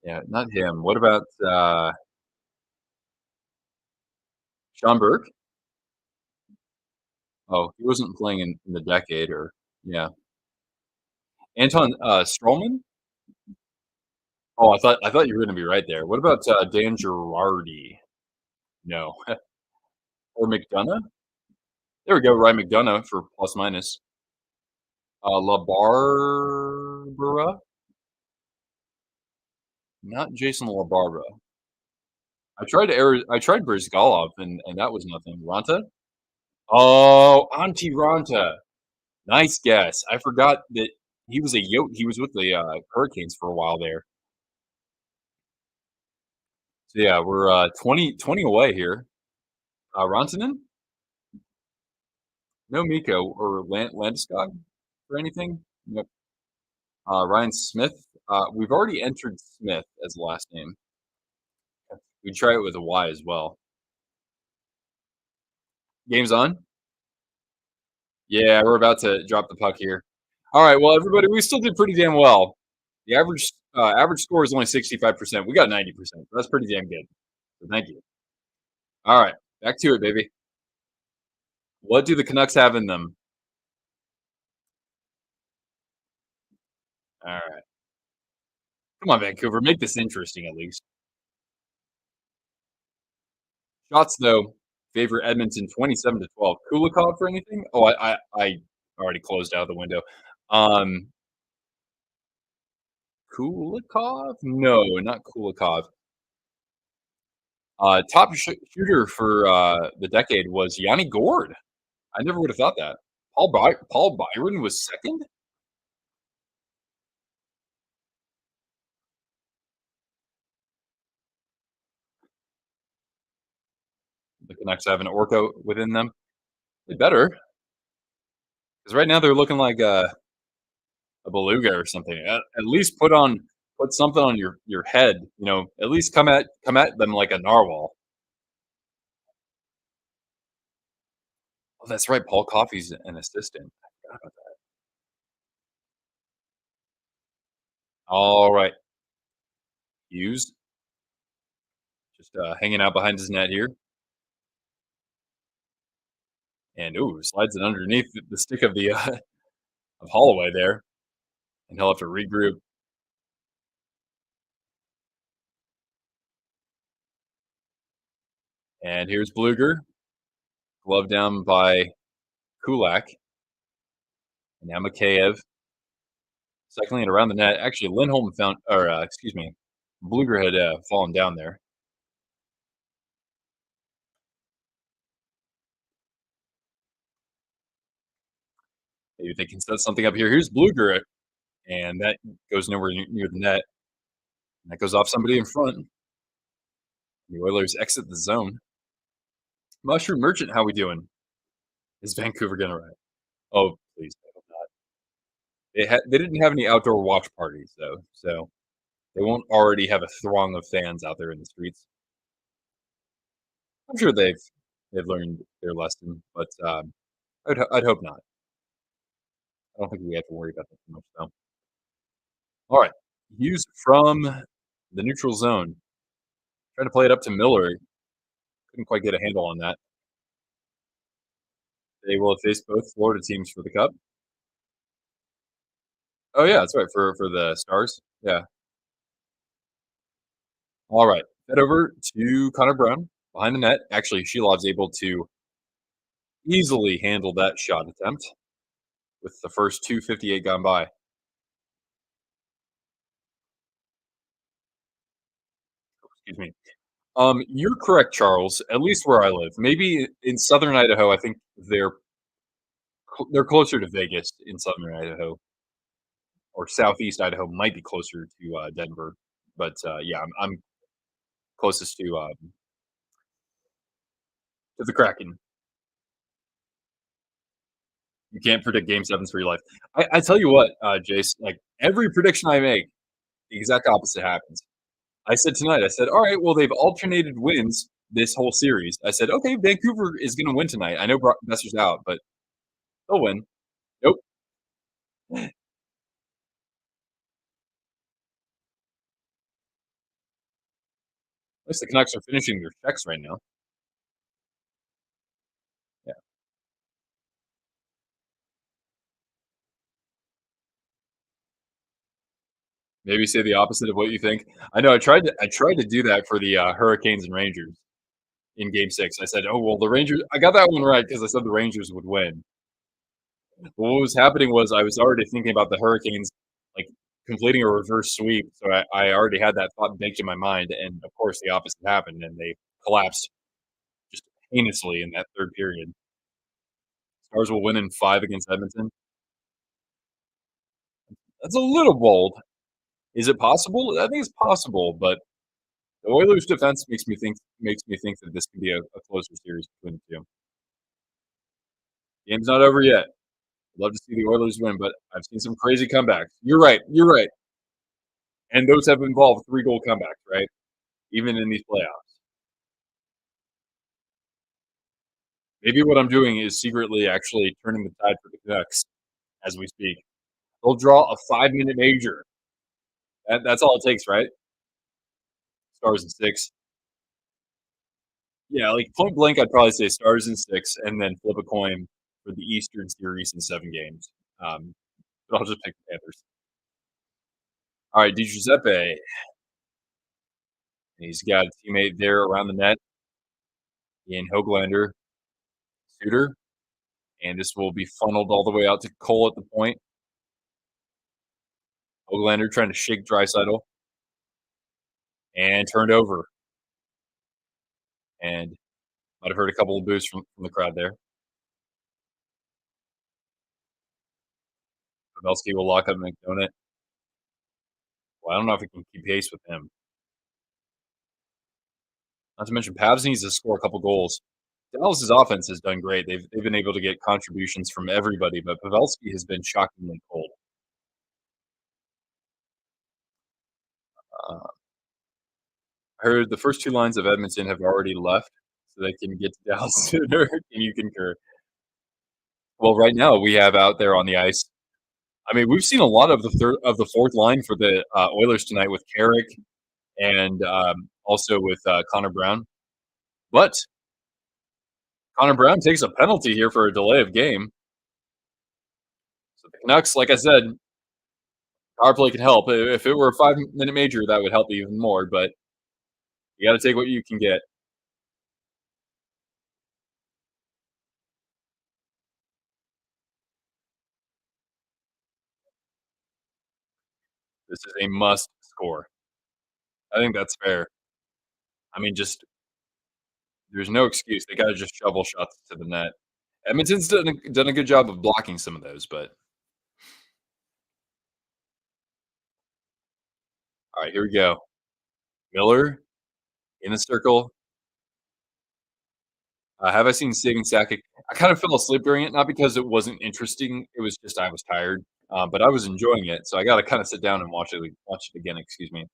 yeah, not him. What about Sean Burke? Oh, he wasn't playing in the decade, or yeah. Anton Stroman? Oh, I thought you were gonna be right there. What about Dan Girardi? No. Or McDonough? There we go, Ryan McDonough for plus minus. La Barbara? Not Jason LaBarbera. I tried Brizgalov, and that was nothing. Ranta? Oh, Antti Ranta. Nice guess. I forgot that he was with the, Hurricanes for a while there. So, yeah, we're, 20 away here. Rantanen? No Miko or Landeskog for anything? Nope. Ryan Smith? We've already entered Smith as the last name. We try it with a Y as well. Game's on? Yeah, we're about to drop the puck here. Alright, well, everybody, we still did pretty damn well. The average score is only 65%. We got 90%. That's pretty damn good. So thank you. Alright, back to it, baby. What do the Canucks have in them? Alright. Come on, Vancouver, make this interesting at least. Shots, though, favor Edmonton 27-12. Kulikov for anything? Oh, I already closed out the window. Um, Kulikov? No, not Kulikov. Top shooter for, the decade was Yanni Gourde. I never would have thought that. Paul Byron was 2nd? The Canucks have an Orco within them? They better, because right now they're looking like a beluga or something. At least put something on your head, at least come at them like a narwhal. Oh, that's right, Paul Coffey's an assistant. I forgot about that. Alright, Hughes just, hanging out behind his net here, and, ooh, slides it underneath the stick of the, of Holloway there, and he'll have to regroup. And here's Bluger, glove down by Kulak. And now Mikheyev, cycling it around the net. Actually, Lindholm found, or excuse me, Bluger had fallen down there. Maybe they can set something up here. Here's Bluger, and that goes nowhere near the net. And that goes off somebody in front. The Oilers exit the zone. Mushroom Merchant, how we doing? Is Vancouver gonna arrive? Oh, please, I hope not. They didn't have any outdoor watch parties though, so they won't already have a throng of fans out there in the streets. I'm sure they've learned their lesson, but I'd hope not. I don't think we have to worry about that too much though. All right, Hughes from the neutral zone, trying to play it up to Miller. Couldn't quite get a handle on that. They will face both Florida teams for the cup. Oh yeah, that's right for the Stars. Yeah. All right, head over to Connor Brown behind the net. Actually, Shelov's able to easily handle that shot attempt with the first 2:58 gone by. Excuse me. You're correct, Charles. At least where I live. Maybe in southern Idaho, I think they're closer to Vegas in southern Idaho, or southeast Idaho might be closer to Denver. But yeah, I'm closest to the Kraken. You can't predict Game Sevens for your life. I tell you what, Jace. Like every prediction I make, the exact opposite happens. I said tonight. I said, all right. Well, they've alternated wins this whole series. I said, okay, Vancouver is going to win tonight. I know Brock Besser's out, but they'll win. Nope. At least the Canucks are finishing their checks right now. Yeah. Maybe say the opposite of what you think. I know I tried to do that for the Hurricanes and Rangers in Game 6. I said, "Oh well, the Rangers." I got that one right because I said the Rangers would win. But what was happening was I was already thinking about the Hurricanes, like completing a reverse sweep. So I already had that thought baked in my mind, and of course the opposite happened, and they collapsed just heinously in that third period. Stars will win in 5 against Edmonton. That's a little bold. Is it possible? I think it's possible, but the Oilers' defense makes me think that this can be a closer series between the two. Game's not over yet. I'd love to see the Oilers win, but I've seen some crazy comebacks. You're right. You're right. And those have involved 3-goal comebacks, right? Even in these playoffs. Maybe what I'm doing is secretly actually turning the tide for the Canucks as we speak. They'll draw a 5-minute major. That's all it takes, right? Stars in 6. Yeah, like point blank, I'd probably say Stars in 6, and then flip a coin for the Eastern Series in 7 games. But I'll just pick the Panthers. All right, Di Giuseppe. He's got a teammate there around the net in Hoglander, Suter, and this will be funneled all the way out to Cole at the point. Hoglander trying to shake Draisaitl and turned over. And might have heard a couple of boos from the crowd there. Pavelski will lock up McDonough. Well, I don't know if he can keep pace with him. Not to mention, Pavs needs to score a couple goals. Dallas's offense has done great. They've been able to get contributions from everybody, but Pavelski has been shockingly cold. Uh, I heard the first 2 lines of Edmonton have already left, so they can get to Dallas sooner. Can you concur? Well, right now we have out there on the ice. I mean, we've seen a lot of the fourth line for the Oilers tonight with Carrick and also with Connor Brown. But Connor Brown takes a penalty here for a delay of game. So the Canucks, like I said, power play can help. If it were a 5-minute major, that would help even more. But you got to take what you can get. This is a must score. I think that's fair. I mean, just there's no excuse. They gotta just shovel shots to the net. Edmonton's done a good job of blocking some of those, but all right, here we go. Miller in the circle. Have I seen Saving Sakic? I kind of fell asleep during it, not because it wasn't interesting. It was just I was tired, but I was enjoying it, so I got to kind of sit down and watch it again. Excuse me.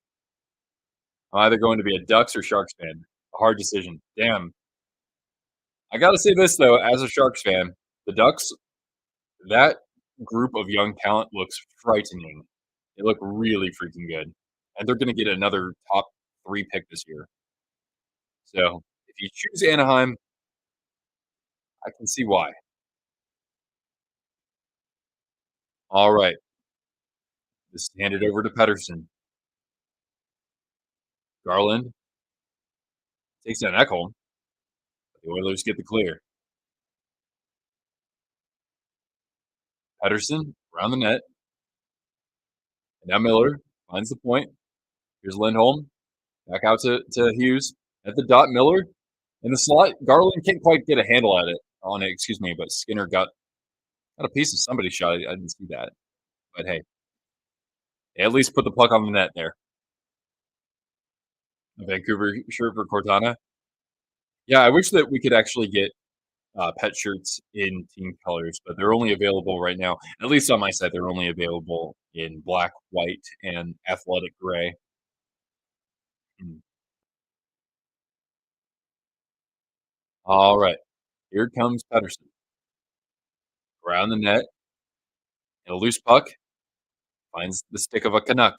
I'm either going to be a Ducks or Sharks fan. A hard decision. Damn. I got to say this though, as a Sharks fan, the Ducks, that group of young talent looks frightening. They look really freaking good, and they're going to get another top three pick this year. So if you choose Anaheim, I can see why. All right, this is handed over to Pedersen. Garland takes down Ekholm. The Oilers get the clear. Pedersen around the net. And now Miller finds the point. Here's Lindholm. Back out to Hughes. At the dot, Miller in the slot. Garland can't quite get a handle at it on it, excuse me, but Skinner got a piece of somebody's shot. I didn't see that. But hey, they at least put the puck on the net there. A Vancouver shirt for Cortana. Yeah, I wish that we could actually get pet shirts in team colors, but they're only available right now. At least on my site, they're only available in black, white, and athletic gray. Mm. All right, here comes Pedersen around the net, and a loose puck finds the stick of a Canuck,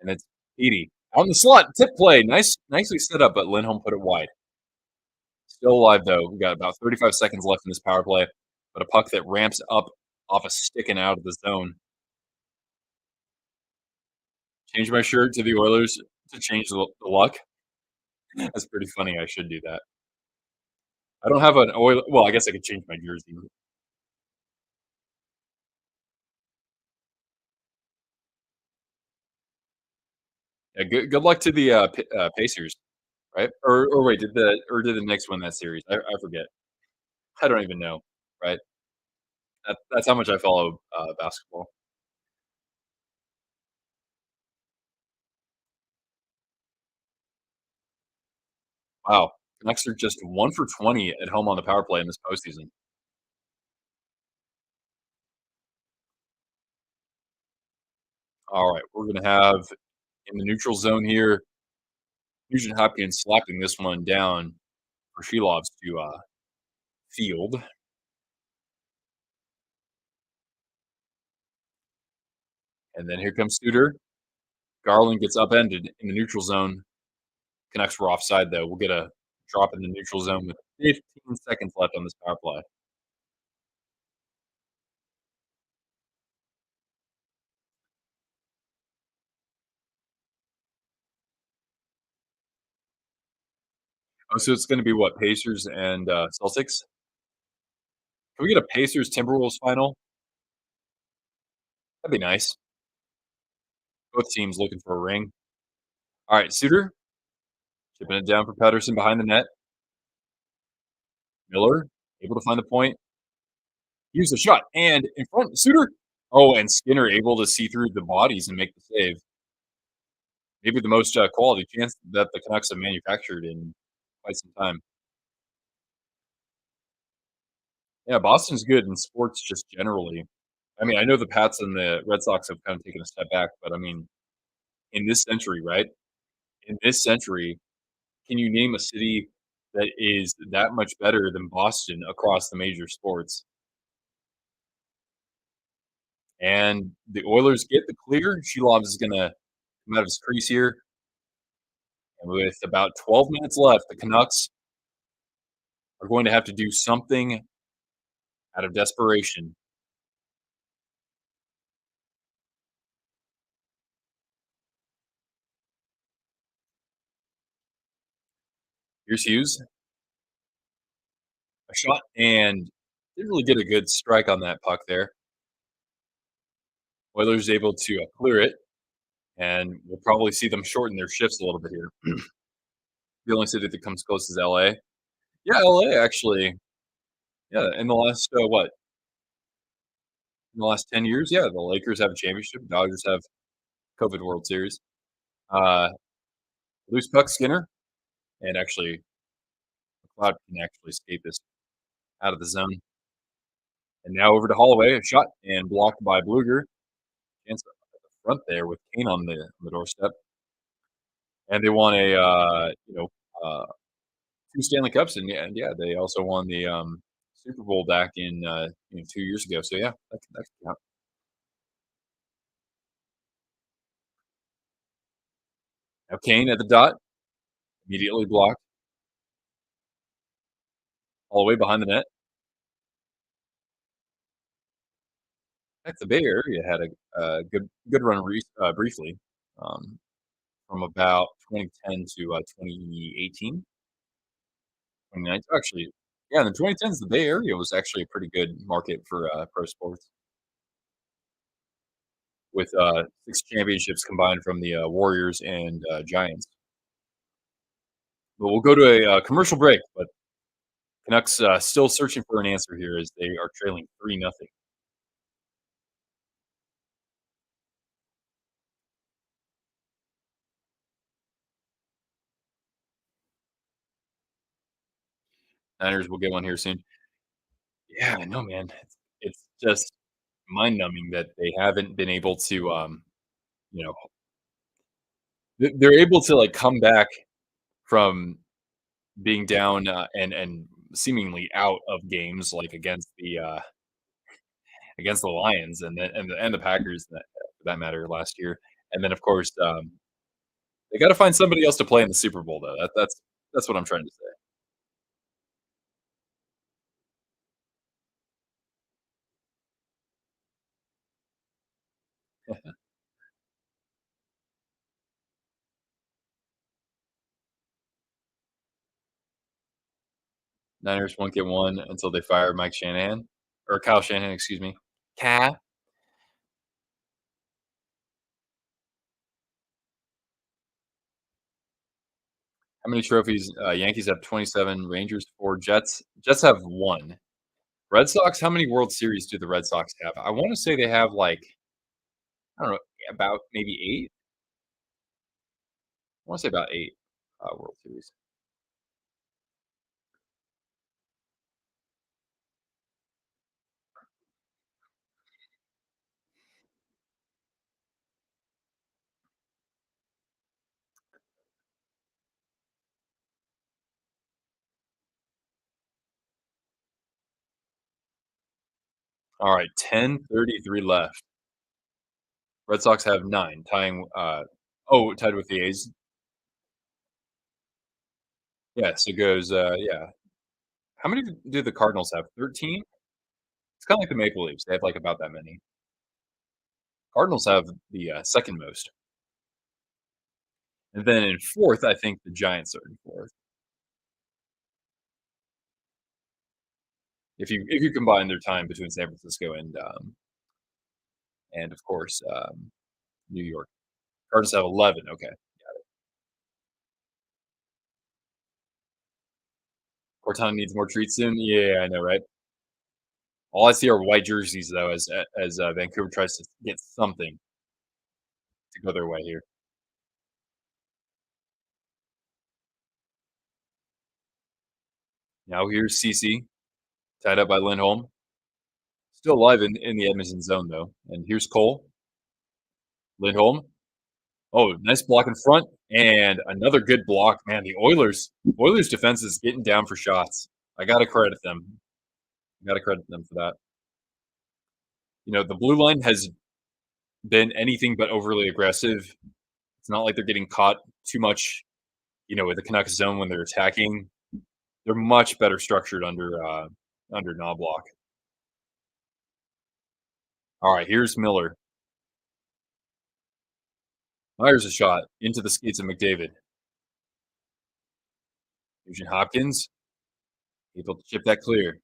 and it's Edie on the slot. Tip play, nicely set up, but Lindholm put it wide. Still alive though. We got about 35 seconds left in this power play, but a puck that ramps up off a stick and out of the zone. Change my shirt to the Oilers to change the luck. That's pretty funny. I should do that. I don't have an oil. Well, I guess I could change my jersey. Yeah, good luck to the Pacers, right? Or wait, did the Knicks win that series? I forget. I don't even know. Right? That's how much I follow basketball. Wow, Canucks are just 1 for 20 at home on the power play in this postseason. All right, we're gonna have in the neutral zone here, Nugent Hopkins slapping this one down for Shelovs to field, and then here comes Suter. Garland gets upended in the neutral zone. Canucks were offside though. We'll get a drop in the neutral zone with 15 seconds left on this power play. Oh, so it's going to be what Pacers and Celtics? Can we get a Pacers Timberwolves final? That'd be nice. Both teams looking for a ring. All right, Suter chipping it down for Pedersen behind the net. Miller able to find the point. Use the shot and in front Suter. Oh, and Skinner able to see through the bodies and make the save. Maybe the most quality chance that the Canucks have manufactured in quite some time. Yeah, Boston's good in sports just generally. I mean, I know the Pats and the Red Sox have kind of taken a step back, but I mean, in this century, right? In this century, can you name a city that is that much better than Boston across the major sports? And the Oilers get the clear. Shelov is going to come out of his crease here. And with about 12 minutes left, the Canucks are going to have to do something out of desperation. Here's Hughes, a shot, and didn't really get a good strike on that puck there. Oilers able to clear it. and we'll probably see them shorten their shifts a little bit here. The only city that comes close is LA. Yeah, LA actually. Yeah, in the last what? In the last 10 years, yeah, the Lakers have a championship. Dodgers have COVID World Series. Uh, Loose puck Skinner, and actually McLeod can actually escape this out of the zone. And now over to Holloway, a shot and blocked by Bluger. Chance at the front there with Kane on the doorstep, and they won a uh, 2 Stanley Cups, and yeah, they also won the Super Bowl back in 2 years ago. So yeah, that can count. Now Kane at the dot, immediately blocked all the way behind the net. Heck, the Bay Area had a good run briefly, um, from about 2010 to 2018, 2019. Actually, yeah, in the 2010s, the Bay Area was actually a pretty good market for pro sports, with 6 championships combined from the Warriors and Giants. But we'll go to a commercial break. But Canucks still searching for an answer here as they are trailing 3-0. Niners will get one here soon. Yeah, I know, man. It's just mind numbing that they haven't been able to, you know, they're able to like come back from being down and seemingly out of games like against the Lions and the Packers for that matter last year, and then of course they got to find somebody else to play in the Super Bowl though. That's what I'm trying to say. Niners won't get one until they fire Mike Shanahan or Kyle Shanahan, excuse me. Cal. How many trophies? Yankees have 27, Rangers 4, Jets have 1. Red Sox, how many World Series do the Red Sox have? I want to say they have like, I don't know, about maybe 8. I want to say about 8 World Series. All right, 10:33 left. Red Sox have 9, tying, tied with the A's. Yes, it goes, yeah. How many do the Cardinals have? 13? It's kinda like the Maple Leafs. They have, like, about that many. Cardinals have the, 2nd most. And then in 4th, I think the Giants are in 4th. If you combine their time between San Francisco and of course, New York. Cardinals have 11, okay. Cortana needs more treats soon? Yeah, I know, right? All I see are white jerseys, though, as Vancouver tries to get something to go their way here. Now here's CC, tied up by Lindholm. Still alive in the Edmonton zone, though. And here's Cole. Lindholm. Oh, nice block in front, and another good block. Man, the Oilers defense is getting down for shots. I gotta credit them. Gotta credit them for that. The blue line has been anything but overly aggressive. It's not like they're getting caught too much, with the Canucks zone when they're attacking. They're much better structured under Knobloch. All right, here's Miller. Fires a shot into the skates of McDavid. Nugent Hopkins able to chip that clear.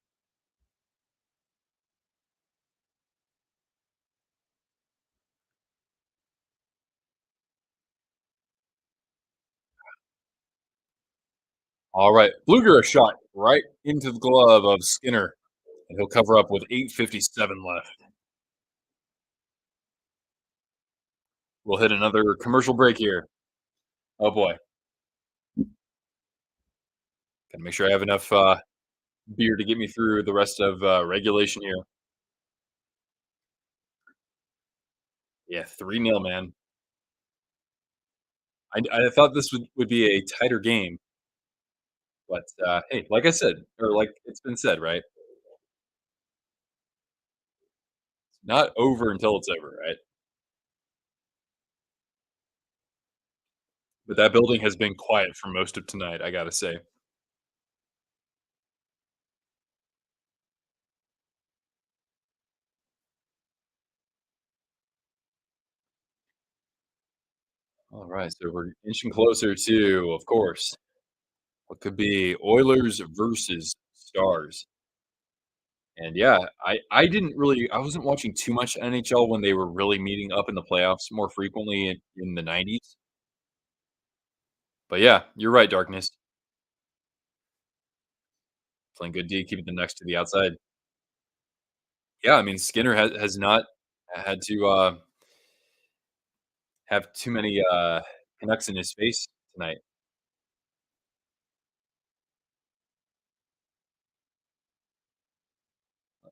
All right. Bluger a shot right into the glove of Skinner, and he'll cover up with 8:57 left. We'll hit another commercial break here. Oh boy. Gotta make sure I have enough beer to get me through the rest of regulation here. Yeah, 3-0, man. I thought this would be a tighter game, but hey, like I said, or like it's been said, right? Not over until it's over, right? But that building has been quiet for most of tonight, I gotta say. All right, so we're inching closer to, of course, what could be Oilers versus Stars. And yeah, I didn't really I wasn't watching too much NHL when they were really meeting up in the playoffs more frequently in the 90s. But yeah, you're right, Darkness. Playing good D, keeping the next to the outside. Yeah, I mean Skinner has not had to have too many Canucks in his face tonight.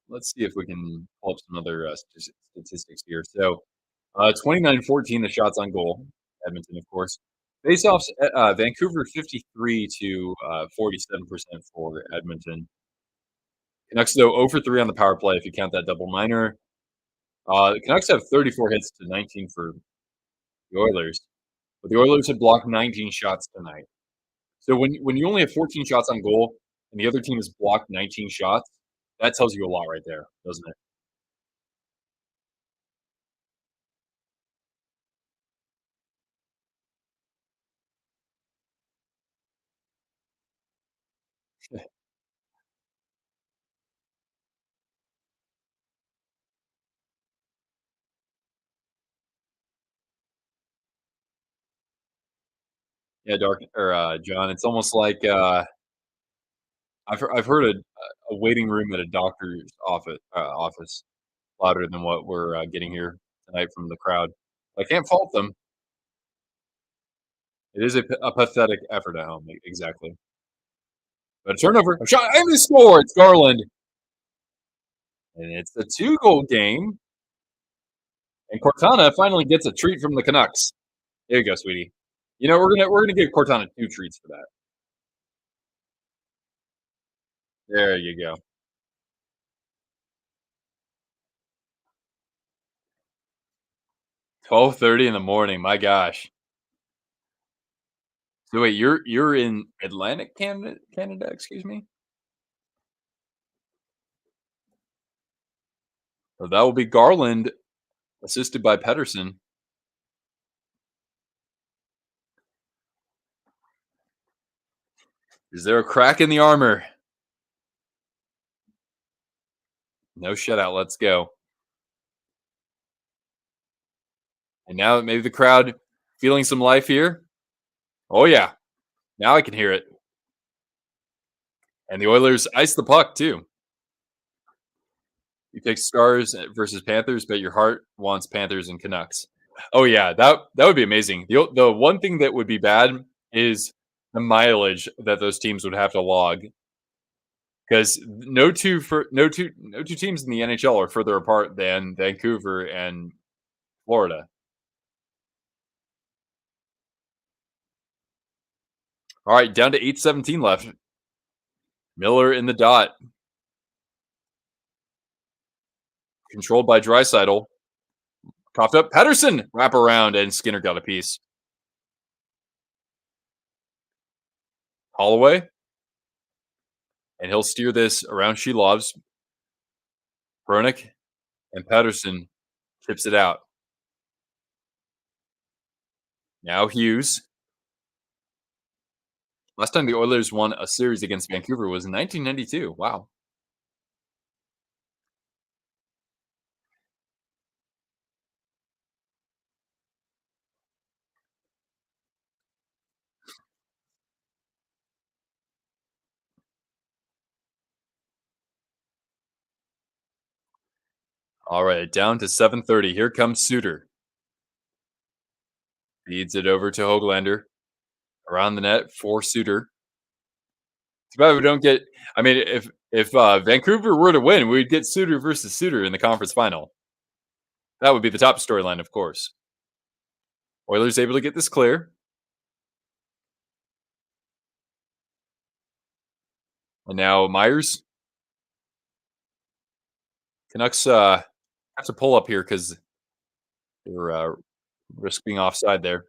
Let's see if we can pull up some other statistics here. So 29-14 the shots on goal. Edmonton, of course. Faceoffs, Vancouver 53 to 47% for Edmonton. Canucks, though, 0 for 3 on the power play if you count that double minor. The Canucks have 34 hits to 19 for the Oilers, but the Oilers have blocked 19 shots tonight. So when you only have 14 shots on goal and the other team has blocked 19 shots, that tells you a lot right there, doesn't it? Yeah, Dark or John, it's almost like I've heard a waiting room at a doctor's office louder than what we're getting here tonight from the crowd. I can't fault them. It is a pathetic effort at home, exactly. But a turnover, a shot, and they score. It's Garland, and it's a two-goal game. And Cortana finally gets a treat from the Canucks. There you go, sweetie. You know we're gonna give Cortana two treats for that. There you go. 12:30 in the morning. My gosh. So wait, you're in Atlantic Canada? Canada, excuse me. So that will be Garland, assisted by Pedersen. Is there a crack in the armor? No shutout. Let's go. And now maybe the crowd feeling some life here. Oh yeah, now I can hear it. And the Oilers ice the puck too. You pick Stars versus Panthers, but your heart wants Panthers and Canucks. Oh yeah, that would be amazing. The one thing that would be bad is the mileage that those teams would have to log because no two teams in the NHL are further apart than Vancouver and Florida. All right, down to 8:17 left. Miller in the dot, controlled by Drysidle. Coughed up. Pedersen wrap around, and Skinner got a piece. Holloway, and he'll steer this around Shelov's. Bronick and Pedersen chips it out. Now Hughes. Last time the Oilers won a series against Vancouver was in 1992. Wow. All right, down to 7:30. Here comes Suter. Feeds it over to Hoglander. Around the net for Suter. Too bad we don't get. I mean, if Vancouver were to win, we'd get Suter versus Suter in the conference final. That would be the top storyline, of course. Oilers able to get this clear, and now Myers. Canucks have to pull up here because they're risk being offside there.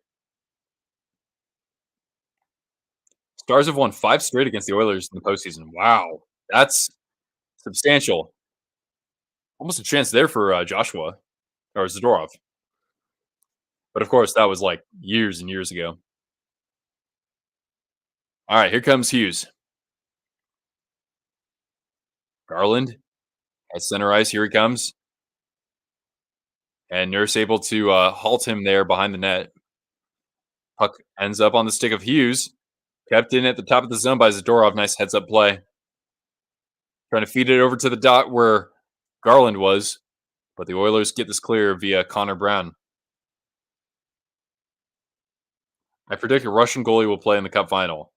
Stars have won 5 straight against the Oilers in the postseason. Wow, that's substantial. Almost a chance there for Joshua or Zadorov, but of course that was like years and years ago. All right, here comes Hughes. Garland at center ice. Here he comes, and Nurse able to halt him there behind the net. Puck ends up on the stick of Hughes, kept in at the top of the zone by Zadorov. Nice heads up play. Trying to feed it over to the dot where Garland was, but the Oilers get this clear via Connor Brown. I predict a Russian goalie will play in the Cup final.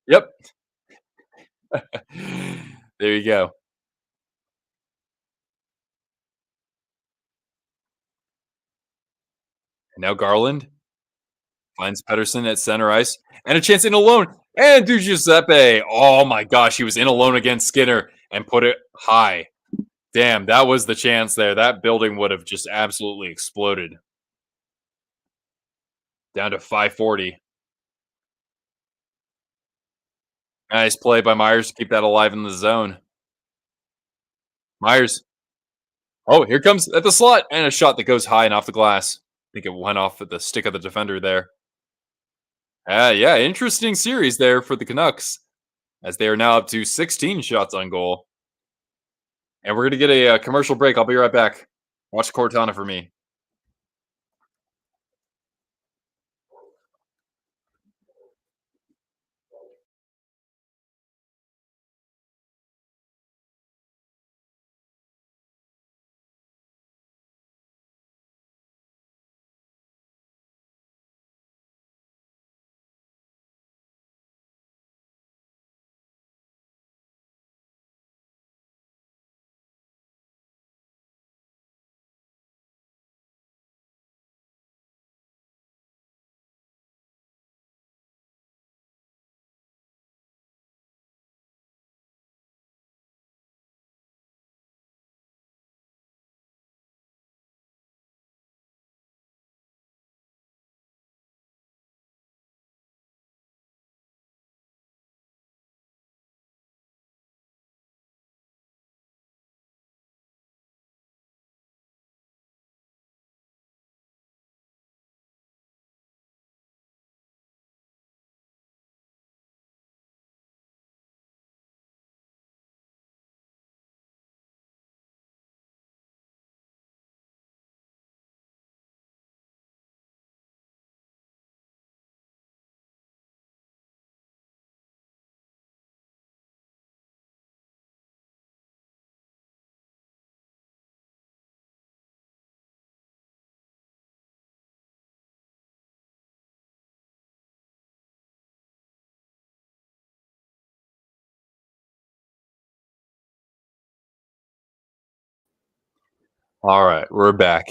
Yep. There you go. And now Garland finds Pedersen at center ice and a chance in alone. And do Giuseppe. Oh my gosh, he was in alone against Skinner and put it high. Damn, that was the chance there. That building would have just absolutely exploded. Down to 540. Nice play by Myers to keep that alive in the zone. Myers. Oh, here comes at the slot and a shot that goes high and off the glass. I think it went off at the stick of the defender there. Yeah, interesting series there for the Canucks as they are now up to 16 shots on goal. And we're going to get a commercial break. I'll be right back. Watch Cortana for me. All right, we're back.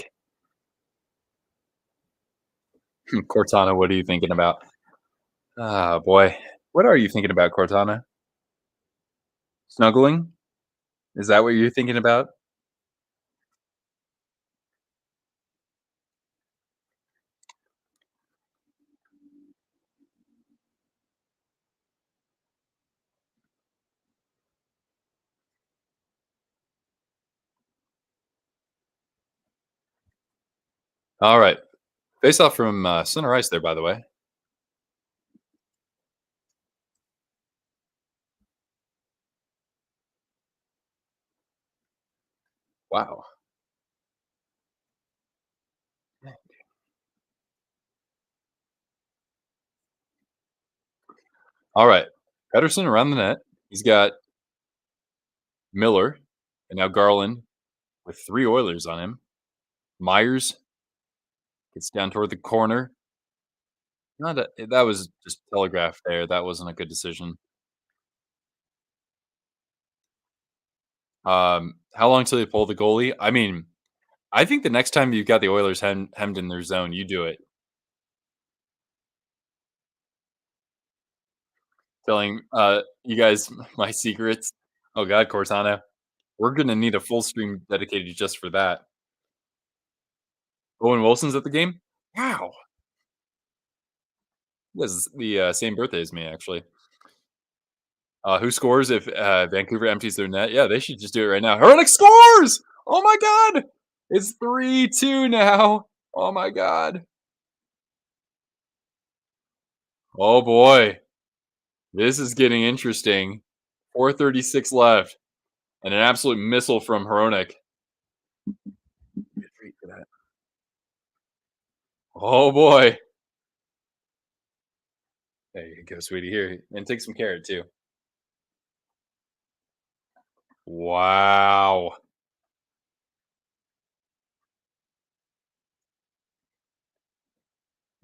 Cortana, what are you thinking about? Ah, boy. What are you thinking about, Cortana? Snuggling? Is that what you're thinking about? All right. Face off from center ice there, by the way. Wow. All right. Pedersen around the net. He's got Miller and now Garland with 3 Oilers on him. Myers gets down toward the corner. Not a that was just telegraphed there. That wasn't a good decision. How long till you pull the goalie? I mean, I think the next time you've got the Oilers hemmed in their zone, you do it. Telling, you guys my secrets. Oh god, Cortana. We're gonna need a full stream dedicated just for that. Owen Wilson's at the game? Wow. He has the, same birthday as me, actually. Who scores if, Vancouver empties their net? Yeah, they should just do it right now. Hurlick scores! Oh my god! It's 3-2 now. Oh my god. Oh boy. This is getting interesting. 4:36 left, and an absolute missile from Hronek. Oh boy. There you go, sweetie. Here, and take some carrot too. Wow.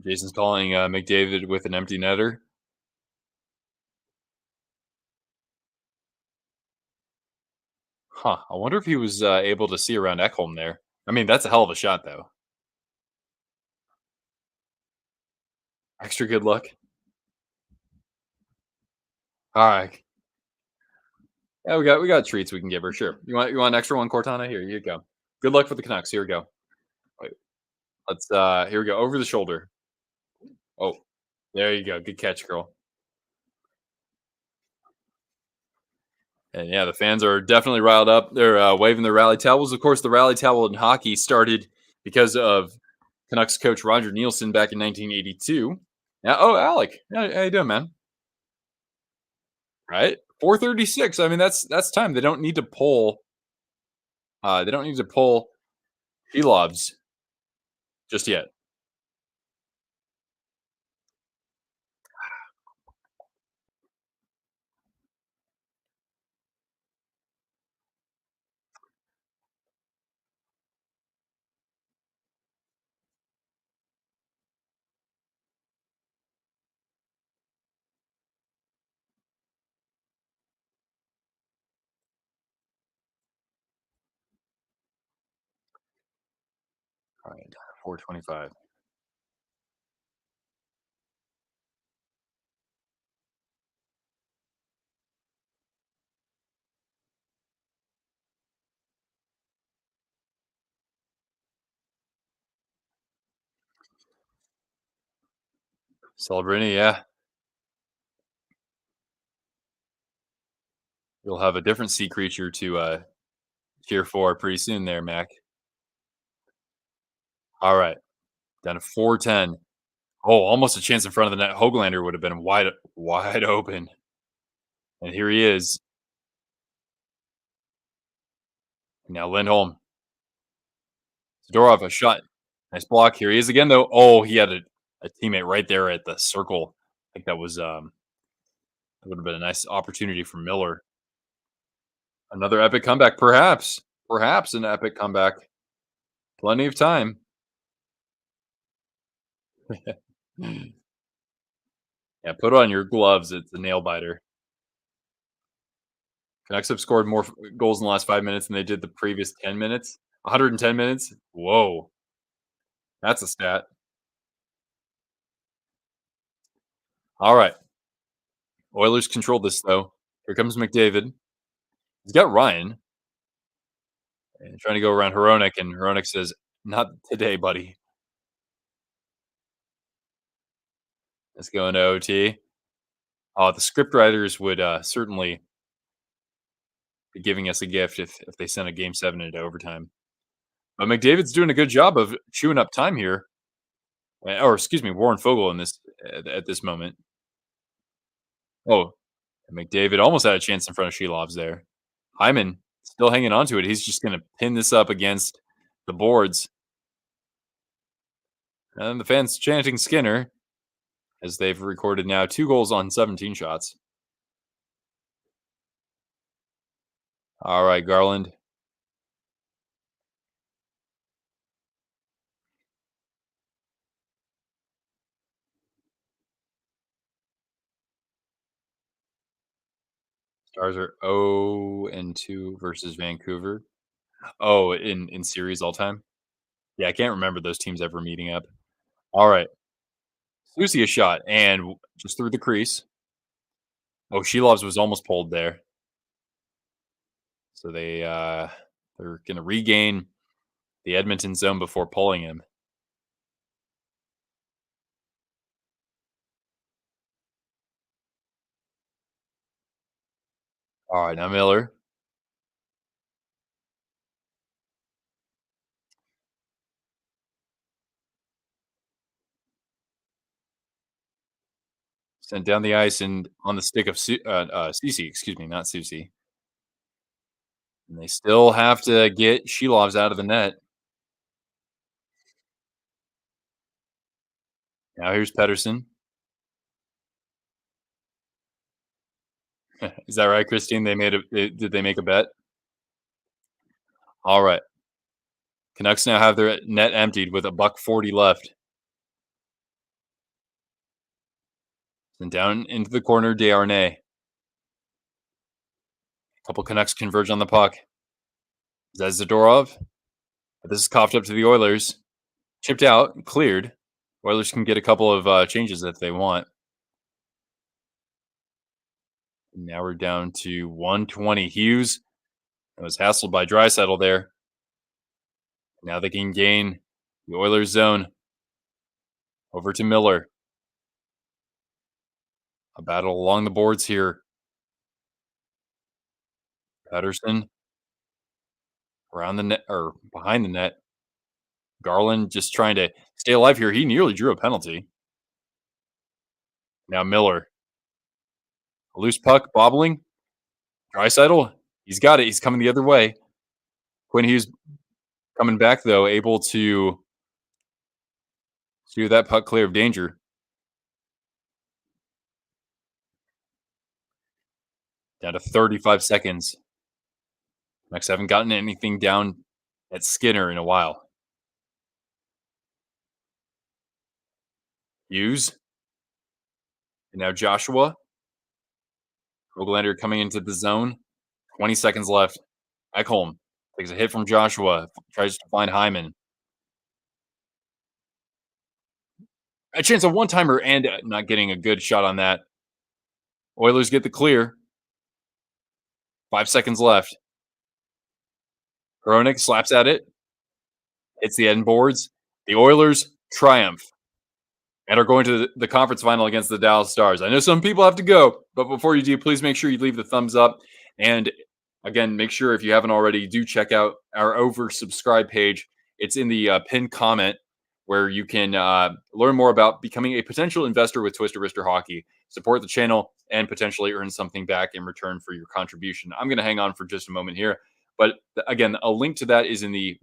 Jason's calling McDavid with an empty netter. Huh. I wonder if he was able to see around Ekholm there. I mean, that's a hell of a shot, though. Extra good luck. All right. Yeah, we got treats we can give her. Sure. You want an extra one, Cortana? Here you go. Good luck for the Canucks. Here we go. Wait, let's here we go. Over the shoulder. Oh, there you go. Good catch, girl. And yeah, the fans are definitely riled up. They're waving their rally towels. Of course, the rally towel in hockey started because of Canucks coach Roger Nielsen back in 1982. Yeah. Oh, Alec, how you doing, man? Right, 4:36. I mean, that's time. They don't need to pull. They don't need to pull Shelovs just yet. All right, 4:25. Celebrini, yeah, you'll have a different sea creature to cheer for pretty soon, there, Mac. All right, down to 4:10. Oh, almost a chance in front of the net. Hoglander would have been wide open. And here he is. Now Lindholm. Zadorov, a shot. Nice block. Here he is again, though. Oh, he had a teammate right there at the circle. I think that was that would have been a nice opportunity for Miller. Another epic comeback, perhaps. Perhaps an epic comeback. Plenty of time. Yeah, put on your gloves. It's a nail biter. Canucks have scored more goals in the last 5 minutes than they did the previous 10 minutes. 110 minutes. Whoa, that's a stat. All right, Oilers control this though. Here comes McDavid. He's got Ryan and trying to go around Hronek, and Hronek says, "Not today, buddy." Let's go into OT. Oh, the script writers would certainly be giving us a gift if they sent a game 7 into overtime. But McDavid's doing a good job of chewing up time here, or excuse me, Warren Fogle in this at this moment. Oh, McDavid almost had a chance in front of Shelovs there. Hyman still hanging on to it. He's just going to pin this up against the boards. And the fans chanting Skinner as they've recorded now 2 goals on 17 shots. All right, Garland. Stars are 0-2 versus Vancouver. Oh, in series all time? Yeah, I can't remember those teams ever meeting up. All right. Susie a shot and just through the crease. Oh, Shelovs was almost pulled there. So they're gonna regain the Edmonton zone before pulling him. All right, now Miller. Sent down the ice and on the stick of Cece, excuse me, not Susie. And they still have to get Shelovs out of the net. Now here's Pedersen. Is that right, Christine? Did they make a bet? All right. Canucks now have their net emptied with a buck 40 left. And down into the corner, Desharnais. A couple Canucks converge on the puck. Is that Zadorov? This is coughed up to the Oilers. Chipped out, cleared. Oilers can get a couple of changes if they want. Now we're down to 120. Hughes was hassled by Draisaitl there. Now they can gain the Oilers zone. Over to Miller. A battle along the boards here. Pedersen around the net or behind the net. Garland just trying to stay alive here. He nearly drew a penalty. Now Miller. A loose puck, bobbling. Draisaitl, he's got it. He's coming the other way. Quinn Hughes coming back, though, able to steer that puck clear of danger. Down to 35 seconds. Max haven't gotten anything down at Skinner in a while. Hughes. And now Joshua. Roglander coming into the zone. 20 seconds left. Ekholm takes a hit from Joshua. Tries to find Hyman. A chance of one-timer and not getting a good shot on that. Oilers get the clear. 5 seconds left. Hronik slaps at it. Hits the end boards. The Oilers triumph and are going to the conference final against the Dallas Stars. I know some people have to go, but before you do, please make sure you leave the thumbs up. And again, make sure if you haven't already, do check out our oversubscribe page. It's in the pinned comment where you can learn more about becoming a potential investor with Twister Wrister Hockey, support the channel, and potentially earn something back in return for your contribution. I'm going to hang on for just a moment here. But again, a link to that is in the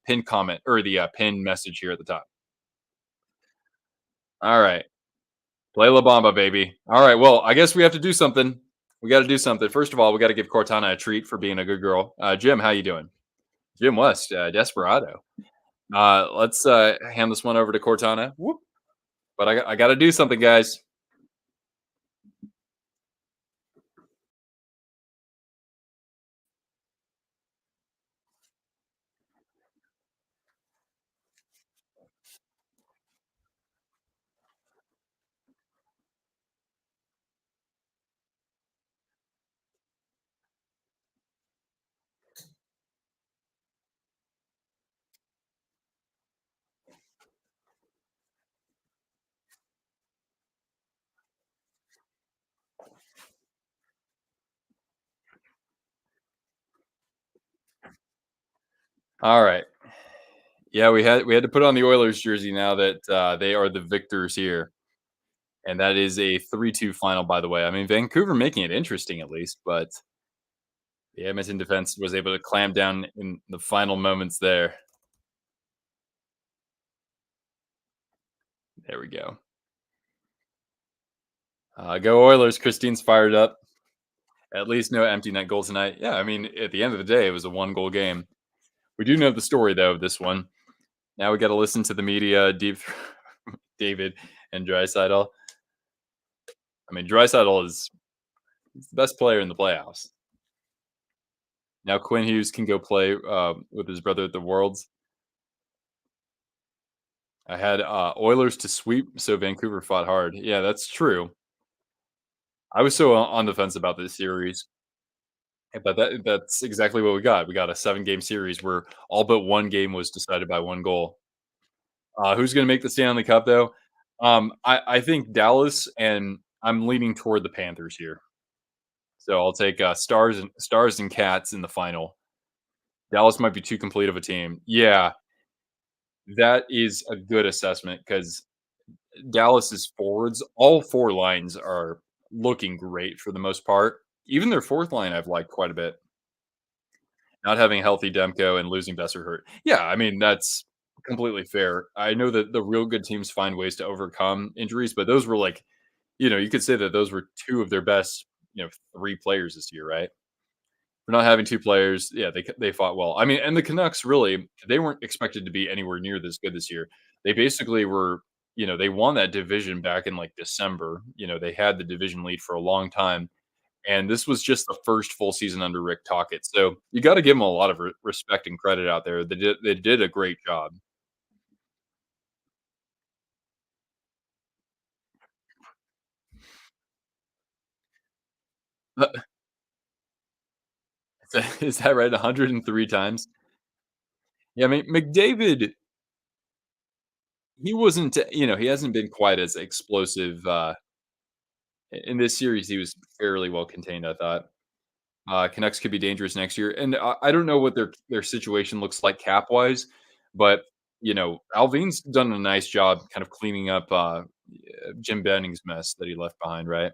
pinned comment or the pinned message here at the top. All right. Play La Bamba, baby. All right. Well, I guess we have to do something. We got to do something. First of all, we got to give Cortana a treat for being a good girl. Jim, how you doing? Jim West, Desperado. Let's hand this one over to Cortana. Whoop. But I got to do something, guys. All right. Yeah, we had to put on the Oilers jersey now that they are the victors here. And that is a 3-2 final, by the way. I mean, Vancouver making it interesting at least, but the Edmonton defense was able to clamp down in the final moments there. There we go. Go Oilers. Christine's fired up. At least no empty net goal tonight. Yeah, I mean, at the end of the day, it was a 1-goal game. We do know the story, though, of this one. Now we got to listen to the media, David and Draisaitl. I mean, Draisaitl is He's the best player in the playoffs. Now Quinn Hughes can go play with his brother at the Worlds. I had Oilers to sweep, so Vancouver fought hard. Yeah, that's true. I was so on the fence about this series, but that's exactly what we got. We got a 7-game series where all but one game was decided by one goal. Who's going to make the Stanley Cup though? I think Dallas, and I'm leaning toward the Panthers here. So I'll take Stars and Cats in the final. Dallas might be too complete of a team. Yeah, that is a good assessment because Dallas's forwards, all 4 lines are looking great for the most part. Even their 4th line I've liked quite a bit. Not having a healthy Demko and losing Besser hurt. Yeah, I mean, that's completely fair. I know that the real good teams find ways to overcome injuries, but those were like, you could say that those were 2 of their best, 3 players this year, right? For not having 2 players, yeah, they fought well. I mean, and the Canucks really, they weren't expected to be anywhere near this good this year. They basically were, they won that division back in like December. They had the division lead for a long time, and this was just the first full season under Rick Tocchet. So you got to give them a lot of respect and credit out there. They did a great job. Is that right? 103 times. Yeah, I mean McDavid. He wasn't. He hasn't been quite as explosive. In this series, he was fairly well contained, I thought. Canucks could be dangerous next year, and I don't know what their situation looks like cap wise, but Alvin's done a nice job kind of cleaning up Jim Benning's mess that he left behind. Right,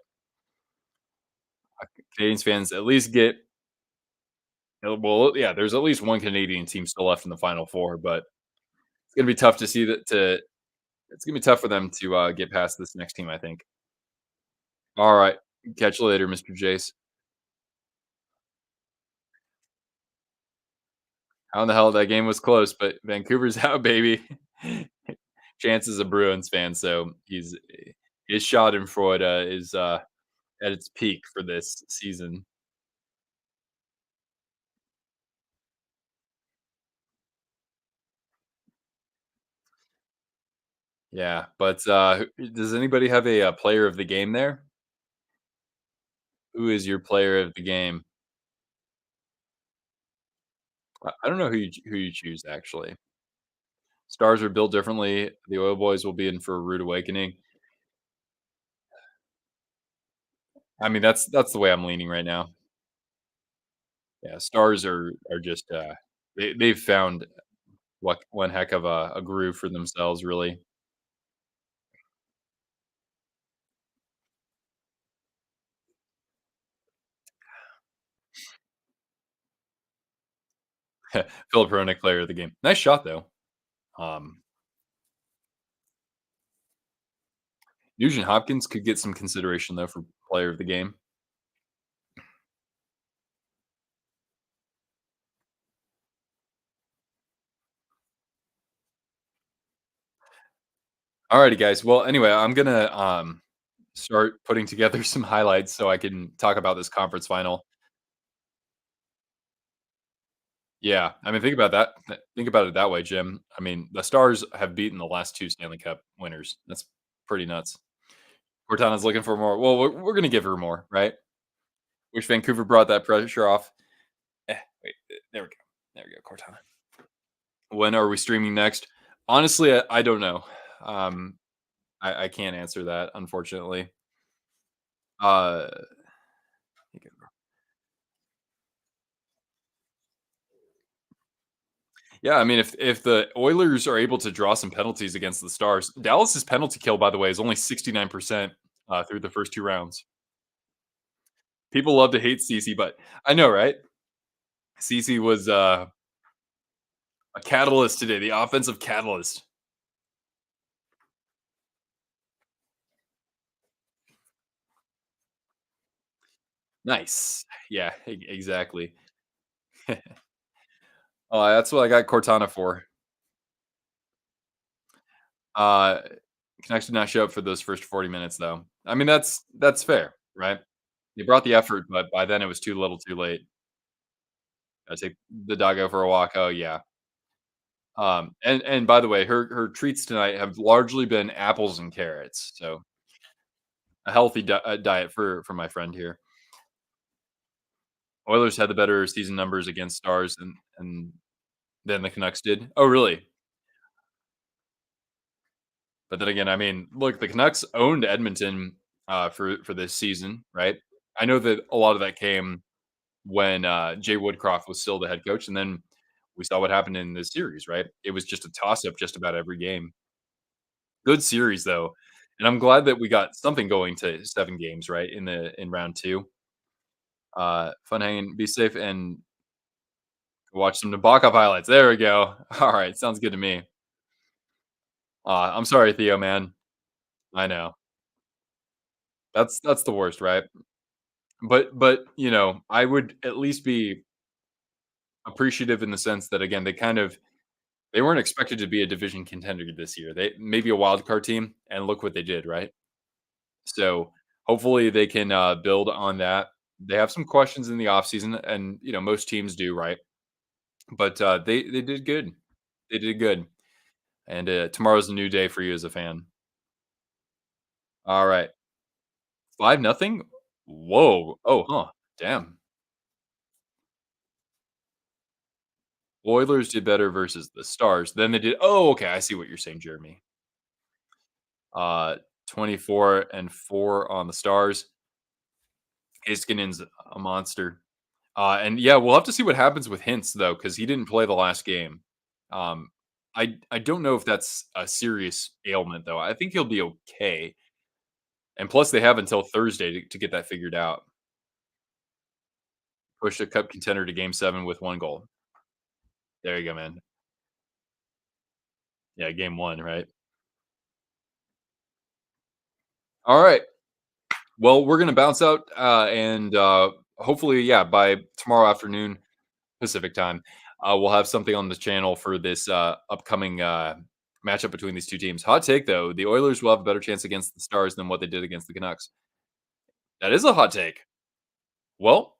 Canadians fans at least get well. Yeah, there's at least one Canadian team still left in the Final Four, but it's gonna be tough to see that. It's gonna be tough for them to get past this next team. I think. All right, catch you later, Mr. Jace. How in the hell that game was close, but Vancouver's out, baby. Chance is a Bruins fan, so his Schadenfreude is at its peak for this season. Yeah, but does anybody have a player of the game there? Who is your player of the game? I don't know who you choose actually. Stars are built differently. The Oil Boys will be in for a rude awakening. I mean, that's the way I'm leaning right now. Yeah, Stars are just they've found what one heck of a groove for themselves, really. Philip Hronik, player of the game. Nice shot though. Um, Nugent Hopkins could get some consideration though for player of the game. Alrighty, guys. Well, anyway, I'm gonna start putting together some highlights so I can talk about this conference final. Yeah, I mean, think about that. Think about it that way, Jim. I mean, the Stars have beaten the last 2 Stanley Cup winners. That's pretty nuts. Cortana's looking for more. Well, we're gonna give her more, right? Wish Vancouver brought that pressure off. Wait, there we go. There we go, Cortana. When are we streaming next? Honestly, I don't know. Um, I can't answer that, unfortunately. Uh, yeah, I mean, if the Oilers are able to draw some penalties against the Stars, Dallas's penalty kill, by the way, is only 69% through the first 2 rounds. People love to hate Cece, but I know, right? Cece was a catalyst today, the offensive catalyst. Nice. Yeah, exactly. Oh, that's what I got Cortana for. Uh, Canucks did not show up for those first 40 minutes, though. I mean, that's fair, right? They brought the effort, but by then it was too little, too late. I take the doggo for a walk. Oh yeah. And by the way, her treats tonight have largely been apples and carrots. So a healthy diet for my friend here. Oilers had the better season numbers against Stars and than the Canucks did. Oh, really? But then again, I mean, look, the Canucks owned Edmonton for this season, right? I know that a lot of that came when Jay Woodcroft was still the head coach, and then we saw what happened in this series, right? It was just a toss up just about every game. Good series though, and I'm glad that we got something going to 7 games, right? In round two. Fun hanging. Be safe and watch some Nabokov highlights. There we go. All right, sounds good to me. I'm sorry, Theo, man. I know that's the worst, right? But I would at least be appreciative in the sense that again, they weren't expected to be a division contender this year. They maybe a wild card team, and look what they did, right? So hopefully they can build on that. They have some questions in the offseason, and most teams do, right? But they did good. They did good, and tomorrow's a new day for you as a fan. All right, 5-0. Whoa! Oh, huh? Damn. Oilers did better versus the Stars than they did. Oh, okay. I see what you're saying, Jeremy. Uh, 24-4 on the Stars. Iskinen's a monster. And yeah, we'll have to see what happens with Hintz though, because he didn't play the last game. Um, I don't know if that's a serious ailment though. I think he'll be okay. And plus, they have until Thursday to get that figured out. Push a cup contender to Game 7 with 1 goal. There you go, man. Yeah, Game 1, right? All right. Well, we're gonna bounce out, and hopefully, yeah, by tomorrow afternoon Pacific time, we'll have something on the channel for this upcoming matchup between these two teams. Hot take though, the Oilers will have a better chance against the Stars than what they did against the Canucks. That is a hot take. Well,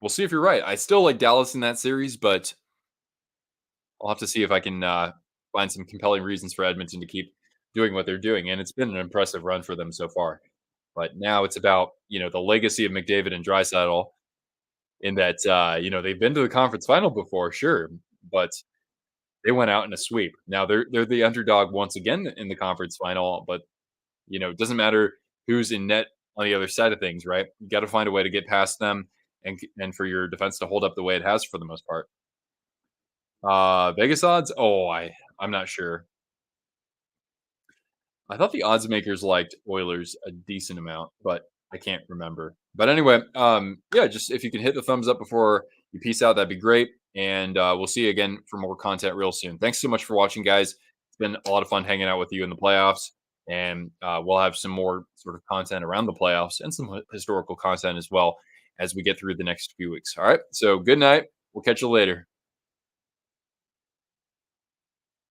we'll see if you're right. I still like Dallas in that series, but I'll have to see if I can find some compelling reasons for Edmonton to keep doing what they're doing. And it's been an impressive run for them so far. But now it's about the legacy of McDavid and Drysaitel in that they've been to the conference final before, sure, but they went out in a sweep. Now they're the underdog once again in the conference final, but it doesn't matter who's in net on the other side of things, right? You got to find a way to get past them and for your defense to hold up the way it has for the most part. Vegas odds? Oh, I'm not sure. I thought the odds makers liked Oilers a decent amount, but I can't remember. But anyway, yeah, just if you can hit the thumbs up before you peace out, that'd be great. And we'll see you again for more content real soon. Thanks so much for watching, guys. It's been a lot of fun hanging out with you in the playoffs. And we'll have some more sort of content around the playoffs and some historical content as well as we get through the next few weeks. All right. So good night. We'll catch you later.